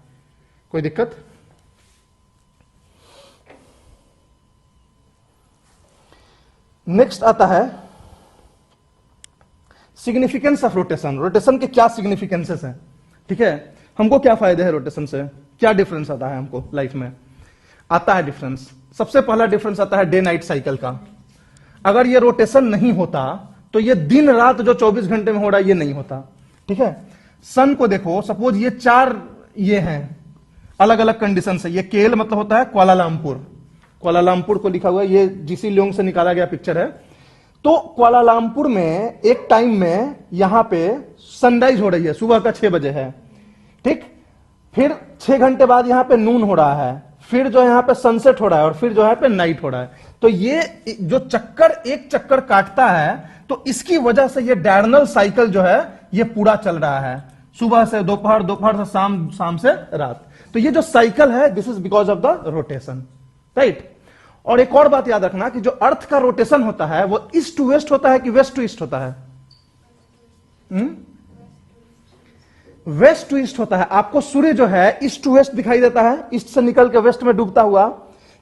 Speaker 1: कोई दिक्कत? नेक्स्ट आता है सिग्निफिकेंस ऑफ रोटेशन। रोटेशन के क्या सिग्निफिकेंसेस हैं? ठीक है, हमको क्या फायदे हैं रोटेशन से, क्या डिफरेंस आता है हमको लाइफ में? आता है डिफरेंस। सबसे पहला डिफरेंस आता है डे नाइट साइकिल का। अगर ये रोटेशन नहीं होता तो ये दिन रात जो 24 घंटे में हो रहा है ये नहीं होता। ठीक है, सन को देखो, सपोज ये 4 ये हैं अलग अलग कंडीशन से। ये केल मतलब होता है कुआलालंपुर, कुआलालंपुर को लिखा हुआ है, ये जीसी लियोंग से निकाला गया पिक्चर है। तो कुआलालंपुर में एक टाइम में यहां पे सनराइज हो रही है, सुबह का 6 बजे है, ठीक। फिर 6 घंटे बाद यहां पे नून हो रहा है, फिर जो यहां पे सनसेट हो रहा है, और फिर जो है पे नाइट हो रहा है। तो ये जो चक्कर एक चक्कर काटता है, तो इसकी वजह से ये डायगोनल साइकिल जो है ये पूरा चल रहा है, सुबह से दोपहर, दोपहर से शाम, शाम से रात। तो ये जो साइकिल है, this is because of the rotation, right. और एक और बात याद रखना कि जो अर्थ का रोटेशन होता है वो ईस्ट टू वेस्ट होता है कि वेस्ट टू ईस्ट होता है? वेस्ट टू ईस्ट होता है। आपको सूर्य जो है ईस्ट टू वेस्ट दिखाई देता है, ईस्ट से निकल के वेस्ट में डूबता हुआ।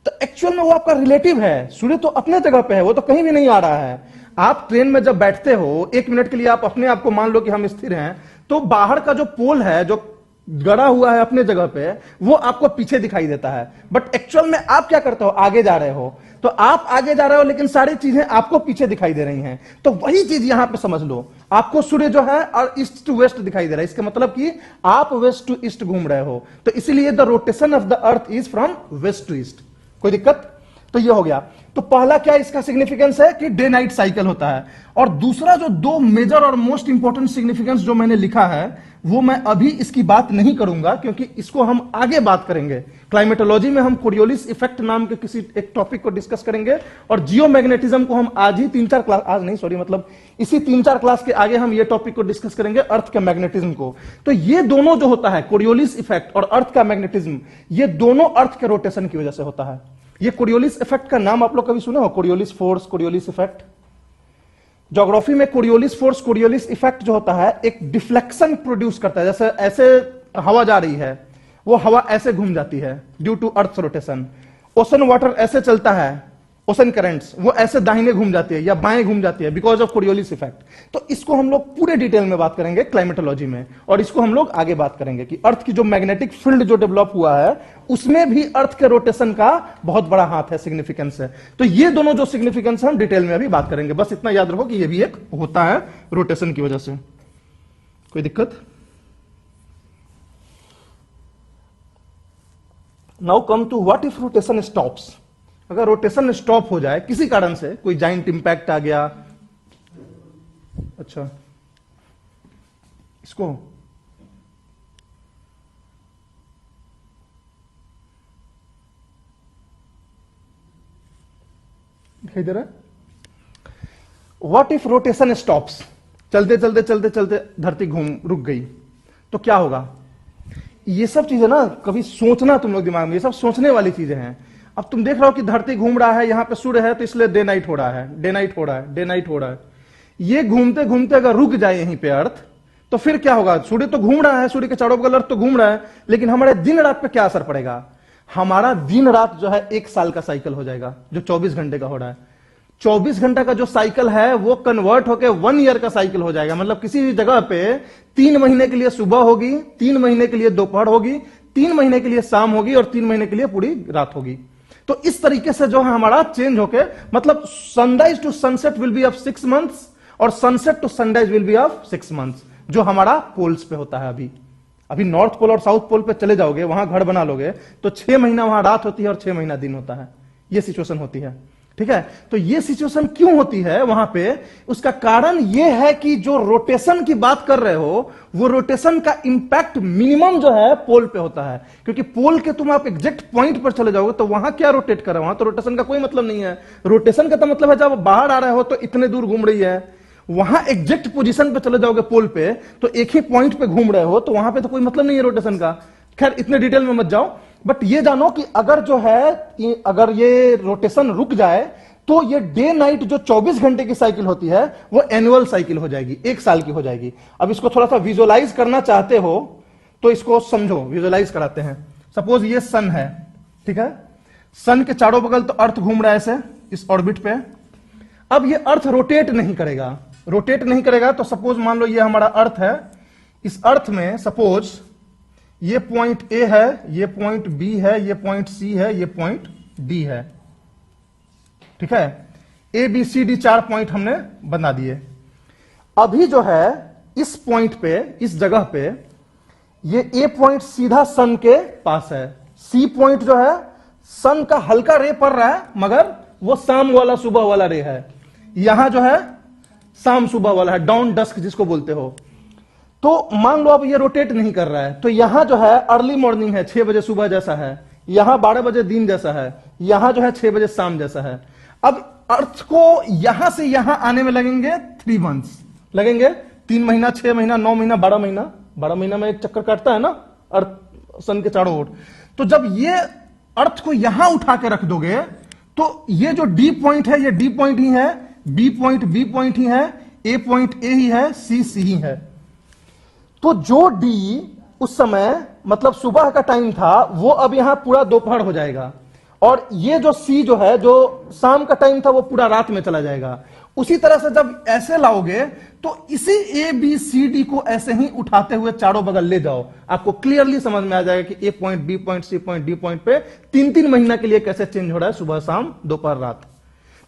Speaker 1: तो एक्चुअल में वो आपका रिलेटिव है, सूर्य तो अपने जगह पे है, वो तो कहीं भी नहीं आ रहा है। आप ट्रेन में जब बैठते हो, 1 मिनट के लिए आप अपने आप को मान लो कि हम स्थिर हैं, तो बाहर का जो पोल है जो गड़ा हुआ है अपने जगह पे, वो आपको पीछे दिखाई देता है। बट एक्चुअल में आप क्या करते हो, आगे जा रहे हो। तो आप आगे जा रहे हो लेकिन सारी चीजें आपको पीछे दिखाई दे रही हैं। तो वही चीज यहां पे समझ लो, आपको सूर्य जो है और ईस्ट टू वेस्ट दिखाई दे रहा है, इसका मतलब कि आप वेस्ट टू ईस्ट घूम रहे हो। तो इसीलिए the rotation of the earth is from west to east. कोई दिक्कत? तो ये हो गया। तो पहला क्या इसका सिग्निफिकेंस है कि डे नाइट साइकिल होता है। और दूसरा जो 2 मेजर और मोस्ट इंपॉर्टेंट सिग्निफिकेंस जो मैंने लिखा है, वो मैं अभी इसकी बात नहीं करूंगा, क्योंकि इसको हम आगे बात करेंगे। क्लाइमेटोलॉजी में हम कोरियोलिस इफेक्ट नाम के किसी एक टॉपिक को डिस्कस करेंगे, और जियोमैग्नेटिज्म को हम आज ही 3-4 क्लास, आज नहीं सॉरी, मतलब इसी 3-4 क्लास के आगे हम ये टॉपिक को डिस्कस करेंगे, अर्थ के मैग्नेटिज्म को। तो ये दोनों जो होता है, कोरियोलिस इफेक्ट और अर्थ का मैग्नेटिज्म, ये दोनों अर्थ के रोटेशन की वजह से होता है। ये कोरियोलिस इफेक्ट का नाम आप लोग कभी सुने हो? Coriolis force, Coriolis effect. Geography में कोरियोलिस फोर्स, कोरियोलिस इफेक्ट जो होता है, एक डिफ्लेक्शन प्रोड्यूस करता है। जैसे ऐसे हवा जा रही है, वो हवा ऐसे घूम जाती है due to earth rotation. Ocean water ऐसे चलता है, ओशन करंट्स, वो ऐसे दाहिने घूम जाती है या बाएं घूम जाती है बिकॉज ऑफ कोरियोलिस इफेक्ट। तो इसको हम लोग पूरे डिटेल में बात करेंगे क्लाइमेटोलॉजी में, और इसको हम लोग आगे बात करेंगे कि अर्थ की जो मैग्नेटिक फील्ड जो डेवलप हुआ है, उसमें भी अर्थ के रोटेशन का बहुत बड़ा हाथ है, सिग्निफिकेंस है। तो ये दोनों जो सिग्निफिकेंस है हम डिटेल में अभी बात करेंगे। बस इतना याद रखो कि ये भी एक होता है रोटेशन की वजह से। कोई दिक्कत? Now come to what if rotation stops. अगर रोटेशन स्टॉप हो जाए किसी कारण से, कोई जाइंट इंपैक्ट आ गया, अच्छा इसको दिखाई दे रहा है? व्हाट इफ रोटेशन स्टॉप्स, चलते चलते चलते चलते धरती रुक गई, तो क्या होगा? ये सब चीजें ना कभी सोचना तुम लोग दिमाग में, ये सब सोचने वाली चीजें हैं। अब तुम देख रहे हो कि धरती घूम रहा है, यहां पे सूर्य है, तो इसलिए डे नाइट हो रहा है, डे नाइट हो रहा है, डे नाइट हो रहा है। ये घूमते घूमते अगर रुक जाए यहीं पे अर्थ, तो फिर क्या होगा? सूर्य तो घूम रहा है, सूर्य के चारों बगल अर्थ तो घूम रहा है, लेकिन हमारे दिन रात पे क्या असर पड़ेगा? हमारा दिन रात जो है 1 साल का साइकिल हो जाएगा, जो 24 घंटे का हो रहा है। 24 घंटे का जो साइकिल है वो कन्वर्ट होकर 1 ईयर का साइकिल हो जाएगा। मतलब किसी जगह पे 3 महीने के लिए सुबह होगी, 3 महीने के लिए दोपहर होगी, 3 महीने के लिए शाम होगी, और 3 महीने के लिए पूरी रात होगी। तो इस तरीके से जो है हमारा चेंज होके, मतलब sunrise to sunset will be of 6 months, और sunset to sunrise will be of 6 months, जो हमारा पोल्स पे होता है। अभी नॉर्थ पोल और साउथ पोल पे चले जाओगे, वहां घर बना लोगे, तो 6 महीना वहां रात होती है और 6 महीना दिन होता है। ये सिचुएशन होती है, ठीक है। तो ये सिचुएशन क्यों होती है वहां पे? उसका कारण ये है कि जो रोटेशन की बात कर रहे हो, वो रोटेशन का इंपैक्ट मिनिमम जो है पोल पे होता है। क्योंकि पोल के तुम आप एग्जैक्ट पॉइंट पर चले जाओगे तो वहां क्या रोटेट कर रहे हो? वहां तो रोटेशन का कोई मतलब नहीं है। रोटेशन का तो मतलब है जब बाहर आ रहे हो तो इतने दूर घूम रही है। वहां एग्जैक्ट पोजीशन पे चले जाओगे पोल पे, तो एक ही पॉइंट पे घूम रहे हो, तो वहां पे तो कोई मतलब नहीं है रोटेशन का। खैर इतने डिटेल में मत जाओ, बट ये जानो कि अगर जो है, अगर ये रोटेशन रुक जाए, तो ये डे नाइट जो 24 घंटे की साइकिल होती है, वो एनुअल साइकिल हो जाएगी, 1 साल की हो जाएगी। अब इसको थोड़ा सा विजुअलाइज करना चाहते हो तो इसको समझो, विजुअलाइज कराते हैं। सपोज ये सन है, ठीक है। सन के चारों बगल तो अर्थ घूम रहा है ऐसे इस ऑर्बिट पे। अब ये अर्थ रोटेट नहीं करेगा, रोटेट नहीं करेगा तो सपोज मान लो ये हमारा अर्थ है। इस अर्थ में सपोज ये पॉइंट ए है, ये पॉइंट बी है, ये पॉइंट सी है, ये पॉइंट डी है, ठीक है। A B C D 4 point हमने बना दिए। अभी जो है इस पॉइंट पे, इस जगह पे, ये ए पॉइंट सीधा सन के पास है, सी पॉइंट जो है सन का हल्का रे पड़ रहा है, मगर वो शाम वाला सुबह वाला रे है। यहां जो है शाम सुबह वाला है, डाउन डस्क जिसको बोलते हो। तो मान लो अब ये रोटेट नहीं कर रहा है, तो यहां जो है अर्ली मॉर्निंग है, 6 बजे सुबह जैसा है, यहां 12 बजे दिन जैसा है, यहां जो है 6 बजे शाम जैसा है। अब अर्थ को यहां से यहां आने में लगेंगे 3 मंथ्स, लगेंगे 3 महीना, 6 महीना, 9 महीना, 12 महीना। 12 महीना में एक चक्कर काटता है ना अर्थ सन के चारों ओर। तो जब ये अर्थ को यहां उठा के रख दोगे तो ये जो डी पॉइंट है, ये डी पॉइंट ही है, बी पॉइंट ही है, ए पॉइंट ए ही है, सी ही है। तो जो डी उस समय मतलब सुबह का टाइम था, वो अब यहां पूरा दोपहर हो जाएगा, और ये जो सी जो है, जो शाम का टाइम था, वो पूरा रात में चला जाएगा। उसी तरह से जब ऐसे लाओगे तो इसी ए बी सी डी को ऐसे ही उठाते हुए चारों बगल ले जाओ, आपको क्लियरली समझ में आ जाएगा कि A point, B point, C point, D point पे 3-3 महीना के लिए कैसे चेंज हो रहा है, सुबह शाम दोपहर रात।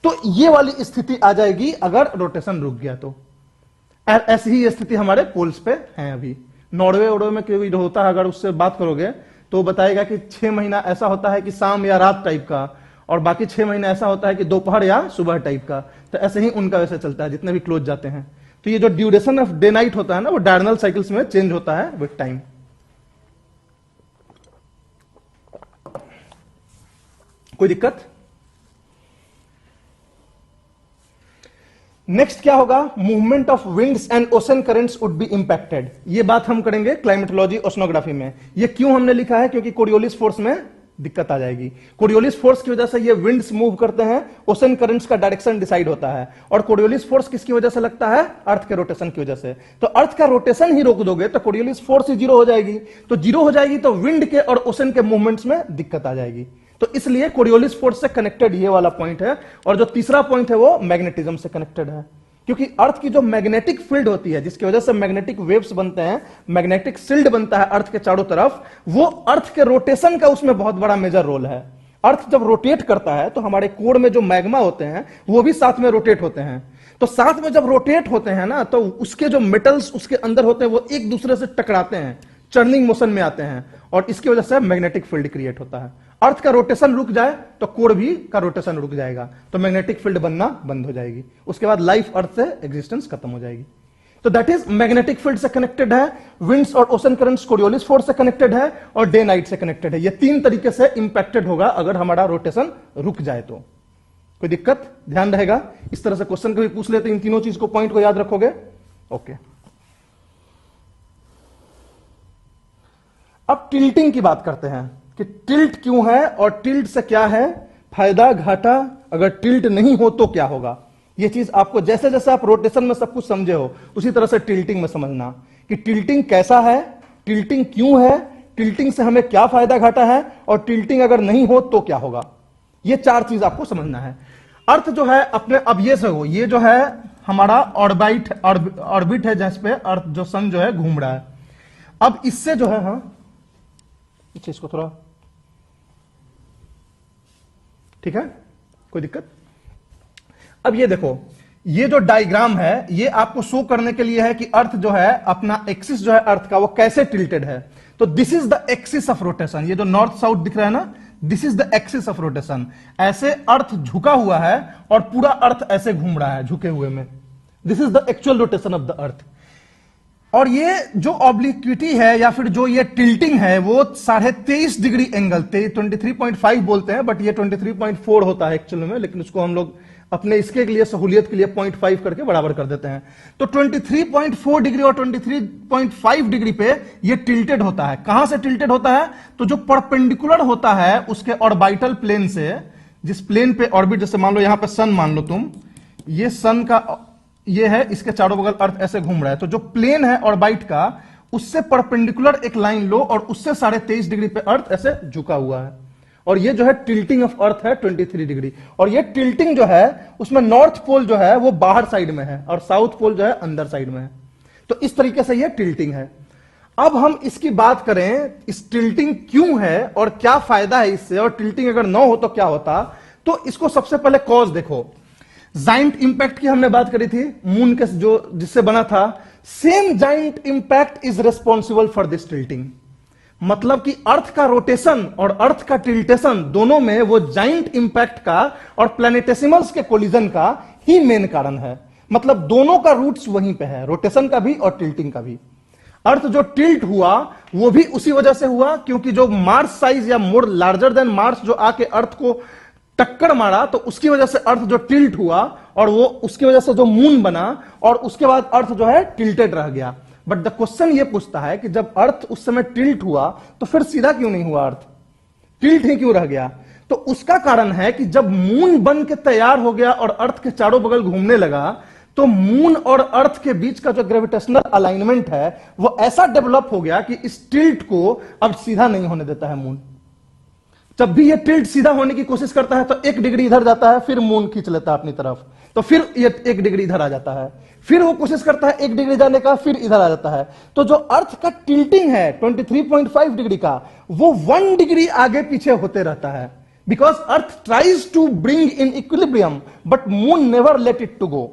Speaker 1: तो ये वाली स्थिति आ जाएगी अगर रोटेशन रुक गया तो। ऐसी ही स्थिति हमारे पोल्स पे है अभी। नॉर्वे वोर्वे में कोई होता है, अगर उससे बात करोगे तो बताएगा कि 6 महीना ऐसा होता है कि शाम या रात टाइप का, और बाकी 6 महीना ऐसा होता है कि दोपहर या सुबह टाइप का। तो ऐसे ही उनका वैसे चलता है जितने भी क्लोज जाते हैं। तो ये जो ड्यूरेशन ऑफ डे नाइट होता है ना, वो डायगोनल साइकिल्स में चेंज होता है विद टाइम। कोई दिक्कत? नेक्स्ट क्या होगा? Movement of winds and ocean currents would be impacted. ये बात हम करेंगे क्लाइमेटोलॉजी ओशनोग्राफी में। ये क्यों हमने लिखा है? क्योंकि कोरियोलिस फोर्स में दिक्कत आ जाएगी। कोरियोलिस फोर्स की वजह से ये विंड्स मूव करते हैं, ओशन करंट्स का डायरेक्शन डिसाइड होता है। और कोरियोलिस फोर्स किसकी वजह से लगता है? अर्थ के रोटेशन की वजह से। तो अर्थ का रोटेशन ही रोक दोगे तो कोरियोलिस फोर्स ही जीरो हो जाएगी। तो जीरो हो जाएगी तो विंड के और ओशन के मूवमेंट्स में दिक्कत आ जाएगी। तो इसलिए कोरियोलिस फोर्स से कनेक्टेड ये वाला पॉइंट है। और जो तीसरा पॉइंट है वो मैग्नेटिज्म से कनेक्टेड है, क्योंकि अर्थ की जो मैग्नेटिक फील्ड होती है, जिसकी वजह से मैग्नेटिक वेव्स बनते हैं, मैग्नेटिक शील्ड बनता है अर्थ के चारों तरफ, वो अर्थ के रोटेशन का उसमें बहुत बड़ा मेजर रोल है। अर्थ जब रोटेट करता है तो हमारे कोर में जो मैग्मा होते हैं वो भी साथ में रोटेट होते हैं। तो साथ में जब रोटेट होते हैं ना, तो उसके जो मेटल्स उसके अंदर होते हैं वो एक दूसरे से टकराते हैं, चर्निंग मोशन में आते हैं, और इसकी वजह से मैग्नेटिक फील्ड क्रिएट होता है। अर्थ का रोटेशन रुक जाए तो कोर भी का रोटेशन रुक जाएगा, तो मैग्नेटिक फील्ड बनना बंद हो जाएगी। उसके बाद लाइफ अर्थ से एग्जिस्टेंस खत्म हो जाएगी। तो दैट इज मैग्नेटिक फील्ड से कनेक्टेड है, विंड्स और ओशन करंट्स कोरियोलिस फोर्स से कनेक्टेड है, और डे नाइट से कनेक्टेड है। ये 3 तरीके से इंपैक्टेड होगा अगर हमारा रोटेशन रुक जाए तो। कोई दिक्कत? ध्यान रहेगा। इस तरह से क्वेश्चन कभी पूछ लेते, इन तीनों चीज को, पॉइंट को याद रखोगे। ओके। अब टिल्टिंग की बात करते हैं कि टिल्ट क्यों है और टिल्ट से क्या है फायदा घाटा, अगर टिल्ट नहीं हो तो क्या होगा। यह चीज आपको जैसे जैसे आप रोटेशन में सब कुछ समझे हो उसी तरह से टिल्टिंग में समझना कि टिल्टिंग कैसा है, टिल्टिंग क्यों है, टिल्टिंग से हमें क्या फायदा घाटा है, और टिल्टिंग अगर नहीं हो तो क्या होगा। ये 4 चीज आपको समझना है। अर्थ जो है अपने, अब ये से हो, ये जो है हमारा ऑर्बिट है जिस पे अर्थ जो सन जो है घूम रहा है। अब इससे जो है, हाँ इसको थोड़ा ठीक है, कोई दिक्कत? अब ये देखो, ये जो डायग्राम है ये आपको शो करने के लिए है कि अर्थ जो है अपना एक्सिस जो है अर्थ का वो कैसे टिल्टेड है। तो this is the axis of rotation. ये जो नॉर्थ साउथ दिख रहा है ना, this is the axis of rotation. ऐसे अर्थ झुका हुआ है और पूरा अर्थ ऐसे घूम रहा है झुके हुए में। This is the actual rotation of the अर्थ। और ये जो ऑब्लिक्विटी है या फिर जो ये टिल्टिंग है वो 23.5 डिग्री एंगल, 23.5 बोलते हैं, बट ये 23.4 होता है एक्चुअल में, लेकिन उसको हम लोग अपने इसके लिए सहूलियत के लिए 0.5 करके बराबर कर देते हैं। तो 23.4 डिग्री और 23.5 डिग्री पे ये टिल्टेड होता है। कहां से टिल्टेड होता है? तो जो परपेंडिकुलर होता है उसके ऑर्बिटल प्लेन से, जिस प्लेन पे ऑर्बिट, जैसे मान लो यहां पे सन मान लो तुम, ये सन का ये है, इसके चारों बगल अर्थ ऐसे घूम रहा है। तो जो प्लेन है ऑर्बिट का उससे परपेंडिकुलर एक लाइन लो और उससे 23.5 डिग्री पे अर्थ ऐसे झुका हुआ है। और ये जो है टिल्टिंग ऑफ अर्थ है 23 डिग्री। और ये टिल्टिंग जो है उसमें नॉर्थ पोल जो है वो बाहर साइड में है और साउथ पोल जो है अंदर साइड में है। तो इस तरीके से ये टिल्टिंग है। अब हम इसकी बात करें, इस टिल्टिंग क्यों है और क्या फायदा है इससे, और टिल्टिंग अगर ना हो तो क्या होता। तो इसको सबसे पहले कॉज देखो। जाइंट इंपैक्ट की हमने बात करी थी, मून के जो जिससे बना था। Same giant impact is responsible for this tilting. मतलब कि अर्थ का रोटेशन और अर्थ का टिल्टेशन दोनों में वो जाइंट इंपैक्ट का और प्लैनेटेसिमल्स के कोलिजन का ही मेन कारण है। मतलब दोनों का रूट्स वहीं पे है, रोटेशन का भी और टिल्टिंग का भी। अर्थ जो टिल्ट हुआ वो भी उसी वजह से हुआ क्योंकि जो मार्स साइज या मोर लार्जर देन मार्स जो आके अर्थ को टक्कर मारा, तो उसकी वजह से अर्थ जो टिल्ट हुआ और वो उसकी वजह से जो मून बना और उसके बाद अर्थ जो है टिल्टेड रह गया। बट द क्वेश्चन ये पूछता है कि जब अर्थ उस समय टिल्ट हुआ तो फिर सीधा क्यों नहीं हुआ, अर्थ टिल्ट ही क्यों रह गया? तो उसका कारण है कि जब मून बन के तैयार हो गया और अर्थ के चारों बगल घूमने लगा, तो मून और अर्थ के बीच का जो ग्रेविटेशनल अलाइनमेंट है वो ऐसा डेवलप हो गया कि इस टिल्ट को अब सीधा नहीं होने देता है मून। जब भी ये टिल्ट सीधा होने की कोशिश करता है तो 1 डिग्री इधर जाता है, फिर मून खींच लेता है अपनी तरफ, तो फिर ये 1 डिग्री इधर आ जाता है, फिर वो कोशिश करता है 1 डिग्री जाने का, फिर इधर आ जाता है। तो जो अर्थ का टिल्टिंग है 23.5 डिग्री का, वो 1 डिग्री आगे पीछे होते रहता है, because earth tries to bring in equilibrium but moon never let it to go.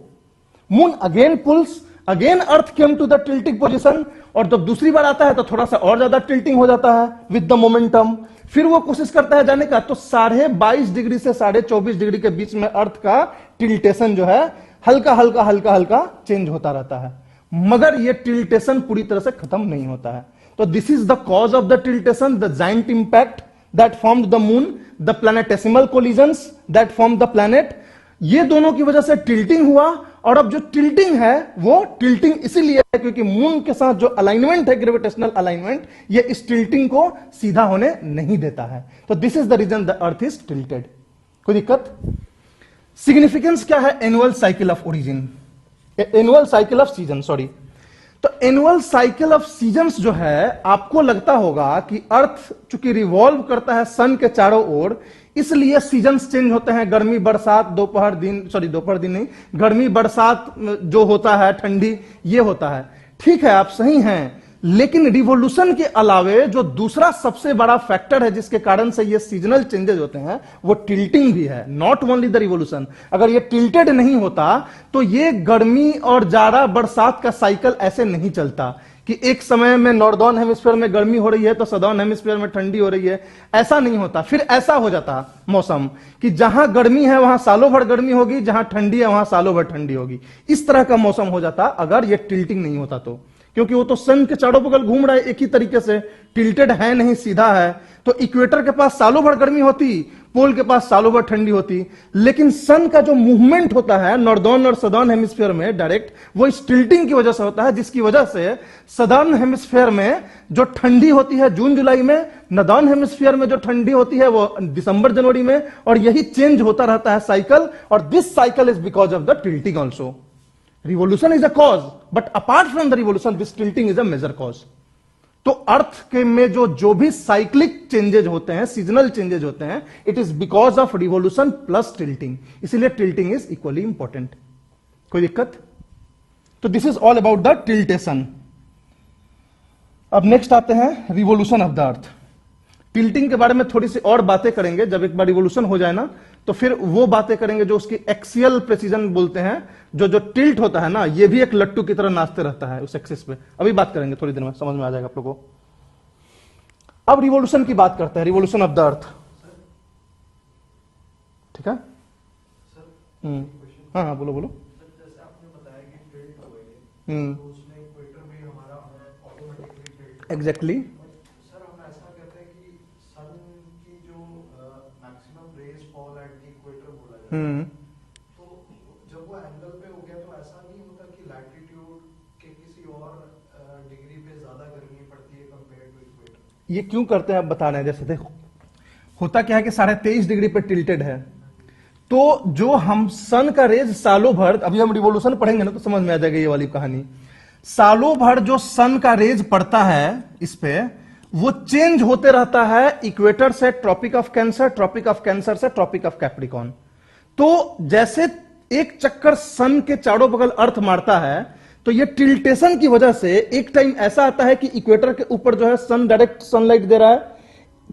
Speaker 1: Moon again pulls, again earth came to the tilting position, और जब दूसरी बार आता है तो थोड़ा सा और ज्यादा टिल्टिंग हो जाता है विद द मोमेंटम। फिर वो कोशिश करता है जाने का, तो 22.5 डिग्री से 24.5 डिग्री के बीच में अर्थ का टिल्टेशन जो है हल्का हल्का हल्का हल्का चेंज होता रहता है, मगर ये टिल्टेशन पूरी तरह से खत्म नहीं होता है। तो this is the cause of the tiltation, the giant impact that formed the moon, the planetesimal collisions that form the planet. ये दोनों की वजह से टिल्टिंग हुआ, और अब जो टिल्टिंग है वो टिल्टिंग इसीलिए है क्योंकि मून के साथ जो अलाइनमेंट है, ग्रेविटेशनल अलाइनमेंट, ये इस टिल्टिंग को सीधा होने नहीं देता है। तो this is the reason the earth is tilted. कोई दिक्कत? सिग्निफिकेंस क्या है annual cycle of origin, annual cycle of season, sorry. तो एनुअल साइकिल ऑफ सीजन्स जो है, आपको लगता होगा कि अर्थ चूंकि रिवॉल्व करता है सन के चारों ओर, इसलिए सीजन्स चेंज होते हैं, गर्मी बरसात, दोपहर दिन, सॉरी दोपहर दिन नहीं, गर्मी बरसात जो होता है, ठंडी, ये होता है। ठीक है, आप सही हैं, लेकिन रिवोल्यूशन के अलावे जो दूसरा सबसे बड़ा फैक्टर है जिसके कारण से ये सीजनल चेंजेस होते हैं, वो टिल्टिंग भी है, नॉट ओनली द रिवोल्यूशन। अगर ये टिल्टेड नहीं होता तो ये गर्मी और जाड़ा बरसात का साइकिल ऐसे नहीं चलता कि एक समय में नॉर्दर्न हेमिस्फीयर में गर्मी हो रही है तो सदर्न हेमिस्फीयर में ठंडी हो रही है, ऐसा नहीं होता। फिर ऐसा हो जाता मौसम कि जहां गर्मी है वहां सालों भर गर्मी होगी, जहां ठंडी है वहां सालों भर ठंडी होगी। इस तरह का मौसम हो जाता अगर ये टिल्टिंग नहीं होता तो, क्योंकि वो तो सन के चारों बगल घूम रहा है एक ही तरीके से, टिल्टेड है नहीं, सीधा है। तो इक्वेटर के पास सालों भर गर्मी होती, पोल के पास सालों भर ठंडी होती, लेकिन सन का जो मूवमेंट होता है नॉर्दर्न और सदर्न हेमिस्फीयर में डायरेक्ट, वो इस टिल्टिंग की वजह से होता है, जिसकी वजह से सदर्न हेमिस्फीयर में जो ठंडी होती है जून जुलाई में, नॉर्दर्न हेमिस्फीयर में जो ठंडी होती है वो दिसंबर जनवरी में, और यही चेंज होता रहता है साइकिल। और this cycle is because of the tilting also. Revolution is a cause, but apart from the revolution this tilting is a major cause. तो अर्थ के में जो भी साइक्लिक चेंजेज होते हैं, सीजनल चेंजेज होते हैं, it is because of revolution plus tilting, इसीलिए टिल्टिंग इज इक्वली इंपॉर्टेंट। कोई दिक्कत? तो this is all about the tiltation. अब नेक्स्ट आते हैं revolution of the earth. Tilting के बारे में थोड़ी सी और बातें करेंगे, जब एक बार रिवोल्यूशन हो जाए ना तो फिर वो बातें करेंगे जो उसकी एक्सियल प्रेसिजन बोलते हैं। जो टिल्ट होता है ना, ये भी एक लट्टू की तरह नाचते रहता है उस एक्सिस पे। अभी बात करेंगे, थोड़ी देर में समझ में आ जाएगा आप लोगों को। अब रिवोल्यूशन की बात करते हैं, रिवोल्यूशन ऑफ द अर्थ। ठीक है? हाँ हाँ, बोलो बोलो।
Speaker 2: जैसे आपने बताया कि टिल्ट हो गई, तो उसमें इक्वेटर भी हमारा ऑटोमेटिकली टिल्ट।
Speaker 1: एग्जैक्टली।
Speaker 2: सर हम ऐसा कहते हैं कि सन की जो maximum rays fall at the equator बोला जाता है, तो जब वो एंगल पे हो गया तो ऐसा नहीं होता कि लैटिट्यूड के किसी और डिग्री पे ज्यादा गर्मी पड़ती है कंपेयर टू इक्वेटर?
Speaker 1: ये क्यों करते हैं आप बता रहे हैं। जैसे देखो, होता क्या है कि 23.5 डिग्री पे टिल्टेड है, तो जो हम सन का रेज सालों भर, अभी हम रिवोल्यूशन पढ़ेंगे ना तो समझ में आ जाएगा ये वाली कहानी। सालों भर जो सन का रेज पड़ता है इस पे, वो चेंज होते रहता है इक्वेटर से Tropic of Cancer, Tropic of Cancer से ट्रॉपिक ऑफ कैप्रिकॉन। तो जैसे एक चक्कर सन के चारों बगल अर्थ मारता है, तो ये टिल्टेशन की वजह से एक टाइम ऐसा आता है कि इक्वेटर के ऊपर जो है सन डायरेक्ट सनलाइट दे रहा है,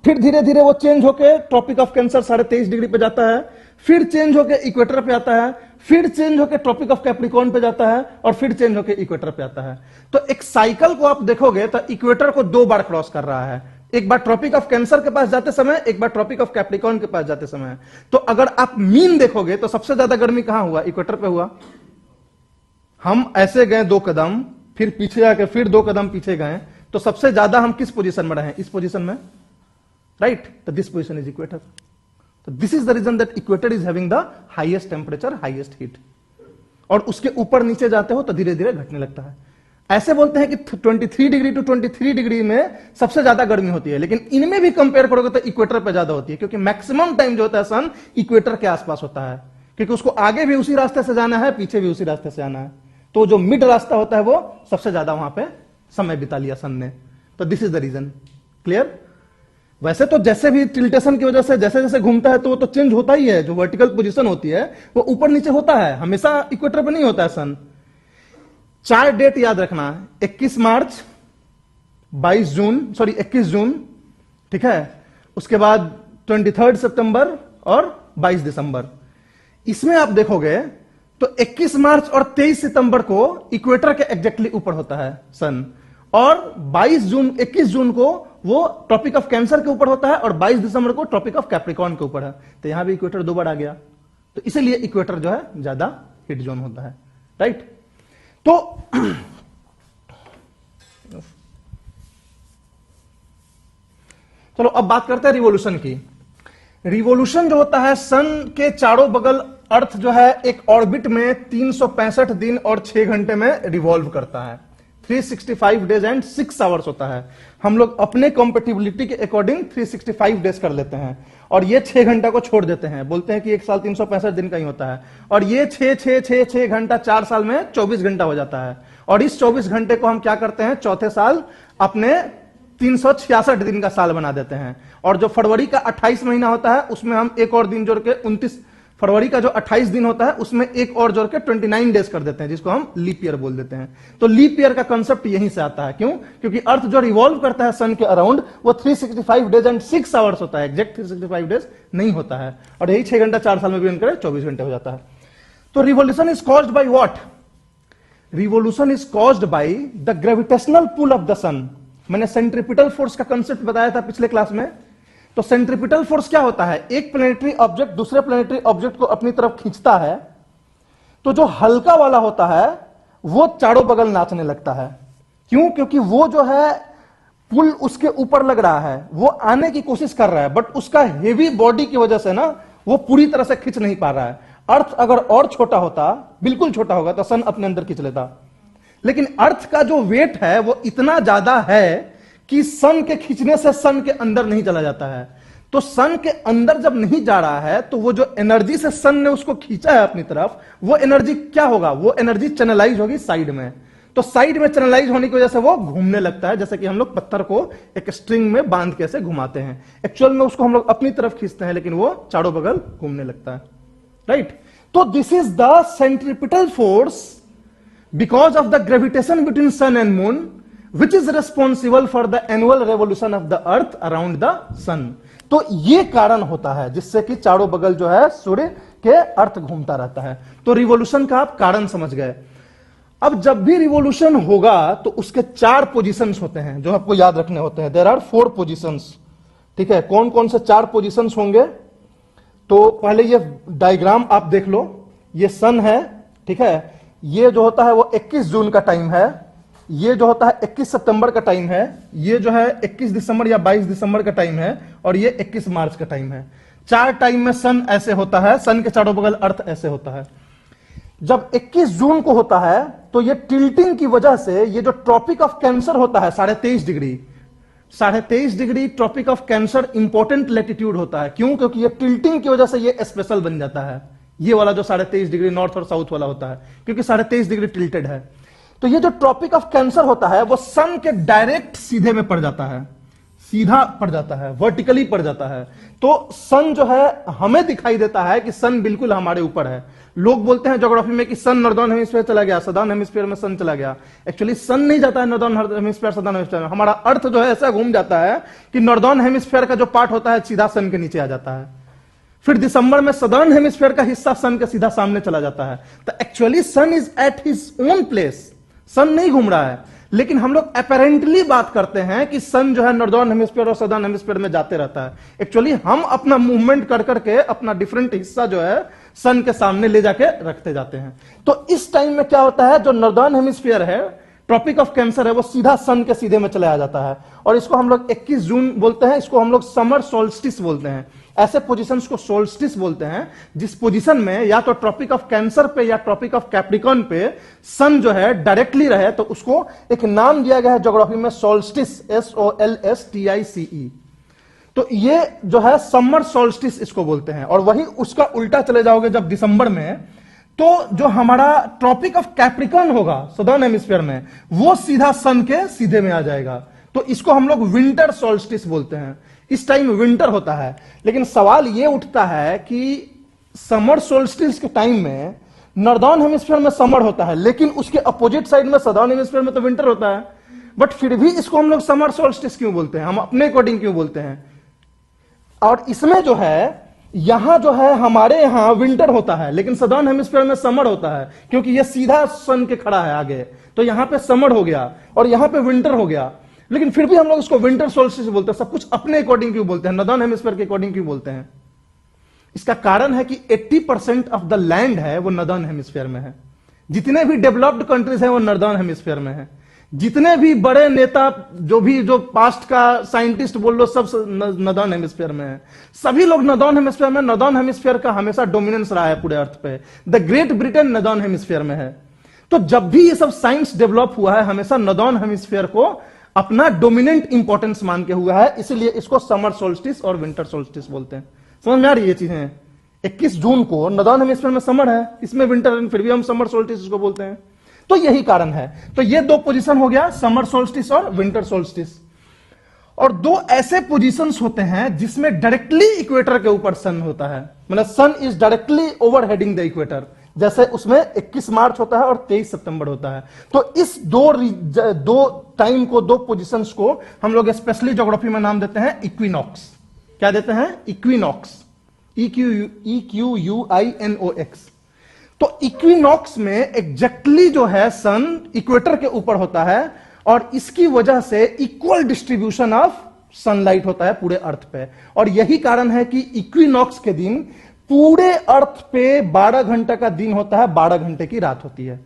Speaker 1: फिर धीरे धीरे वो चेंज होके ट्रॉपिक ऑफ कैंसर 23.5 डिग्री पे जाता है, फिर चेंज होके इक्वेटर पे आता है, फिर चेंज होके ट्रॉपिक ऑफ कैप्रिकॉन पे जाता है, और फिर चेंज होके इक्वेटर पे आता है। तो एक साइकिल को आप देखोगे तो इक्वेटर को 2 बार क्रॉस कर रहा है, एक बार ट्रॉपिक ऑफ कैंसर के पास जाते समय, एक बार ट्रॉपिक ऑफ कैप्रिकॉर्न के पास जाते समय। तो अगर आप मीन देखोगे तो सबसे ज्यादा गर्मी कहां हुआ? इक्वेटर पे हुआ। हम ऐसे गए 2 कदम, फिर पीछे आके फिर 2 कदम पीछे गए, तो सबसे ज्यादा हम किस पोजीशन में रहे? इस पोजीशन में, राइट? तो दिस पोजीशन इज इक्वेटर। तो this is the reason that equator is having the highest temperature, highest heat. और उसके ऊपर नीचे जाते हो तो धीरे धीरे घटने लगता है। ऐसे बोलते हैं कि 23 डिग्री टू 23 डिग्री में सबसे ज्यादा गर्मी होती है, लेकिन इनमें भी कंपेयर करोगे तो इक्वेटर पे ज्यादा होती है, क्योंकि मैक्सिमम टाइम जो होता है सन इक्वेटर के आसपास होता है, क्योंकि उसको आगे भी उसी रास्ते से जाना है, पीछे भी उसी रास्ते से आना है। तो जो मिड रास्ता होता है वो सबसे ज्यादा वहां पे समय बिता लिया सन ने। तो this is the reason. Clear? वैसे तो जैसे भी टिल्टेशन की वजह से जैसे जैसे घूमता है तो वो तो चेंज होता ही है, जो वर्टिकल पोजीशन होती है वो ऊपर नीचे होता है, हमेशा इक्वेटर पे नहीं होता है सन। 4 डेट याद रखना, 21 मार्च, 21 जून, ठीक है, उसके बाद 23 सितंबर और 22 दिसंबर। इसमें आप देखोगे तो 21 मार्च और 23 सितंबर को इक्वेटर के एग्जैक्टली ऊपर होता है सन, और 21 जून को वो ट्रॉपिक ऑफ कैंसर के ऊपर होता है, और 22 दिसंबर को ट्रॉपिक ऑफ कैप्रिकॉर्न के ऊपर है। तो यहां भी इक्वेटर 2 बार आ गया, तो इसीलिए इक्वेटर जो है ज्यादा हीट जोन होता है, राइट? तो चलो अब बात करते हैं रिवॉल्यूशन की। रिवॉल्यूशन जो होता है, सन के चारों बगल अर्थ जो है एक ऑर्बिट में 365 दिन और 6 घंटे में रिवॉल्व करता है। 365 डेज एंड 6 आवर्स होता है। हम लोग अपने कंपेटिबिलिटी के अकॉर्डिंग 365 डेज कर लेते हैं, और ये 6 घंटा को छोड़ देते हैं, बोलते हैं कि एक साल 365 दिन का ही होता है, और ये 6 घंटा 4 साल में 24 घंटा हो जाता है। और इस 24 घंटे को हम क्या करते हैं, चौथे साल अपने 366 दिन का साल बना देते हैं। और जो फरवरी का 28 महीना होता है उसमें हम एक और दिन जोड़ के 29, फरवरी का जो 28 दिन होता है उसमें एक और जोड़ के 29 डेज कर देते हैं, जिसको हम लीप ईयर बोल देते हैं। तो लीप ईयर का कंसेप्ट यहीं से आता है। क्यों? क्योंकि अर्थ जो रिवॉल्व करता है सन के अराउंड वो 365 डेज एंड 6 आवर्स होता है, एग्जैक्ट 365 डेज नहीं होता है, और यही 6 घंटा 4 साल में भी उनके 24 घंटे हो जाता है। तो revolution is caused by what? Revolution is caused by the gravitational pull of the sun. मैंने सेंट्रीपिटल फोर्स का कंसेप्ट बताया था पिछले क्लास में। तो सेंट्रीपिटल फोर्स क्या होता है? एक प्लैनेटरी ऑब्जेक्ट दूसरे प्लैनेटरी ऑब्जेक्ट को अपनी तरफ खींचता है, तो जो हल्का वाला होता है वो चारों बगल नाचने लगता है। क्यों? क्योंकि वो जो है पुल उसके ऊपर लग रहा है, वो आने की कोशिश कर रहा है, बट उसका हेवी बॉडी की वजह से ना वो पूरी तरह से खींच नहीं पा रहा है। अर्थ अगर और छोटा होता, बिल्कुल छोटा होगा, तो सन अपने अंदर खींच लेता, लेकिन अर्थ का जो वेट है वो इतना ज्यादा है कि सन के खींचने से सन के अंदर नहीं चला जाता है। तो सन के अंदर जब नहीं जा रहा है तो वो जो एनर्जी से सन ने उसको खींचा है अपनी तरफ, वो एनर्जी क्या होगा? वो एनर्जी चैनलाइज होगी साइड में। तो साइड में चैनलाइज होने की वजह से वो घूमने लगता है, जैसे कि हम लोग पत्थर को एक स्ट्रिंग में बांध के ऐसे घुमाते हैं। एक्चुअल में उसको हम लोग अपनी तरफ खींचते हैं, लेकिन वो चारों बगल घूमने लगता है, राइट? तो this is the centripetal force because of the gravitation between sun and moon, which is responsible for the annual revolution of the earth around the sun। तो ये कारण होता है जिससे कि चारों बगल जो है सूर्य के अर्थ घूमता रहता है। तो रिवॉल्यूशन का आप कारण समझ गए। अब जब भी रिवॉल्यूशन होगा तो उसके 4 पोजीशंस होते हैं जो आपको याद रखने होते हैं। देयर आर 4 पोजीशंस, ठीक है? कौन कौन से 4 पोजीशंस होंगे? तो पहले ये डायग्राम आप देख लो। ये सन है, ठीक है? ये जो होता है वो 21 जून का टाइम है, ये जो होता है 21 सितंबर का टाइम है, ये जो है 21 दिसंबर या 22 दिसंबर का टाइम है, और ये 21 मार्च का टाइम है। 4 टाइम में सन ऐसे होता है, सन के चारों बगल अर्थ ऐसे होता है। जब 21 जून को होता है तो ये टिल्टिंग की वजह से ये जो ट्रॉपिक ऑफ कैंसर होता है 23.5 degree, 23.5 degree Tropic of Cancer important latitude होता है। क्यों? क्योंकि ये टिल्टिंग की वजह से ये स्पेशल बन जाता है, ये वाला जो 23.5 डिग्री नॉर्थ और साउथ वाला होता है, क्योंकि 23.5 डिग्री टिल्टेड है। तो ये जो ट्रॉपिक ऑफ कैंसर होता है वो सन के डायरेक्ट सीधे में पड़ जाता है, सीधा पड़ जाता है, वर्टिकली पड़ जाता है। तो सन जो है हमें दिखाई देता है कि सन बिल्कुल हमारे ऊपर है। लोग बोलते हैं ज्योग्राफी में कि सन नॉर्दर्न हेमिस्फीयर चला गया, सदर्न हेमिस्फीयर में सन चला गया। एक्चुअली सन नहीं जाता है नॉर्दर्न हेमिस्फीयर सदर्न हेमिस्फीयर में, हमारा अर्थ जो है ऐसा घूम जाता है कि नॉर्दर्न हेमिस्फीयर का जो पार्ट होता है सीधा सन के नीचे आ जाता है, फिर दिसंबर में सदर्न हेमिस्फीयर का हिस्सा सन के सीधा सामने चला जाता है। तो actually sun is at his own place, sun नहीं घूम रहा है, लेकिन हम लोग अपेरेंटली बात करते हैं कि सन जो है नॉर्दर्न हेमिस्फीयर और सदर्न हेमिस्फीयर में जाते रहता है। एक्चुअली हम अपना मूवमेंट कर करके अपना डिफरेंट हिस्सा जो है सन के सामने ले जाके रखते जाते हैं। तो इस टाइम में क्या होता है, जो नॉर्दर्न हेमिस्फीयर है, ट्रॉपिक ऑफ कैंसर है, वो सीधा सन के सीधे में चला जाता है और इसको हम लोग 21 जून बोलते हैं, इसको हम लोग समर सोल्स्टिस बोलते हैं। ऐसे पोजीशंस को सोल्स्टिस बोलते हैं जिस पोजीशन में या तो ट्रॉपिक ऑफ कैंसर पे या ट्रॉपिक ऑफ कैप्रिकॉर्न पे सन जो है डायरेक्टली रहे, तो उसको एक नाम दिया गया है ज्योग्राफी में, सोल्स्टिस, SOLSTICE। तो ये जो है समर सोल्स्टिस इसको बोलते हैं। और वही उसका उल्टा चले जाओगे जब दिसंबर में, तो जो हमारा ट्रॉपिक ऑफ कैप्रिकॉर्न होगा सदर्न हेमिस्फीयर में, वो सीधा सन के सीधे में आ जाएगा। तो इसको हम लोग विंटर सोल्स्टिस बोलते हैं। इस टाइम विंटर होता है। लेकिन सवाल यह उठता है कि समर सोल्स्टिस के टाइम में नॉर्दर्न हेमिस्फीयर में समर होता है, लेकिन उसके अपोजिट साइड में सदर्न हेमिस्फीयर में तो विंटर होता है। बट फिर भी इसको हम लोग समर सोल्स्टिस क्यों बोलते हैं, हम अपने अकॉर्डिंग क्यों बोलते हैं? और इसमें जो है, यहां जो है हमारे यहां विंटर होता है, लेकिन सदर्न हेमिस्फीयर में समर होता है, क्योंकि यह सीधा सन के खड़ा है आगे। तो यहां पे समर हो गया और यहां पे विंटर हो गया, लेकिन फिर भी हम लोग इसको विंटर सोल्स्टिस बोलते हैं। सब कुछ अपने अकॉर्डिंग क्यों बोलते हैं, नॉर्दर्न हेमिस्फीयर के अकॉर्डिंग क्यों बोलते हैं? इसका कारण है कि 80% ऑफ द लैंड है वो नॉर्दर्न हेमिस्फीयर में है। जितने भी डेवलप्ड कंट्रीज हैं वो नॉर्दर्न हेमिस्फीयर में है। जितने भी बड़े नेता, जो पास्ट का साइंटिस्ट बोल लो, सब नॉर्दर्न हेमिस्फीयर में है। सभी लोग नॉर्दर्न हेमिस्फीयर में, नॉर्दर्न हेमिस्फीयर का हमेशा डोमिनेंस रहा है पूरे अर्थ पे। The great Britain northern hemisphere में है। तो जब भी ये सब साइंस डेवलप हुआ है, हमेशा नॉर्दर्न हेमिस्फीयर को अपना डोमिनेंट इंपॉर्टेंस मान के हुआ है, इसलिए इसको समर सोल्स्टिस और विंटर सोल्स्टिस बोलते हैं। समझ में आ रही है ये चीजें? 21 जून को नॉर्दर्न हेमिस्फीयर में समर है, इसमें विंटर, फिर भी हम समर सोल्स्टिस इसको बोलते हैं। तो यही कारण है। तो ये दो पोजीशन हो गया, समर सोल्स्टिस और विंटर सोल्स्टिस। और दो ऐसे पोजीशंस होते हैं जिसमें डायरेक्टली इक्वेटर के ऊपर सन होता है, मतलब sun is directly over heading the equator. जैसे उसमें 21 मार्च होता है और 23 सितंबर होता है। तो इस दो टाइम को, दो पोजीशंस को हम लोग स्पेशली ज्योग्राफी में नाम देते हैं इक्विनॉक्स। क्या देते हैं? Equinox, EQUINOX। तो इक्विनॉक्स में एग्जैक्टली जो है सन इक्वेटर के ऊपर होता है और इसकी वजह से इक्वल डिस्ट्रीब्यूशन ऑफ सनलाइट होता है पूरे अर्थ पे। और यही कारण है कि इक्विनॉक्स के दिन पूरे अर्थ पे 12 घंटे का दिन होता है, 12 घंटे की रात होती है।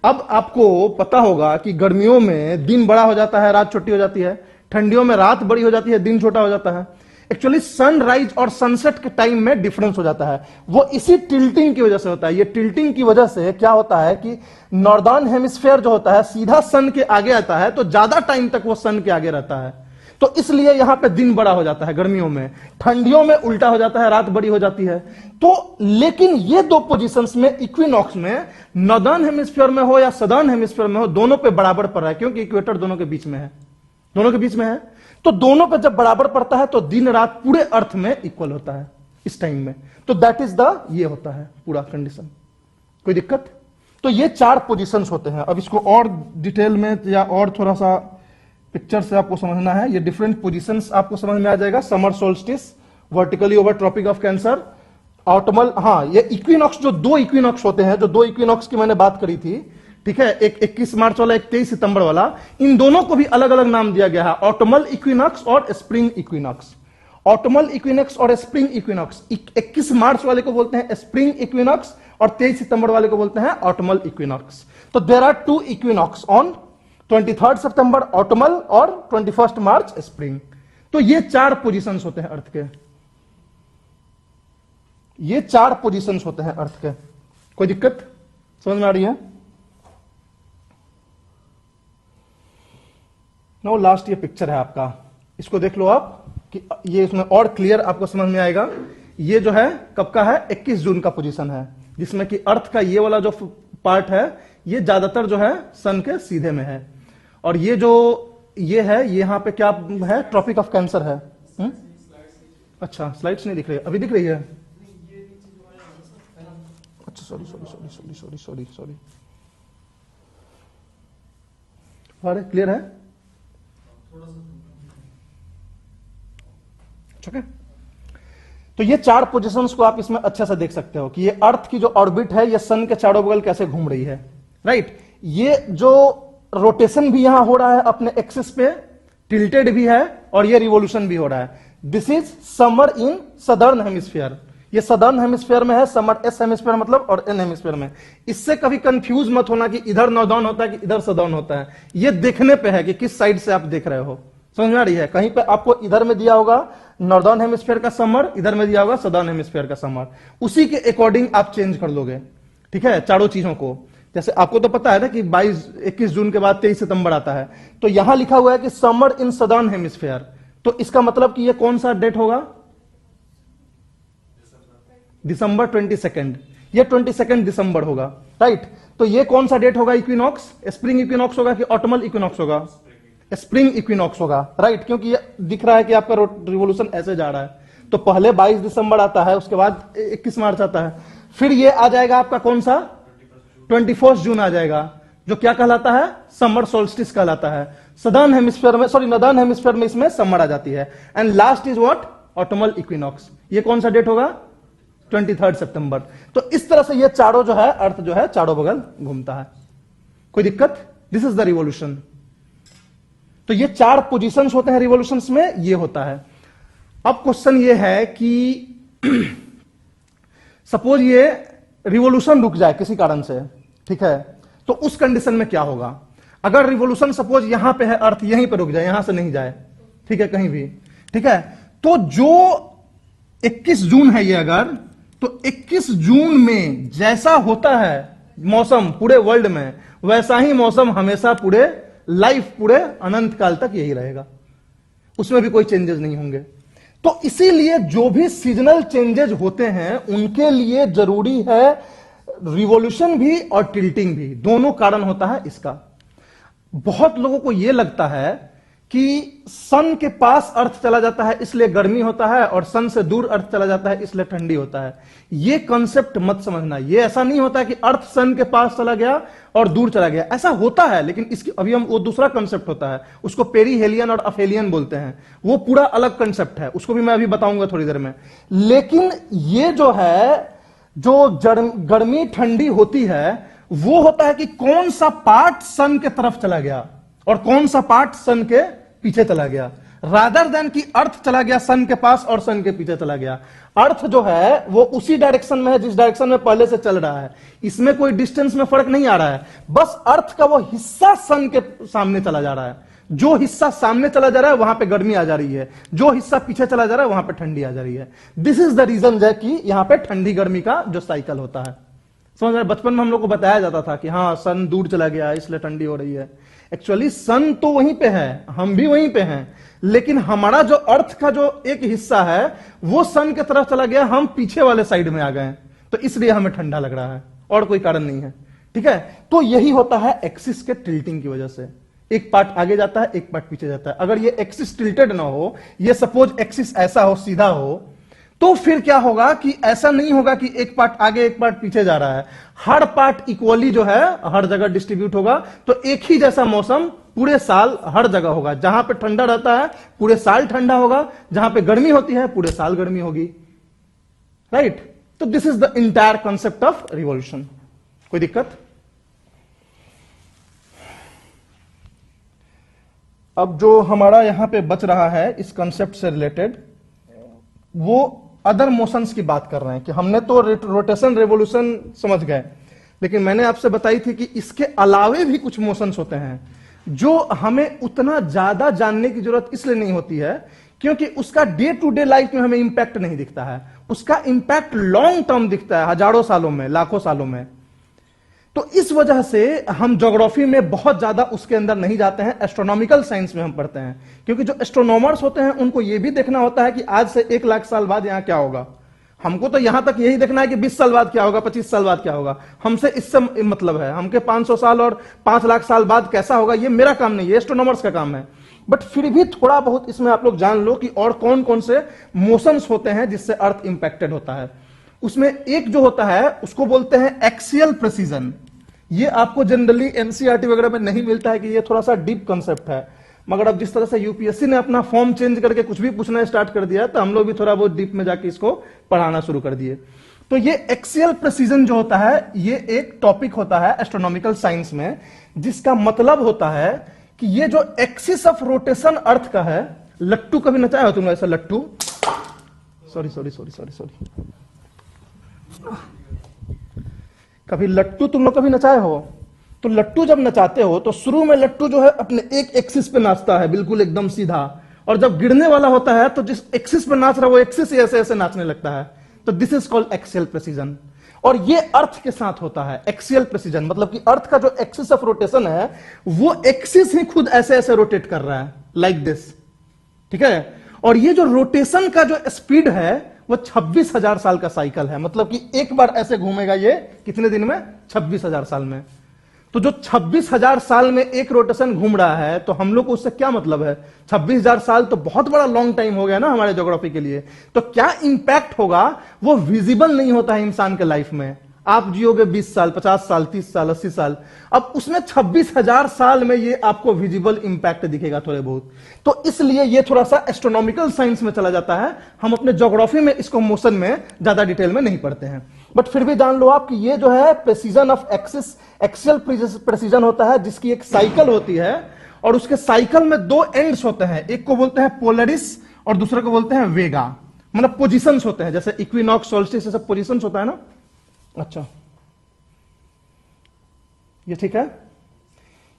Speaker 1: अब आपको पता होगा कि गर्मियों में दिन बड़ा हो जाता है, रात छोटी हो जाती है। ठंडियों में रात बड़ी हो जाती है, दिन छोटा हो जाता है। एक्चुअली सनराइज और सनसेट के टाइम में डिफरेंस हो जाता है। वो इसी टिल्टिंग की वजह से होता है। ये टिल्टिंग की वजह से क्या होता है कि नॉर्दर्न हेमिस्फीयर जो होता है सीधा सन के आगे आता है, तो ज्यादा टाइम तक वो सन के आगे रहता है। तो इसलिए यहां पे दिन बड़ा हो जाता है गर्मियों में। ठंडियों में उल्टा हो जाता है, रात बड़ी हो जाती है। तो लेकिन ये दो पोजीशंस में, इक्विनॉक्स में, नॉर्दर्न हेमिस्फीयर में हो या सदर्न हेमिस्फीयर में हो, दोनों पे बराबर पड़ रहा है, क्योंकि इक्वेटर दोनों के बीच में है। दोनों के बीच में है, तो दोनों पे जब बराबर पड़ता है तो दिन रात पूरे अर्थ में इक्वल होता है इस टाइम में। तो दैट इज द, ये होता है पूरा कंडीशन। कोई दिक्कत? तो ये 4 पोजीशंस होते हैं। अब इसको और डिटेल में या और थोड़ा सा पिक्चर से आपको समझना है। ये डिफरेंट पोजीशंस आपको समझ में आ जाएगा। Summer solstice, vertically over tropic of cancer, autumnal, हाँ ये इक्विनॉक्स, जो 2 इक्विनॉक्स होते हैं, जो 2 इक्विनॉक्स की मैंने बात करी थी, ठीक है, एक 21 मार्च वाला, एक 23 सितंबर वाला, इन दोनों को भी अलग अलग नाम दिया गया है, ऑटमल इक्विनॉक्स और स्प्रिंग इक्विनॉक्स। ऑटमल इक्विनॉक्स और स्प्रिंग इक्विनॉक्स, 21 मार्च वाले को बोलते हैं स्प्रिंग इक्विनॉक्स और 23 सितंबर वाले को बोलते हैं ऑटमल इक्विनॉक्स। तो देयर आर 2 इक्विनॉक्स ऑन 23 सितंबर ऑटमल और 21 मार्च स्प्रिंग। तो ये 4 पोजीशंस होते हैं अर्थ के। ये 4 पोजीशंस होते हैं अर्थ के। कोई दिक्कत समझ में आ रही है? नो, लास्ट ये पिक्चर है आपका, इसको देख लो आप कि ये इसमें और क्लियर आपको समझ में आएगा। ये जो है कब का है? 21 जून का पोजीशन है, जिसमें कि अर्थ का ये वाला जो पार्ट है ये ज्यादातर जो है सन के सीधे में है। और ये जो ये है, ये यहां पे क्या है? ट्रॉपिक ऑफ कैंसर है। अच्छा, स्लाइड्स नहीं दिख रही, अभी दिख रही है? अच्छा, सॉरी। क्लियर है? ठीक है। तो ये 4 पोजीशंस को आप इसमें अच्छे से देख सकते हो कि ये अर्थ की जो ऑर्बिट है, ये सन के चारों बगल कैसे घूम रही है, राइट। ये जो रोटेशन भी यहां हो रहा है अपने एक्सिस पे, टिल्टेड भी है, और ये रिवोल्यूशन भी हो रहा है। This is summer in southern hemisphere. ये सदर्न हेमिस्फीयर में है, समर एस हेमिस्फीयर मतलब, और एन हेमिस्फीयर में। इससे कभी कंफ्यूज मत होना कि इधर नॉर्दर्न होता है कि इधर सदर्न होता है। ये देखने पे है कि किस साइड से आप देख रहे हो। समझ में आ रही है? कहीं पे आपको इधर में दिया होगा नॉर्दर्न हेमिस्फीयर का समर, इधर में दिया होगा सदर्न हेमिस्फीयर का समर, उसी के अकॉर्डिंग आप चेंज कर लोगे। ठीक है, चारों चीजों को। जैसे आपको तो पता है ना कि 21 जून के बाद 23 सितंबर आता है, तो यहां लिखा हुआ है कि समर इन सदर्न हेमिस्फीयर, तो इसका मतलब कि ये कौन सा डेट होगा? दिसंबर 22, ये 22 दिसंबर होगा, राइट। तो ये कौन सा डेट होगा? इक्विनॉक्स, स्प्रिंग इक्विनॉक्स होगा कि ऑटोमल इक्विनॉक्स होगा? स्प्रिंग इक्विनॉक्स होगा, राइट, क्योंकि ये दिख रहा है कि आपका रिवोल्यूशन ऐसे जा रहा है। तो पहले 22 दिसंबर आता है, उसके बाद 21 मार्च आता है, फिर ये आ जाएगा आपका कौन सा? 21 जून आ जाएगा, जो क्या कहलाता है? समर सोल्स्टिस कहलाता है। सदर्न हेमिस्फीयर में, सॉरी नॉर्दर्न हेमिस्फीयर में इसमें समर आ जाती है। And last is what? Autumnal equinox. ये कौन सा डेट होगा? 23 सितंबर। तो इस तरह से ये चारों जो है, अर्थ जो है चारों बगल घूमता है। कोई दिक्कत? This is the revolution. तो ये 4 पोजीशंस होते हैं रिवोल्यूशंस में, ये होता है। अब क्वेश्चन ये है कि सपोज ये रिवोल्यूशन रुक जाए किसी कारण से, ठीक है, तो उस कंडीशन में क्या होगा? अगर रिवोल्यूशन सपोज यहां पे है, अर्थ यहीं पे रुक जाए, यहां से नहीं जाए, ठीक है, कहीं भी, ठीक है, तो जो 21 जून है ये अगर, तो 21 जून में जैसा होता है मौसम पूरे वर्ल्ड में, वैसा ही मौसम हमेशा पूरे लाइफ, पूरे अनंत काल तक यही रहेगा, उसमें भी कोई चेंजेस नहीं होंगे। तो इसीलिए जो भी सीजनल चेंजेस होते हैं उनके लिए जरूरी है रिवॉल्यूशन भी और टिल्टिंग भी, दोनों कारण होता है इसका। बहुत लोगों को यह लगता है कि सन के पास अर्थ चला जाता है इसलिए गर्मी होता है, और सन से दूर अर्थ चला जाता है इसलिए ठंडी होता है। यह कॉन्सेप्ट मत समझना। यह ऐसा नहीं होता है कि अर्थ सन के पास चला गया और दूर चला गया, ऐसा होता है, लेकिन इसकी अभी हम, वो दूसरा कॉन्सेप्ट होता है, उसको पेरीहेलियन और अफेलियन बोलते हैं, वो पूरा अलग कॉन्सेप्ट है, उसको भी मैं अभी बताऊंगा थोड़ी देर में। लेकिन ये जो है, जो गर्मी ठंडी होती है, वो होता है कि कौन सा पार्ट सन के तरफ चला गया और कौन सा पार्ट सन के पीछे चला गया, रादर देन कि अर्थ चला गया सन के पास और सन के पीछे चला गया। अर्थ जो है वो उसी डायरेक्शन में है जिस डायरेक्शन में पहले से चल रहा है, इसमें कोई डिस्टेंस में फर्क नहीं आ रहा है, बस अर्थ का वो हिस्सा सन के सामने चला जा रहा है। जो हिस्सा सामने चला जा रहा है वहां पे गर्मी आ जा रही है, जो हिस्सा पीछे चला जा रहा है वहां पे ठंडी आ जा रही है। दिस इज द रीजन है कि यहां पे ठंडी गर्मी का जो साइकिल होता है। समझ रहे? बचपन में हम लोग को बताया जाता था कि हाँ सन दूर चला गया इसलिए ठंडी हो रही है। एक्चुअली सन तो वहीं पे है, हम भी वहीं पे हैं, लेकिन हमारा जो अर्थ का जो एक हिस्सा है वो सन की तरफ चला गया, हम पीछे वाले साइड में आ गए, तो इसलिए हमें ठंडा लग रहा है, और कोई कारण नहीं है। ठीक है, तो यही होता है एक्सिस के टिल्टिंग की वजह से, एक पार्ट आगे जाता है एक पार्ट पीछे जाता है। अगर ये एक्सिस टिल्टेड ना हो, ये सपोज एक्सिस ऐसा हो, सीधा हो, तो फिर क्या होगा कि ऐसा नहीं होगा कि एक पार्ट आगे एक पार्ट पीछे जा रहा है, हर पार्ट इक्वली जो है हर जगह डिस्ट्रीब्यूट होगा, तो एक ही जैसा मौसम पूरे साल हर जगह होगा। जहां पे ठंडा रहता है पूरे साल ठंडा होगा, जहां पे गर्मी होती है पूरे साल गर्मी होगी, राइट। तो this is the entire concept of revolution. कोई दिक्कत? अब जो हमारा यहां पे बच रहा है इस कॉन्सेप्ट से रिलेटेड, वो अदर मोशंस की बात कर रहे हैं कि हमने तो रोटेशन रेवोल्यूशन समझ गए, लेकिन मैंने आपसे बताई थी कि इसके अलावे भी कुछ मोशंस होते हैं जो हमें उतना ज्यादा जानने की जरूरत इसलिए नहीं होती है क्योंकि उसका डे टू डे लाइफ में हमें इंपैक्ट नहीं दिखता है, उसका इंपैक्ट लॉन्ग टर्म दिखता है, हजारों सालों में, लाखों सालों में। तो इस वजह से हम ज्योग्राफी में बहुत ज्यादा उसके अंदर नहीं जाते हैं, एस्ट्रोनॉमिकल साइंस में हम पढ़ते हैं, क्योंकि जो एस्ट्रोनॉमर्स होते हैं उनको यह भी देखना होता है कि आज से 1 लाख साल बाद यहां क्या होगा। हमको तो यहां तक यही देखना है कि 20 साल बाद क्या होगा, 25 साल बाद क्या होगा, हमसे इससे मतलब है, हमके 500 साल और 5 लाख साल बाद कैसा होगा ये मेरा काम नहीं है, एस्ट्रोनॉमर्स का काम है। बट फिर भी थोड़ा बहुत इसमें आप लोग जान लो कि और कौन कौन से मोशंस होते हैं जिससे अर्थ इंपैक्टेड होता है। उसमें एक जो होता है उसको बोलते हैं एक्सियल प्रेसिजन। ये आपको जनरली एनसीईआरटी वगैरह में नहीं मिलता है कि ये थोड़ा सा डीप कॉन्सेप्ट है, मगर अब जिस तरह से यूपीएससी ने अपना फॉर्म चेंज करके कुछ भी पूछना स्टार्ट कर दिया तो हम लोग भी थोड़ा बहुत डीप में जाके इसको पढ़ाना शुरू कर दिए। तो ये एक्सियल प्रेसिजन जो होता है ये एक टॉपिक होता है एस्ट्रोनॉमिकल साइंस में, जिसका मतलब होता है कि ये जो एक्सिस ऑफ रोटेशन अर्थ का है, लट्टू कभी नचाया हो तुमने ऐसा लट्टू? Sorry sorry sorry sorry sorry, कभी लट्टू तुम लोग कभी नचाए हो? तो लट्टू जब नचाते हो तो शुरू में लट्टू जो है अपने एक एक्सिस पे नाचता है, बिल्कुल एकदम सीधा, और जब गिरने वाला होता है तो जिस एक्सिस पे नाच रहा है वो एक्सिस ही ऐसे ऐसे नाचने लगता है। तो this is called axial precession. और ये अर्थ के साथ होता है एक्सियल प्रेसिजन, मतलब कि अर्थ का जो एक्सिस ऑफ रोटेशन है वो एक्सिस ही खुद ऐसे ऐसे रोटेट कर रहा है, लाइक दिस, ठीक है। और ये जो रोटेशन का जो स्पीड है वो 26,000 साल का साइकिल है, मतलब कि एक बार ऐसे घूमेगा ये कितने दिन में? 26,000 साल में। तो जो 26,000 साल में एक रोटेशन घूम रहा है, तो हम लोग को उससे क्या मतलब है? 26,000 साल तो बहुत बड़ा लॉन्ग टाइम हो गया ना हमारे ज्योग्राफी के लिए। तो क्या इंपैक्ट होगा वो विजिबल नहीं होता है इंसान के लाइफ में। आप जियोगे 20 साल, 50 साल, 30 साल, 80 साल, अब उसमें 26,000 साल में ये आपको विजिबल इंपैक्ट दिखेगा थोड़े बहुत। तो इसलिए ये थोड़ा सा एस्ट्रोनॉमिकल साइंस में चला जाता है, हम अपने ज्योग्राफी में इसको मोशन में ज्यादा डिटेल में नहीं पढ़ते हैं। बट फिर भी जान लो आप कि ये जो है precision of axis, axial precision होता है, जिसकी एक साइकिल होती है और उसके साइकिल में दो एंड्स होते हैं, एक को बोलते हैं पोलरिस और दूसरे को बोलते हैं वेगा, मतलब पोजीशंस होते हैं, जैसे इक्विनॉक्स, सोल्स्टिस, सब पोजीशंस होता है ना। अच्छा, ये ठीक है।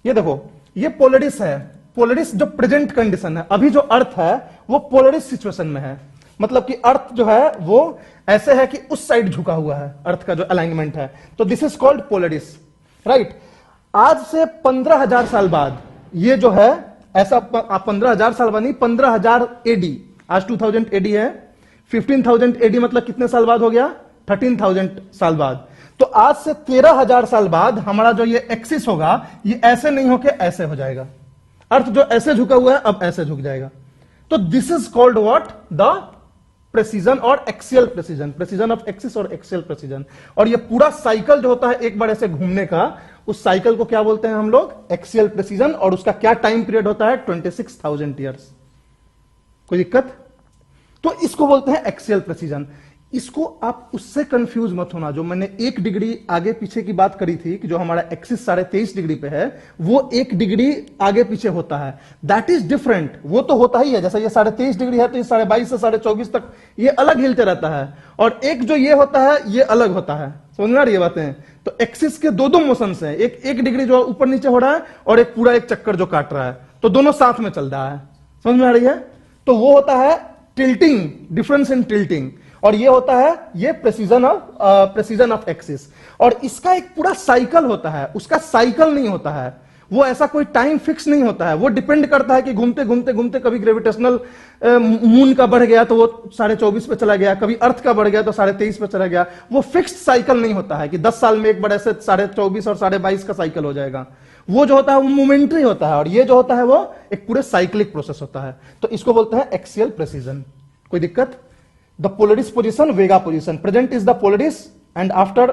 Speaker 1: ये देखो, ये पोलरिस है। पोलरिस जो प्रेजेंट कंडीशन है, अभी जो अर्थ है वो पोलरिस सिचुएशन में है, मतलब कि अर्थ जो है वो ऐसे है कि उस साइड झुका हुआ है, अर्थ का जो अलाइनमेंट है। तो this is called Polaris, right. आज से 15,000 साल बाद ये जो है ऐसा, 15,000 साल बाद नहीं, 15,000 एडी, आज 2000 एडी है, 15,000 एडी मतलब कितने साल बाद हो गया? 13,000 साल बाद। तो आज से 13,000 साल बाद हमारा जो ये एक्सिस होगा ये ऐसे नहीं होके ऐसे हो जाएगा, अर्थ जो ऐसे झुका हुआ है अब ऐसे झुक जाएगा। तो this is called what? The precession और axial precession, precession of axis और एक्सियल प्रेसिजन। और ये पूरा साइकिल जो होता है एक बार ऐसे घूमने का, उस साइकिल को क्या बोलते हैं हम लोग? Axial precession. और उसका क्या टाइम पीरियड होता है? 26,000 ईयर्स। कोई दिक्कत? तो इसको बोलते हैं एक्सियल प्रेसिजन। इसको आप उससे कंफ्यूज मत होना, जो मैंने 1 डिग्री आगे पीछे की बात करी थी कि जो हमारा एक्सिस 23.5 डिग्री पे है वो 1 डिग्री आगे पीछे होता है, दैट इज डिफरेंट। वो तो होता ही है, जैसे ये 23.5 डिग्री है तो ये 22.5 से 24.5 तक ये अलग हिलते रहता है, और एक जो ये होता है ये अलग होता है। समझ में आ रही है बातें? तो एक्सिस के दो मोशन है, एक 1 डिग्री जो ऊपर नीचे हो रहा है और एक पूरा एक चक्कर जो काट रहा है, तो दोनों साथ में चल रहा है। समझ में आ रही है? तो वो होता है टिल्टिंग, डिफरेंस इन टिल्टिंग, और ये होता है ये प्रेसिजन ऑफ एक्सिस। और इसका एक पूरा साइकिल होता है, उसका साइकिल नहीं होता है, वो ऐसा कोई टाइम फिक्स नहीं होता है, वो डिपेंड करता है कि घूमते घूमते घूमते कभी ग्रेविटेशनल मून का बढ़ गया तो वो 24.5 पे चला गया, कभी अर्थ का बढ़ गया तो 23.5 पे चला गया। वो फिक्स्ड साइकिल नहीं होता है कि 10 साल में एक बार ऐसे 24.5 और 22.5 का साइकिल हो जाएगा। वो जो होता है वो मोमेंटरी होता है, और ये जो होता है वो एक पूरे साइक्लिक प्रोसेस होता है। तो इसको बोलते हैं एक्सियल प्रेसिजन। कोई दिक्कत? The Polaris position, Vega position. Present is the Polaris, and after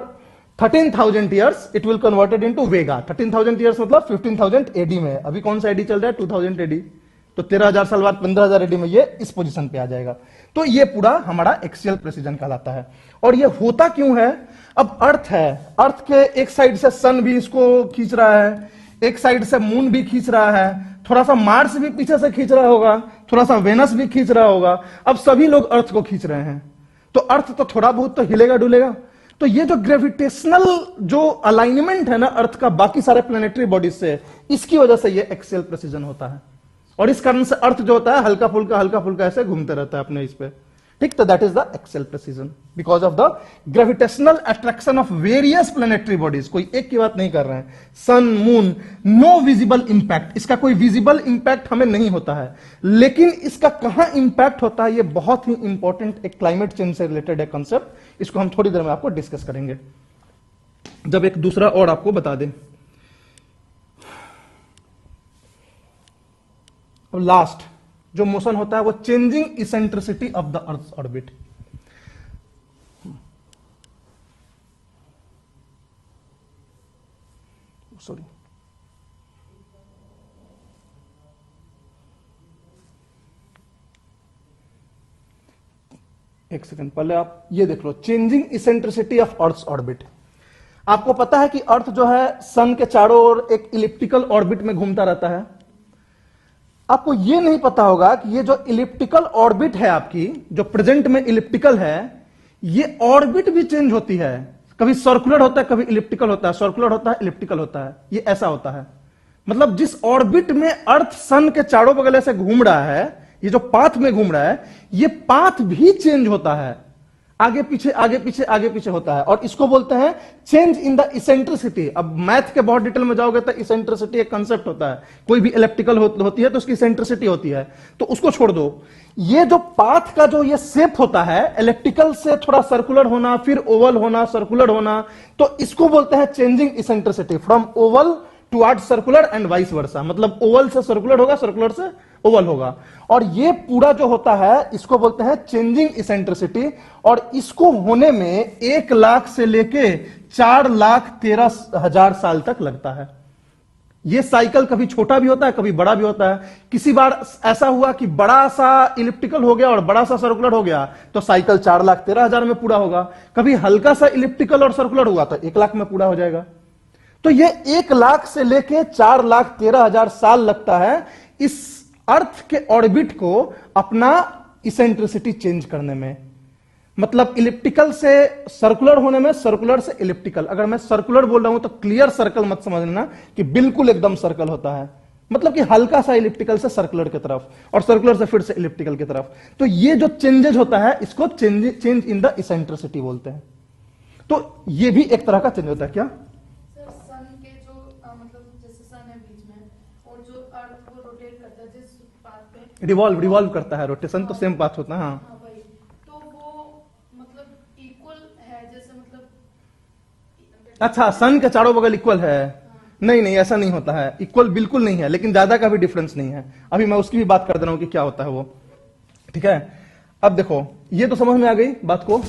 Speaker 1: 13,000 years it will converted into Vega. 13,000 years मतलब 15,000 AD में। अभी कौन सा AD चल रहा है? 2000 AD। तो 13,000 साल बाद 15,000 AD में ये इस पोजीशन पे आ जाएगा। तो ये पूरा हमारा एक्सियल प्रेसिजन कहलाता है। और ये होता क्यों है? अब अर्थ है, अर्थ के एक साइड से सन भी इसको खींच रहा है, एक साइड से मून भी खींच रहा है, थोड़ा सा मार्स भी पीछे से खींच रहा होगा, थोड़ा सा वेनस भी खींच रहा होगा। अब सभी लोग अर्थ को खींच रहे हैं, तो अर्थ तो थोड़ा बहुत तो हिलेगा डुलेगा। तो ये जो ग्रेविटेशनल जो अलाइनमेंट है ना अर्थ का बाकी सारे प्लैनेटरी बॉडीज से, इसकी वजह से ये एक्सियल प्रेसिजन होता है। और इस कारण से अर्थ जो होता है हल्का फुल्का ऐसे घूमते रहता है अपने इस पे, ठीक। तो that is the axial precision because of the gravitational attraction of various planetary bodies. कोई एक की बात नहीं कर रहे हैं, सन, मून, नो विजिबल इंपैक्ट, इसका कोई विजिबल इंपैक्ट हमें नहीं होता है, लेकिन इसका कहां इंपैक्ट होता है ये बहुत ही इंपॉर्टेंट एक क्लाइमेट चेंज से रिलेटेड है कंसेप्ट। इसको हम थोड़ी देर में आपको डिस्कस करेंगे, जब एक दूसरा और आपको बता दें। लास्ट जो मोशन होता है वो changing eccentricity of the earth orbit. Sorry, एक सेकंड, पहले आप ये देख लो, changing eccentricity of earth orbit. आपको पता है कि अर्थ जो है सन के चारों ओर एक इलिप्टिकल ऑर्बिट में घूमता रहता है। आपको यह नहीं पता होगा कि ये जो इलिप्टिकल ऑर्बिट है आपकी, जो प्रेजेंट में इलिप्टिकल है, ये ऑर्बिट भी चेंज होती है। कभी सर्कुलर होता है, कभी इलिप्टिकल होता है, सर्कुलर होता है, इलिप्टिकल होता है। ये ऐसा होता है। मतलब जिस ऑर्बिट में अर्थ सन के चारों बगल से घूम रहा है, ये जो पाथ में घूम रहा है, ये पाथ भी चेंज होता है, आगे पीछे आगे पीछे आगे पीछे होता है। और इसको बोलते हैं चेंज इन द इसेंट्रिसिटी। अब मैथ के बहुत डिटेल में जाओगे तो इसेंट्रिसिटी एक कंसेप्ट होता है। कोई भी इलेक्ट्रिकल होती है तो उसकी इसेंट्रिसिटी होती है, तो उसको छोड़ दो। ये जो पाथ का जो ये शेप होता है, इलेक्ट्रिकल से थोड़ा सर्कुलर होना, फिर ओवल होना, सर्कुलर होना, तो इसको बोलते हैं changing eccentricity from Oval toward circular and vice versa. मतलब ओवल से सर्कुलर होगा, सर्कुलर से ओवल होगा। और ये पूरा जो होता है इसको बोलते हैं चेंजिंग इसेंट्रिसिटी। और इसको होने में 1 लाख से लेके 4,13,000 साल तक लगता है। ये साइकिल कभी छोटा भी होता है, कभी बड़ा भी होता है। किसी बार ऐसा हुआ कि बड़ा सा इलिप्टिकल हो गया और बड़ा सा सर्कुलर हो गया, तो साइकिल 4,13,000 में पूरा होगा। कभी हल्का सा इलिप्टिकल और सर्कुलर हुआ तो 1 लाख में पूरा हो जाएगा। तो ये 1 लाख से लेके 4,13,000 साल लगता है इस अर्थ के ऑर्बिट को अपना इसेंट्रिसिटी चेंज करने में। मतलब इलिप्टिकल से सर्कुलर होने में, सर्कुलर से इलिप्टिकल। अगर मैं सर्कुलर बोल रहा हूं तो क्लियर सर्कल मत समझना कि बिल्कुल एकदम सर्कल होता है। मतलब कि हल्का सा इलिप्टिकल से सर्कुलर की तरफ, और सर्कुलर से फिर से इलिप्टिकल की तरफ। तो ये जो चेंजेज होता है इसको चेंज इन द इसेंट्रिसिटी बोलते हैं। तो ये भी एक तरह का चेंज होता है। क्या
Speaker 3: सर सन के जो मतलब जैसे सन है बीच में और जो अर्थ वो रोटेट करता है जिस पाथ पे
Speaker 1: रिवॉल्व करता है, रोटेशन तो सेम पाथ होता है। हाँ,
Speaker 3: हाँ भाई, तो वो मतलब इक्वल है जैसे मतलब
Speaker 1: अच्छा, सन के चारों बगल इक्वल है? नहीं नहीं, ऐसा नहीं होता है। इक्वल बिल्कुल नहीं है, लेकिन ज्यादा का भी डिफरेंस नहीं है। अभी मैं उसकी भी बात कर दे रहा हूं कि क्या होता है वो। ठीक है, अब देखो, ये तो समझ में आ गई बात को।